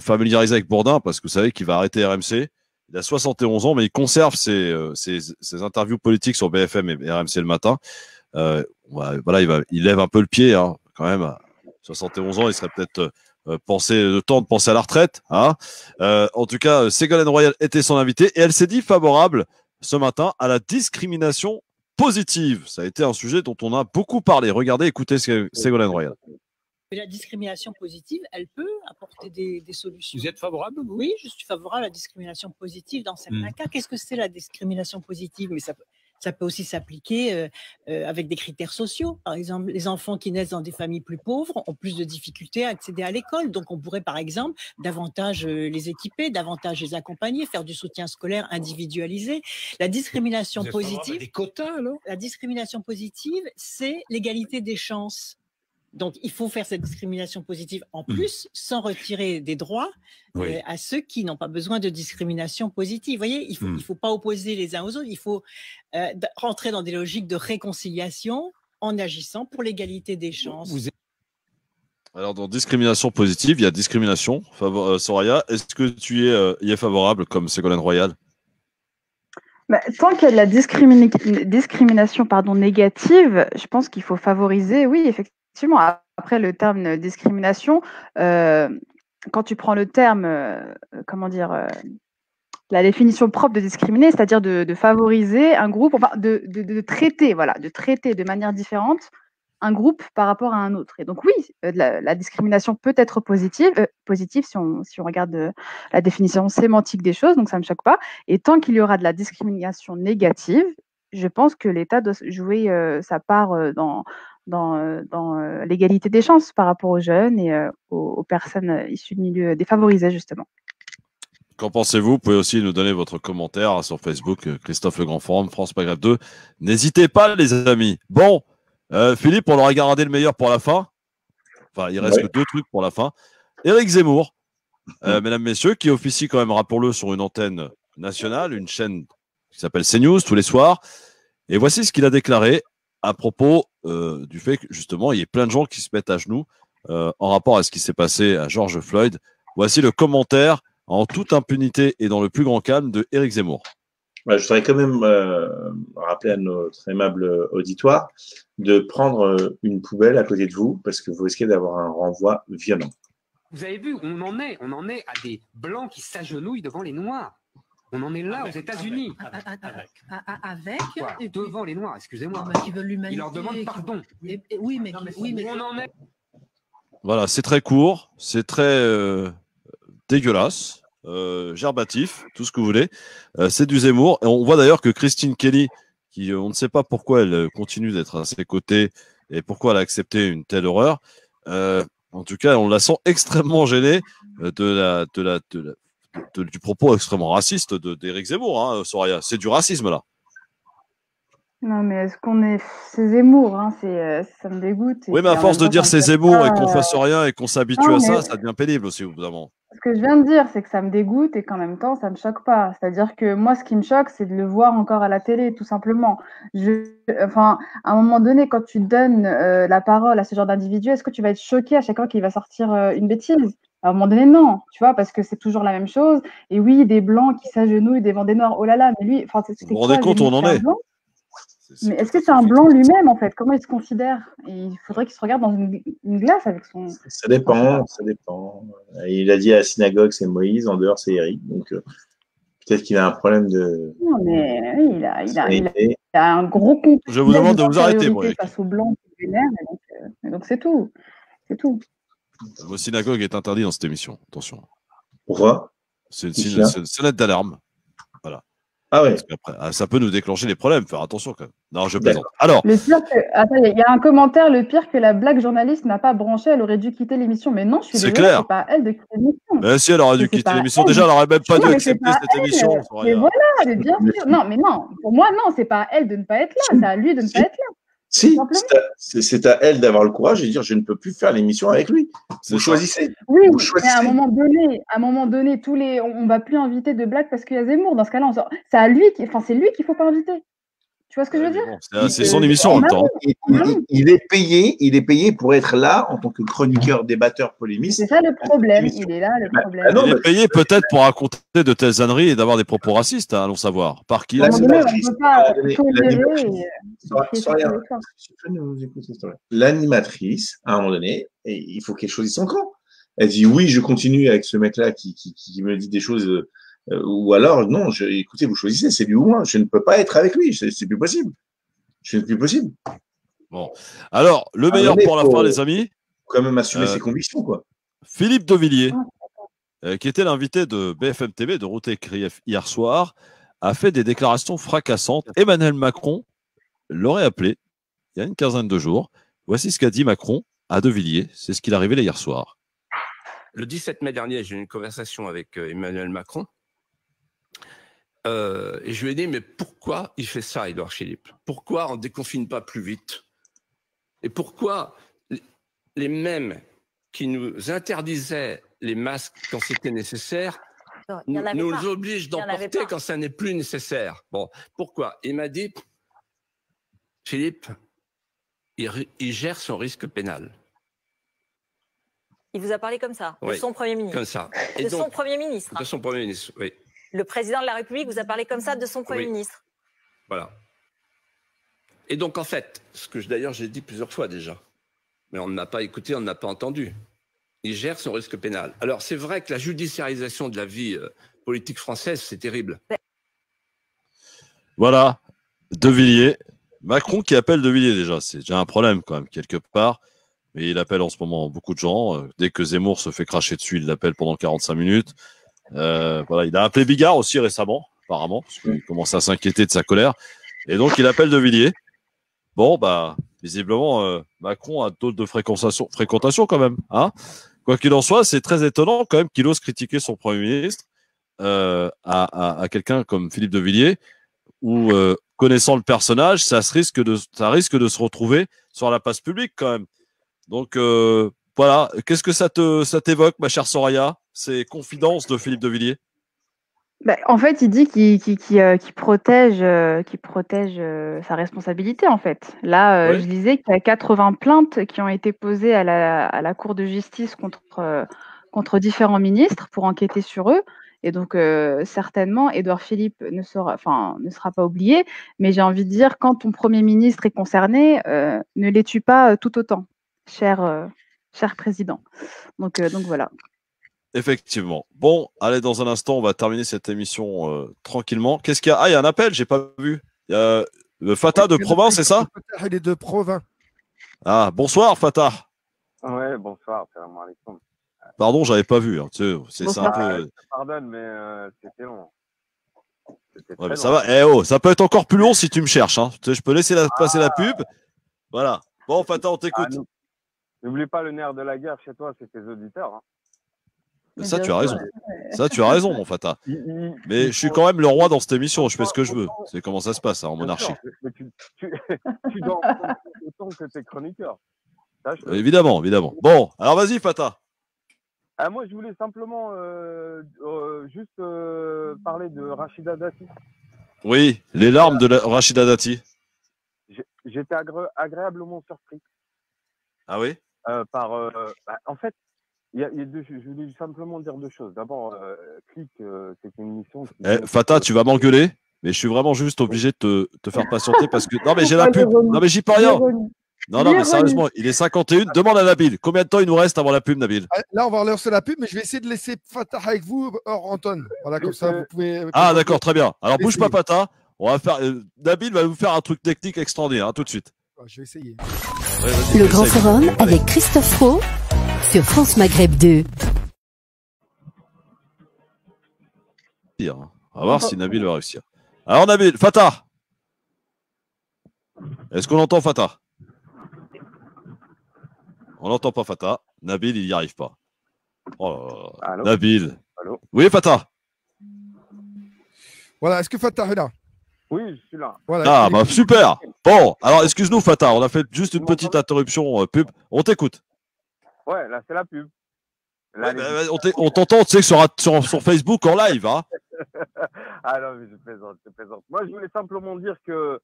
Speaker 3: familiariser avec Bourdin parce que vous savez qu'il va arrêter RMC. Il a 71 ans, mais il conserve ses interviews politiques sur BFM et RMC le matin. Voilà, il lève un peu le pied, hein, quand même. À 71 ans, il serait peut-être le temps de penser à la retraite. Hein. En tout cas, Ségolène Royal était son invitée et elle s'est dit favorable ce matin à la discrimination positive. Ça a été un sujet dont on a beaucoup parlé. Regardez, écoutez Ségolène Royal.
Speaker 19: La discrimination positive, elle peut apporter des solutions.
Speaker 13: Vous êtes favorable, vous?
Speaker 19: Oui, je suis favorable à la discrimination positive dans certains cas. Qu'est-ce que c'est la discrimination positive? Mais ça peut aussi s'appliquer avec des critères sociaux. Par exemple, les enfants qui naissent dans des familles plus pauvres ont plus de difficultés à accéder à l'école. Donc, on pourrait, par exemple, davantage les équiper, davantage les accompagner, faire du soutien scolaire individualisé. La discrimination positive…
Speaker 13: Des quotas, alors?
Speaker 19: La discrimination positive, c'est l'égalité des chances. Donc, il faut faire cette discrimination positive en plus, sans retirer des droits à ceux qui n'ont pas besoin de discrimination positive. Vous voyez, il ne faut pas opposer les uns aux autres. Il faut rentrer dans des logiques de réconciliation en agissant pour l'égalité des chances.
Speaker 3: Alors, dans discrimination positive, il y a discrimination. Soraya, est-ce que tu y es favorable comme Ségolène Royal?
Speaker 4: Tant qu'il y a de la discrimination négative, je pense qu'il faut favoriser, oui, effectivement. Après, le terme discrimination, quand tu prends le terme, la définition propre de discriminer, c'est-à-dire de favoriser un groupe, enfin de traiter de manière différente un groupe par rapport à un autre. Et donc oui, la discrimination peut être positive si on regarde la définition sémantique des choses, donc ça ne me choque pas. Et tant qu'il y aura de la discrimination négative, je pense que l'État doit jouer sa part dans l'égalité des chances par rapport aux jeunes et aux personnes issues de milieux défavorisés, justement.
Speaker 3: Qu'en pensez-vous? Vous pouvez aussi nous donner votre commentaire sur Facebook, Christophe Le Grand Forum, France Maghreb 2. N'hésitez pas, les amis. Bon, Philippe, on aura gardé le meilleur pour la fin. Enfin, il reste que 2 trucs pour la fin. Éric Zemmour, mesdames, messieurs, qui officie quand même, rappelons-le, sur une antenne nationale, une chaîne qui s'appelle CNews tous les soirs. Et voici ce qu'il a déclaré à propos du fait que justement il y ait plein de gens qui se mettent à genoux en rapport à ce qui s'est passé à George Floyd. Voici le commentaire en toute impunité et dans le plus grand calme de Éric Zemmour.
Speaker 5: Je voudrais quand même rappeler à notre aimable auditoire de prendre une poubelle à côté de vous parce que vous risquez d'avoir un renvoi violent.
Speaker 20: Vous avez vu, on en est à des blancs qui s'agenouillent devant les noirs. On en est là aux États-Unis.
Speaker 19: Avec
Speaker 20: Quoi, devant les noirs, excusez-moi.
Speaker 19: Qui veulent l'humanité.
Speaker 20: Ils leur demandent pardon.
Speaker 19: Oui, mais
Speaker 20: on en est.
Speaker 3: Voilà, c'est très court, c'est très dégueulasse, gerbatif, tout ce que vous voulez. C'est du Zemmour. Et on voit d'ailleurs que Christine Kelly, qui on ne sait pas pourquoi elle continue d'être à ses côtés et pourquoi elle a accepté une telle horreur. En tout cas, on la sent extrêmement gênée du propos extrêmement raciste d'Éric Zemmour, hein, Soraya. C'est du racisme, là.
Speaker 4: Non, mais est-ce qu'on est. C'est Zemmour, hein, ça me dégoûte.
Speaker 3: Oui, mais à force de dire c'est Zemmour et qu'on fasse rien et qu'on s'habitue à ça, ça devient pénible aussi, évidemment.
Speaker 4: Ce que je viens de dire, c'est que ça me dégoûte et qu'en même temps, ça me choque pas. C'est-à-dire que moi, ce qui me choque, c'est de le voir encore à la télé, tout simplement. Enfin, à un moment donné, quand tu donnes la parole à ce genre d'individu, est-ce que tu vas être choqué à chaque fois qu'il va sortir une bêtise? À un moment donné, non, tu vois, parce que c'est toujours la même chose. Et oui, des blancs qui s'agenouillent devant des noirs, oh là là, mais lui, enfin,
Speaker 3: vous vous rendez compte où on en est?
Speaker 4: Mais est-ce que c'est un blanc lui-même, en fait? Comment il se considère? Et il faudrait qu'il se regarde dans une glace avec son...
Speaker 5: Ça dépend, ça dépend. Il a dit à la synagogue, c'est Moïse, en dehors, c'est Eric. Donc, peut-être qu'il a un problème de...
Speaker 4: Non, mais oui, il a un gros compte.
Speaker 3: Je vous demande de vous arrêter, moi.
Speaker 4: Face aux blancs qui vénèrent, et donc c'est tout. C'est tout.
Speaker 3: Le mot synagogue est interdit dans cette émission. Attention.
Speaker 5: Pourquoi?
Speaker 3: C'est une sonnette d'alarme. Voilà.
Speaker 5: Ah ouais.
Speaker 3: Après, ça peut nous déclencher des problèmes. Faire attention quand même. Non, je plaisante. Alors.
Speaker 4: Le pire que... Attends, il y a un commentaire. Le pire que la blague journaliste n'a pas branché, elle aurait dû quitter l'émission. Mais non, je suis désolée, c'est pas à elle de quitter l'émission.
Speaker 3: Mais si, elle aurait dû quitter l'émission. Déjà, elle n'aurait même pas dû accepter cette émission.
Speaker 4: Mais voilà, mais bien sûr. Non, mais non. Pour moi, non, c'est pas à elle de ne pas être là. C'est à lui de ne pas être là.
Speaker 5: Si, c'est à elle d'avoir le courage et de dire je ne peux plus faire l'émission avec lui. Vous choisissez.
Speaker 4: Oui,
Speaker 5: vous choisissez.
Speaker 4: Mais à un moment donné, on va plus inviter de blagues parce qu'il y a Zemmour. Dans ce cas-là, c'est à lui, c'est lui qu'il faut pas inviter. Tu vois ce que je veux dire?
Speaker 3: C'est son émission en même temps.
Speaker 5: Il est payé pour être là en tant que chroniqueur, débatteur, polémiste.
Speaker 4: C'est ça le problème. Il est là le problème.
Speaker 3: Il est payé peut-être pour raconter de telles âneries et d'avoir des propos racistes, hein, allons savoir. Par qui?
Speaker 5: L'animatrice, à un moment donné, il faut qu'elle choisisse son camp. Elle dit oui, je continue avec ce mec-là qui me dit des choses. Ou alors, non, écoutez, vous choisissez, c'est lui ou moi. Je ne peux pas être avec lui, c'est plus possible. C'est plus possible.
Speaker 3: Bon. Alors, le meilleur pour la fin, les amis.
Speaker 5: Quand même assumer ses convictions, quoi.
Speaker 3: Philippe de Villiers, qui était l'invité de BFM TV, de Route Écrief hier soir, a fait des déclarations fracassantes. Emmanuel Macron l'aurait appelé il y a une quinzaine de jours. Voici ce qu'a dit Macron à De Villiers. C'est ce qu'il a révélé hier soir.
Speaker 21: Le 17 mai dernier, j'ai eu une conversation avec Emmanuel Macron. Et je lui ai dit, mais pourquoi il fait ça, Édouard Philippe? Pourquoi on ne déconfine pas plus vite? Et pourquoi les mêmes qui nous interdisaient les masques quand c'était nécessaire nous obligent d'en porter quand ça n'est plus nécessaire? Bon, pourquoi? Il m'a dit, Philippe, il gère son risque pénal.
Speaker 22: Il vous a parlé comme ça, de
Speaker 21: oui,
Speaker 22: son Premier ministre.
Speaker 21: Comme ça.
Speaker 22: Et de son Premier ministre.
Speaker 21: De son Premier ministre, oui.
Speaker 22: Le président de la République vous a parlé comme ça de son Premier ministre.
Speaker 21: Voilà. Et donc, en fait, ce que d'ailleurs j'ai dit plusieurs fois déjà, mais on ne m'a pas écouté, on ne m'a pas entendu. Il gère son risque pénal. Alors, c'est vrai que la judiciarisation de la vie politique française, c'est terrible.
Speaker 3: Voilà, De Villiers. Macron qui appelle De Villiers déjà. C'est déjà un problème quand même, quelque part. Mais il appelle en ce moment beaucoup de gens. Dès que Zemmour se fait cracher dessus, il l'appelle pendant 45 minutes. Voilà, il a appelé Bigard aussi récemment, apparemment, parce qu'il commence à s'inquiéter de sa colère. Et donc, il appelle De Villiers. Bon, bah, visiblement, Macron a d'autres de fréquentation quand même. Hein, quoi qu'il en soit, c'est très étonnant quand même qu'il ose critiquer son Premier ministre à quelqu'un comme Philippe de Villiers, où, connaissant le personnage, ça risque de se retrouver sur la place publique quand même. Donc, voilà. Qu'est-ce que ça t'évoque, ma chère Soraya, ces confidences de Philippe de Villiers?
Speaker 4: En fait, il dit qu'il protège, sa responsabilité, en fait. Là,
Speaker 3: Oui.
Speaker 4: je lisais qu'il y a 80 plaintes qui ont été posées à la Cour de justice contre différents ministres pour enquêter sur eux. Et donc, certainement, Édouard Philippe ne sera pas oublié. Mais j'ai envie de dire, quand ton Premier ministre est concerné, ne les tue pas tout autant, cher président. Donc voilà.
Speaker 3: Effectivement. Bon, allez, dans un instant, on va terminer cette émission tranquillement. Qu'est-ce qu'il y a? Ah, il y a un appel, j'ai pas vu. Il y a Fatah de Provence, c'est ça?
Speaker 1: Fatah, il est de Provins.
Speaker 3: Ah, bonsoir Fatah.
Speaker 7: Ouais, bonsoir, salam alaikum.
Speaker 3: Pardon, j'avais pas vu. Hein. Tu sais, c'est un peu.
Speaker 7: Je te pardonne, mais c'était long. C'était
Speaker 3: Ouais,
Speaker 7: très
Speaker 3: mais ça
Speaker 7: long.
Speaker 3: va. Eh oh, ça peut être encore plus long si tu me cherches. Hein. Tu sais, je peux laisser passer la pub. Voilà. Bon, Fatah, on t'écoute.
Speaker 7: N'oublie pas le nerf de la guerre chez toi, c'est tes auditeurs. Hein.
Speaker 3: Ça, tu as raison. Ça, tu as raison, mon Fatah. Mais je suis quand même le roi dans cette émission. Je fais ce que je veux. C'est comment ça se passe hein, en monarchie.
Speaker 7: Mais tu dois en prendre autant que tes chroniqueurs.
Speaker 3: Évidemment, évidemment. Bon, alors vas-y, Fatah.
Speaker 7: Moi, je voulais simplement juste parler de Rachida Dati.
Speaker 3: Oui, les larmes de Rachida Dati.
Speaker 7: J'étais agréablement surpris.
Speaker 3: Ah oui?
Speaker 7: En fait, je voulais simplement dire deux choses. D'abord, Click, c'est une émission.
Speaker 3: Fatah, tu vas m'engueuler, mais je suis vraiment juste obligé de te faire patienter parce que. Non, mais j'ai la pub. Non, mais j'y peux rien. Non, mais sérieusement, il est 51. Demande à Nabil. Combien de temps il nous reste avant la pub, Nabil?
Speaker 1: Là, on va relancer la pub, mais je vais essayer de laisser Fatah avec vous hors Anton. Voilà, comme ça, vous pouvez.
Speaker 3: Ah, d'accord, très bien. Alors, bouge pas, Fatah. On va faire. Nabil va vous faire un truc technique extraordinaire, hein, tout de suite.
Speaker 1: Je vais essayer.
Speaker 3: Ouais,
Speaker 2: Le Grand Forum avec Christophe Roux sur France Maghreb 2.
Speaker 3: On va voir si Nabil va réussir. Alors, Nabil, Fatah. Est-ce qu'on entend Fatah? On n'entend pas Fatah. Nabil, il n'y arrive pas. Oh là là. Nabil.
Speaker 7: Allô?
Speaker 3: Oui, Fatah.
Speaker 1: Voilà, est-ce que Fatah est là?
Speaker 7: Oui, je suis là.
Speaker 1: Voilà,
Speaker 3: ah, bah super. Bon, alors excuse-nous, Fatah, on a fait juste une petite interruption pub. On t'écoute.
Speaker 7: Ouais, là, c'est la pub. Là,
Speaker 3: on t'entend, tu sais, sur Facebook en live. Hein.
Speaker 7: Ah non, mais je plaisante, je plaisante. Moi, je voulais simplement dire que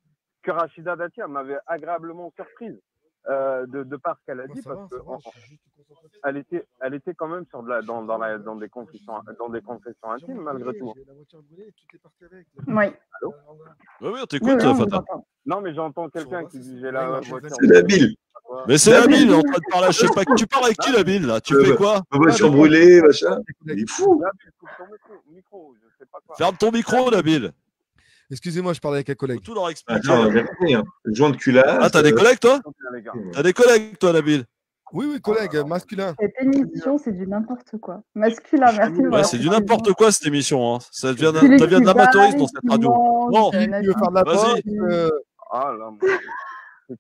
Speaker 7: Rachida Dati m'avait agréablement surprise de par ce qu'elle a dit, parce qu'elle était quand même dans des confessions intimes, malgré tout.
Speaker 4: Oui.
Speaker 7: Allô?
Speaker 3: Oui, on t'écoute, Fatah.
Speaker 7: Non, mais j'entends quelqu'un qui dit j'ai la voiture.
Speaker 5: C'est Nabil.
Speaker 3: Mais c'est Nabil, il est en train de parler. Je sais pas, tu parles avec qui, Nabil, là? Tu fais quoi?
Speaker 5: Ma voiture brûlée, machin. Il est fou.
Speaker 3: Ferme ton micro, Nabil.
Speaker 1: Excusez-moi, je parlais avec un collègue.
Speaker 3: Tout leur expliquer.
Speaker 5: Attends, j'ai compris. Hein. Le joint de culasse.
Speaker 3: Ah, t'as des collègues, toi? T'as des collègues, toi, Nabil?
Speaker 1: Oui, collègue, masculin.
Speaker 4: Cette émission, c'est du n'importe quoi. Masculin, merci.
Speaker 3: Ouais, c'est du n'importe quoi, cette émission. Hein. Ça devient de l'amateurisme dans cette radio. Bon, vas-y.
Speaker 7: Ah là,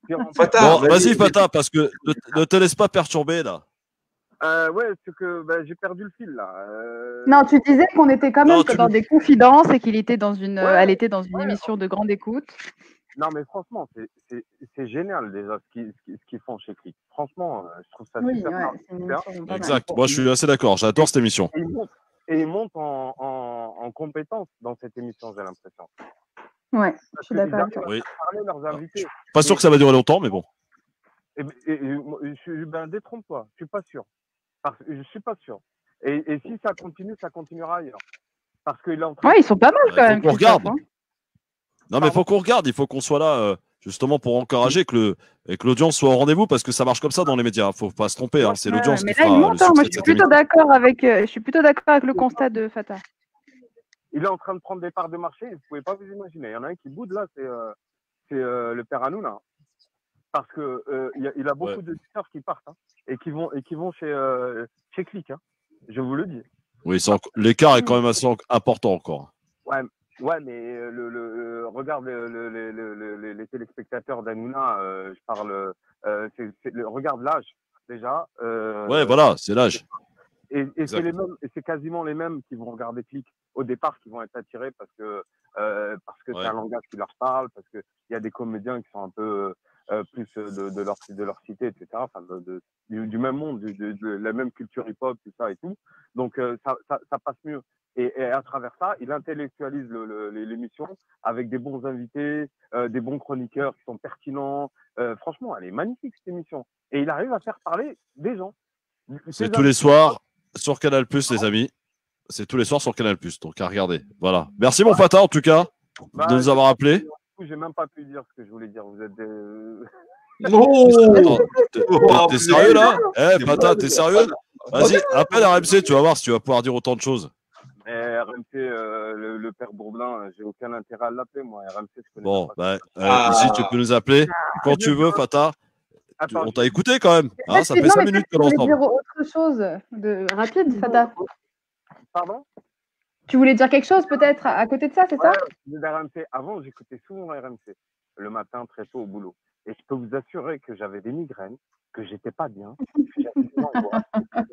Speaker 3: bon, vas-y, Fatah, parce que ne te laisse pas perturber, là.
Speaker 7: Ouais, c'est que j'ai perdu le fil, là.
Speaker 4: Non, tu disais qu'on était quand même dans des confidences et qu'il était dans elle était dans une émission de grande écoute.
Speaker 7: Non, mais franchement, c'est génial déjà ce qu'ils font chez Click. Franchement, je trouve ça super.
Speaker 3: Exact. Moi, je suis assez d'accord. J'adore cette émission.
Speaker 7: Et ils montent en compétence dans cette émission, j'ai l'impression.
Speaker 4: Ouais, je suis d'accord avec toi.
Speaker 3: Oui.
Speaker 7: Leurs invités.
Speaker 3: Pas sûr que ça va durer longtemps, mais bon.
Speaker 7: Détrompe-toi, je suis pas sûr. Je suis pas sûr. Et si ça continue, ça continuera ailleurs. Parce qu'il est en train.
Speaker 4: Ouais, ils sont pas mal quand même.
Speaker 3: On regarde. Non, mais il faut qu'on regarde. Il faut qu'on soit là justement pour encourager que l'audience soit au rendez-vous parce que ça marche comme ça dans les médias. Il ne faut pas se tromper. Hein. C'est l'audience qui fera le succès.
Speaker 4: Moi, je suis plutôt d'accord avec le constat de Fatah.
Speaker 7: Il est en train de prendre des parts de marché. Vous ne pouvez pas vous imaginer. Il y en a un qui boude là, c'est le père Hanouna. Parce que il a beaucoup d'éditeurs qui partent et qui vont chez Click. Hein. Je vous le dis.
Speaker 3: Oui, l'écart est quand même assez important encore.
Speaker 7: Ouais, mais regarde les téléspectateurs d'Hanouna. Je parle. Regarde l'âge déjà.
Speaker 3: Ouais, voilà, c'est l'âge.
Speaker 7: Et c'est les mêmes, et c'est quasiment les mêmes qui vont regarder Click au départ, qui vont être attirés parce que c'est un langage qui leur parle, parce que il y a des comédiens qui sont un peu plus de leur cité, etc. Enfin, du même monde, de la même culture hip-hop, tout ça et tout. Donc ça passe mieux. Et à travers ça, il intellectualise l'émission avec des bons invités, des bons chroniqueurs qui sont pertinents. Franchement, elle est magnifique cette émission. Et il arrive à faire parler des gens.
Speaker 3: C'est tous les soirs sur Canal+, les amis. C'est tous les soirs sur Canal+, donc à regarder. Voilà. Merci mon Fata, en tout cas, de nous avoir appelés.
Speaker 7: J'ai même pas pu dire ce que je voulais dire. Vous êtes des...
Speaker 3: T'es sérieux là? Eh, Fata, t'es sérieux? Vas-y, appelle RMC, tu vas voir si tu vas pouvoir dire autant de choses.
Speaker 7: RMC, le père Bourdin, j'ai aucun intérêt à l'appeler, moi. RMC, je connais
Speaker 3: Bon,
Speaker 7: pas.
Speaker 3: ici, tu peux nous appeler quand tu veux, Fata. On t'a écouté quand même. Hein, ça fait 5 minutes que l'on
Speaker 4: Tu
Speaker 3: s'entend.
Speaker 4: voulais dire autre chose de rapide, Fata?
Speaker 7: Pardon?
Speaker 4: Tu voulais dire quelque chose peut-être à côté de ça, c'est ça?
Speaker 7: RMC. Avant, j'écoutais souvent RMC, le matin très tôt au boulot. Et je peux vous assurer que j'avais des migraines, que j'étais pas bien, que j'avais des angoisses, etc.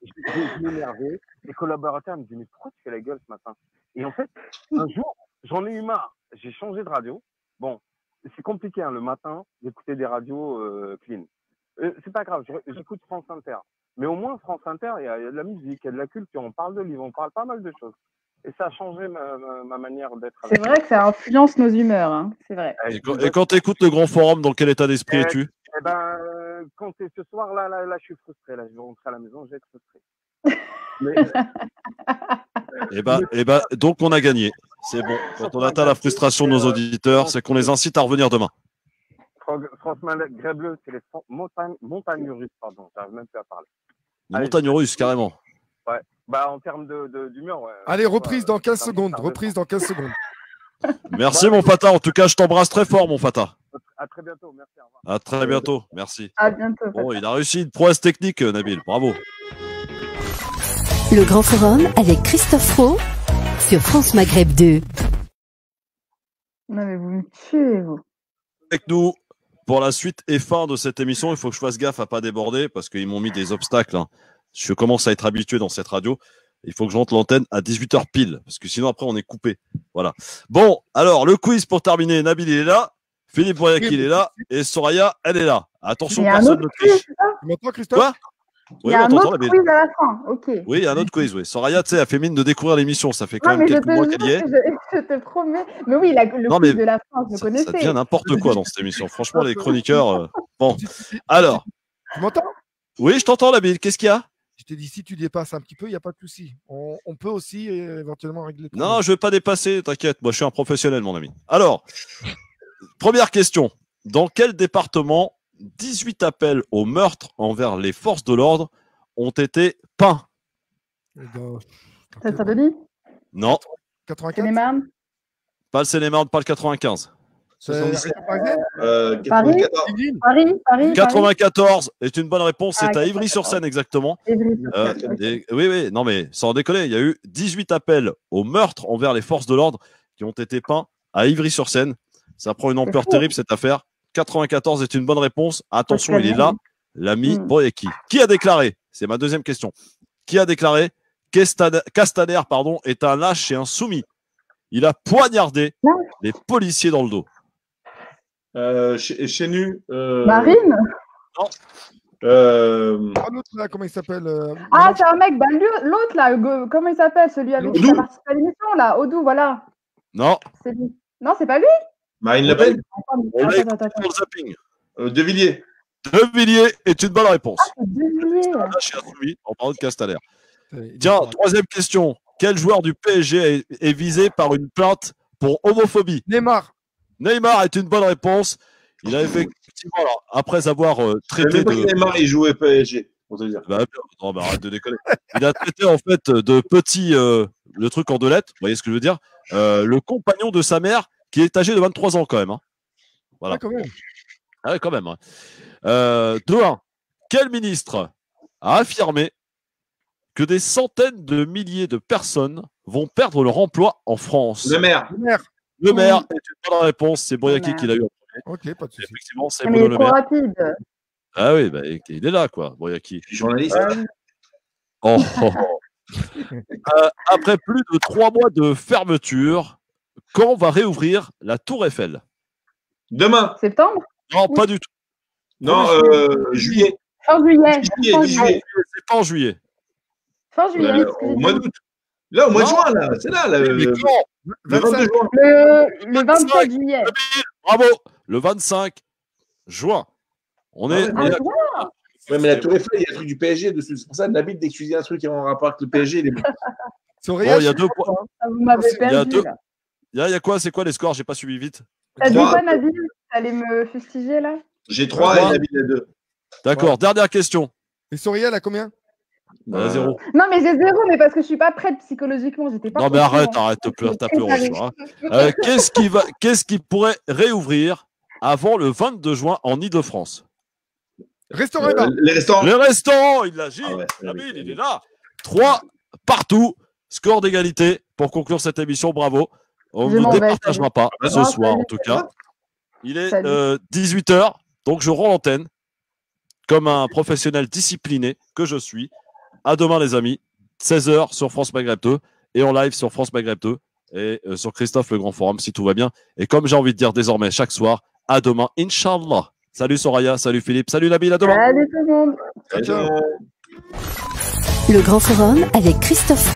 Speaker 7: Je m'énervais. Les collaborateurs me disaient, mais pourquoi tu fais la gueule ce matin? Et en fait, un jour, j'en ai eu marre. J'ai changé de radio. Bon, c'est compliqué hein, le matin d'écouter des radios clean. C'est pas grave, j'écoute France Inter. Mais au moins, France Inter, il y a de la musique, il y a de la culture, on parle de livres, on parle pas mal de choses. Et ça a changé ma manière d'être.
Speaker 4: C'est vrai que ça influence nos humeurs, hein. C'est vrai.
Speaker 3: Et quand tu écoutes le grand forum, dans quel état d'esprit es-tu?
Speaker 7: Quand c'est ce soir, là, je suis frustré. Là, je vais rentrer à la maison, je vais être frustré.
Speaker 3: Donc on a gagné. C'est bon. Quand on atteint la frustration de nos auditeurs, c'est qu'on les incite à revenir demain.
Speaker 7: France Maghreb Bleu, c'est les montagnes russes, pardon. J'arrive même plus à parler.
Speaker 3: Montagne russe, carrément.
Speaker 7: Ouais. En termes d'humeur, ouais.
Speaker 1: Allez, reprise dans 15 secondes. Reprise dans 15 secondes.
Speaker 3: Merci mon Fata. En tout cas, je t'embrasse très fort, mon Fata.
Speaker 7: À très bientôt. Merci. Au revoir.
Speaker 3: À très bientôt. Merci.
Speaker 4: À bientôt.
Speaker 3: Bon, il a réussi une prouesse technique, Nabil. Bravo.
Speaker 2: Le Grand Forum avec Christophe Roux sur France Maghreb 2.
Speaker 4: Non mais vous me tuez, vous.
Speaker 3: Avec nous pour la suite et fin de cette émission. Il faut que je fasse gaffe à pas déborder parce qu'ils m'ont mis des obstacles. Hein. Je commence à être habitué dans cette radio. Il faut que je monte l'antenne à 18h pile parce que sinon après on est coupé. Voilà. Bon, alors le quiz pour terminer. Nabil il est là, Philippe Boyaki il est là et Soraya elle est là. Attention, personne ne triche.
Speaker 1: Tu m'entends, Christophe?
Speaker 3: Quoi?
Speaker 4: Il y a un autre quiz à la fin, ok.
Speaker 3: Oui, il y a un autre quiz, oui. Soraya, tu sais, a fait mine de découvrir l'émission. Ça fait quand même quelques mois qu'elle y est.
Speaker 4: Je te promets. Mais oui, le quiz de la fin, je connaissais.
Speaker 3: Ça devient n'importe quoi dans cette émission. Franchement, les chroniqueurs. Bon. Alors.
Speaker 1: Tu m'entends?
Speaker 3: Oui, je t'entends, Nabil. Qu'est-ce qu'il y a?
Speaker 1: Je t'ai dit, si tu dépasses un petit peu, il n'y a pas de souci. On peut aussi éventuellement régler.
Speaker 3: Non, je ne vais pas dépasser, t'inquiète. Moi, je suis un professionnel, mon ami. Alors, première question. Dans quel département 18 appels au meurtre envers les forces de l'ordre ont été peints?
Speaker 4: Saint-Denis?
Speaker 3: Non.
Speaker 1: 84?
Speaker 4: Seine-et-Marne?
Speaker 3: Pas le Seine-et-Marne, pas le 95.
Speaker 4: Paris?
Speaker 3: 94 est une bonne réponse. C'est à Ivry-sur-Seine exactement.
Speaker 4: Oui,
Speaker 3: oui. Non, mais sans déconner, il y a eu 18 appels au meurtre envers les forces de l'ordre qui ont été peints à Ivry-sur-Seine. Ça prend une ampleur terrible cette affaire. 94 est une bonne réponse. Attention, il est là. L'ami Boyaki. Qui a déclaré? C'est ma deuxième question. Qui a déclaré Castaner, est un lâche et un soumis. Il a poignardé les policiers dans le dos.
Speaker 5: Chenu.
Speaker 4: Marine?
Speaker 5: Non.
Speaker 1: L'autre là, comment il s'appelle?
Speaker 4: C'est un mec, l'autre là, comment il s'appelle? Celui avec qui il a participé à l'émission là, Odou, voilà.
Speaker 3: Non.
Speaker 4: C'est lui. Non, c'est pas lui?
Speaker 5: Marine Le Pen?
Speaker 3: De Villiers. De Villiers est une bonne réponse. En parlant de Castaner. Tiens, troisième question. Quel joueur du PSG est visé par une plainte pour homophobie?
Speaker 1: Neymar.
Speaker 3: Neymar est une bonne réponse. Il a effectivement, alors, après avoir traité de...
Speaker 5: Neymar, il jouait PSG, pour te dire.
Speaker 3: Non, arrête de déconner. Il a traité en fait de petit, le truc en deux lettres, vous voyez ce que je veux dire, le compagnon de sa mère qui est âgé de 23 ans quand même. Hein. Voilà.
Speaker 1: Ah, quand même.
Speaker 3: Ah, quand même. Hein. 2-1. Quel ministre a affirmé que des centaines de milliers de personnes vont perdre leur emploi en France?
Speaker 5: Le maire.
Speaker 3: Le maire est une bonne réponse. C'est Boyaki qui l'a eu en premier.
Speaker 1: Ok, pas de souci.
Speaker 3: Effectivement, c'est Bruno Le Maire.
Speaker 4: Rapide.
Speaker 3: Ah oui, il est là, quoi, Boyaki.
Speaker 5: Journaliste.
Speaker 3: Après plus de 3 mois de fermeture, quand va réouvrir la Tour Eiffel?
Speaker 5: Demain.
Speaker 4: Septembre?
Speaker 3: Non, pas du tout.
Speaker 5: Non, juillet.
Speaker 4: Fin juillet.
Speaker 3: C'est pas en juillet.
Speaker 4: Fin juillet.
Speaker 5: Au mois d'août. Là, au mois de
Speaker 3: Non.
Speaker 5: juin, là. C'est là,
Speaker 3: Mais
Speaker 5: le
Speaker 3: quand
Speaker 5: 22 juin.
Speaker 4: Le 27 juillet.
Speaker 3: Bravo. Le 25 juin. On est.
Speaker 5: Ouais, ouais, mais la Tour Eiffel, il y a le truc du PSG dessus. C'est pour ça, Nabil, dès que tu dis un truc qui est en rapport avec le PSG, il est bon.
Speaker 3: Bon, il y a 2 points.
Speaker 4: Ah, vous m'avez
Speaker 3: Il y a
Speaker 4: perdu,
Speaker 3: 2.
Speaker 4: là.
Speaker 3: Il y a quoi? C'est quoi les scores? J'ai pas suivi vite.
Speaker 4: T'as dit quoi, Nabil? T'allais me fustiger, là?
Speaker 5: J'ai 3 et Nabil a 2.
Speaker 3: D'accord. Dernière question.
Speaker 1: Et Soriel a combien?
Speaker 3: 0.
Speaker 4: Non, mais j'ai 0, mais parce que je suis pas prête psychologiquement. J'étais pas
Speaker 3: Non, mais
Speaker 4: consciente.
Speaker 3: arrête de pleurer, t'as pleuré. tu vois. Qu'est-ce qui pourrait réouvrir avant le 22 juin en Ile-de-France?
Speaker 1: Restaurant et bar.
Speaker 5: Les restaurants.
Speaker 3: Les restaurants, il l'agit.
Speaker 5: Ah ouais,
Speaker 3: Nabil, il est là. 3 partout. Score d'égalité pour conclure cette émission. Bravo. On
Speaker 4: Je
Speaker 3: ne
Speaker 4: m'en vais,
Speaker 3: départagera
Speaker 4: salut.
Speaker 3: pas ce
Speaker 4: Non,
Speaker 3: soir,
Speaker 4: salut,
Speaker 3: en tout cas.
Speaker 4: salut.
Speaker 3: Il est
Speaker 4: Salut.
Speaker 3: 18h, donc je rends l'antenne comme un professionnel discipliné que je suis. À demain, les amis. 16h sur France Maghreb 2 et en live sur France Maghreb 2 et sur Christophe le Grand Forum si tout va bien. Et comme j'ai envie de dire désormais chaque soir, à demain, Inch'Allah. Salut Soraya, salut Philippe, salut Nabil, à demain.
Speaker 4: Salut tout le monde.
Speaker 5: Ciao.
Speaker 2: Le Grand Forum avec Christophe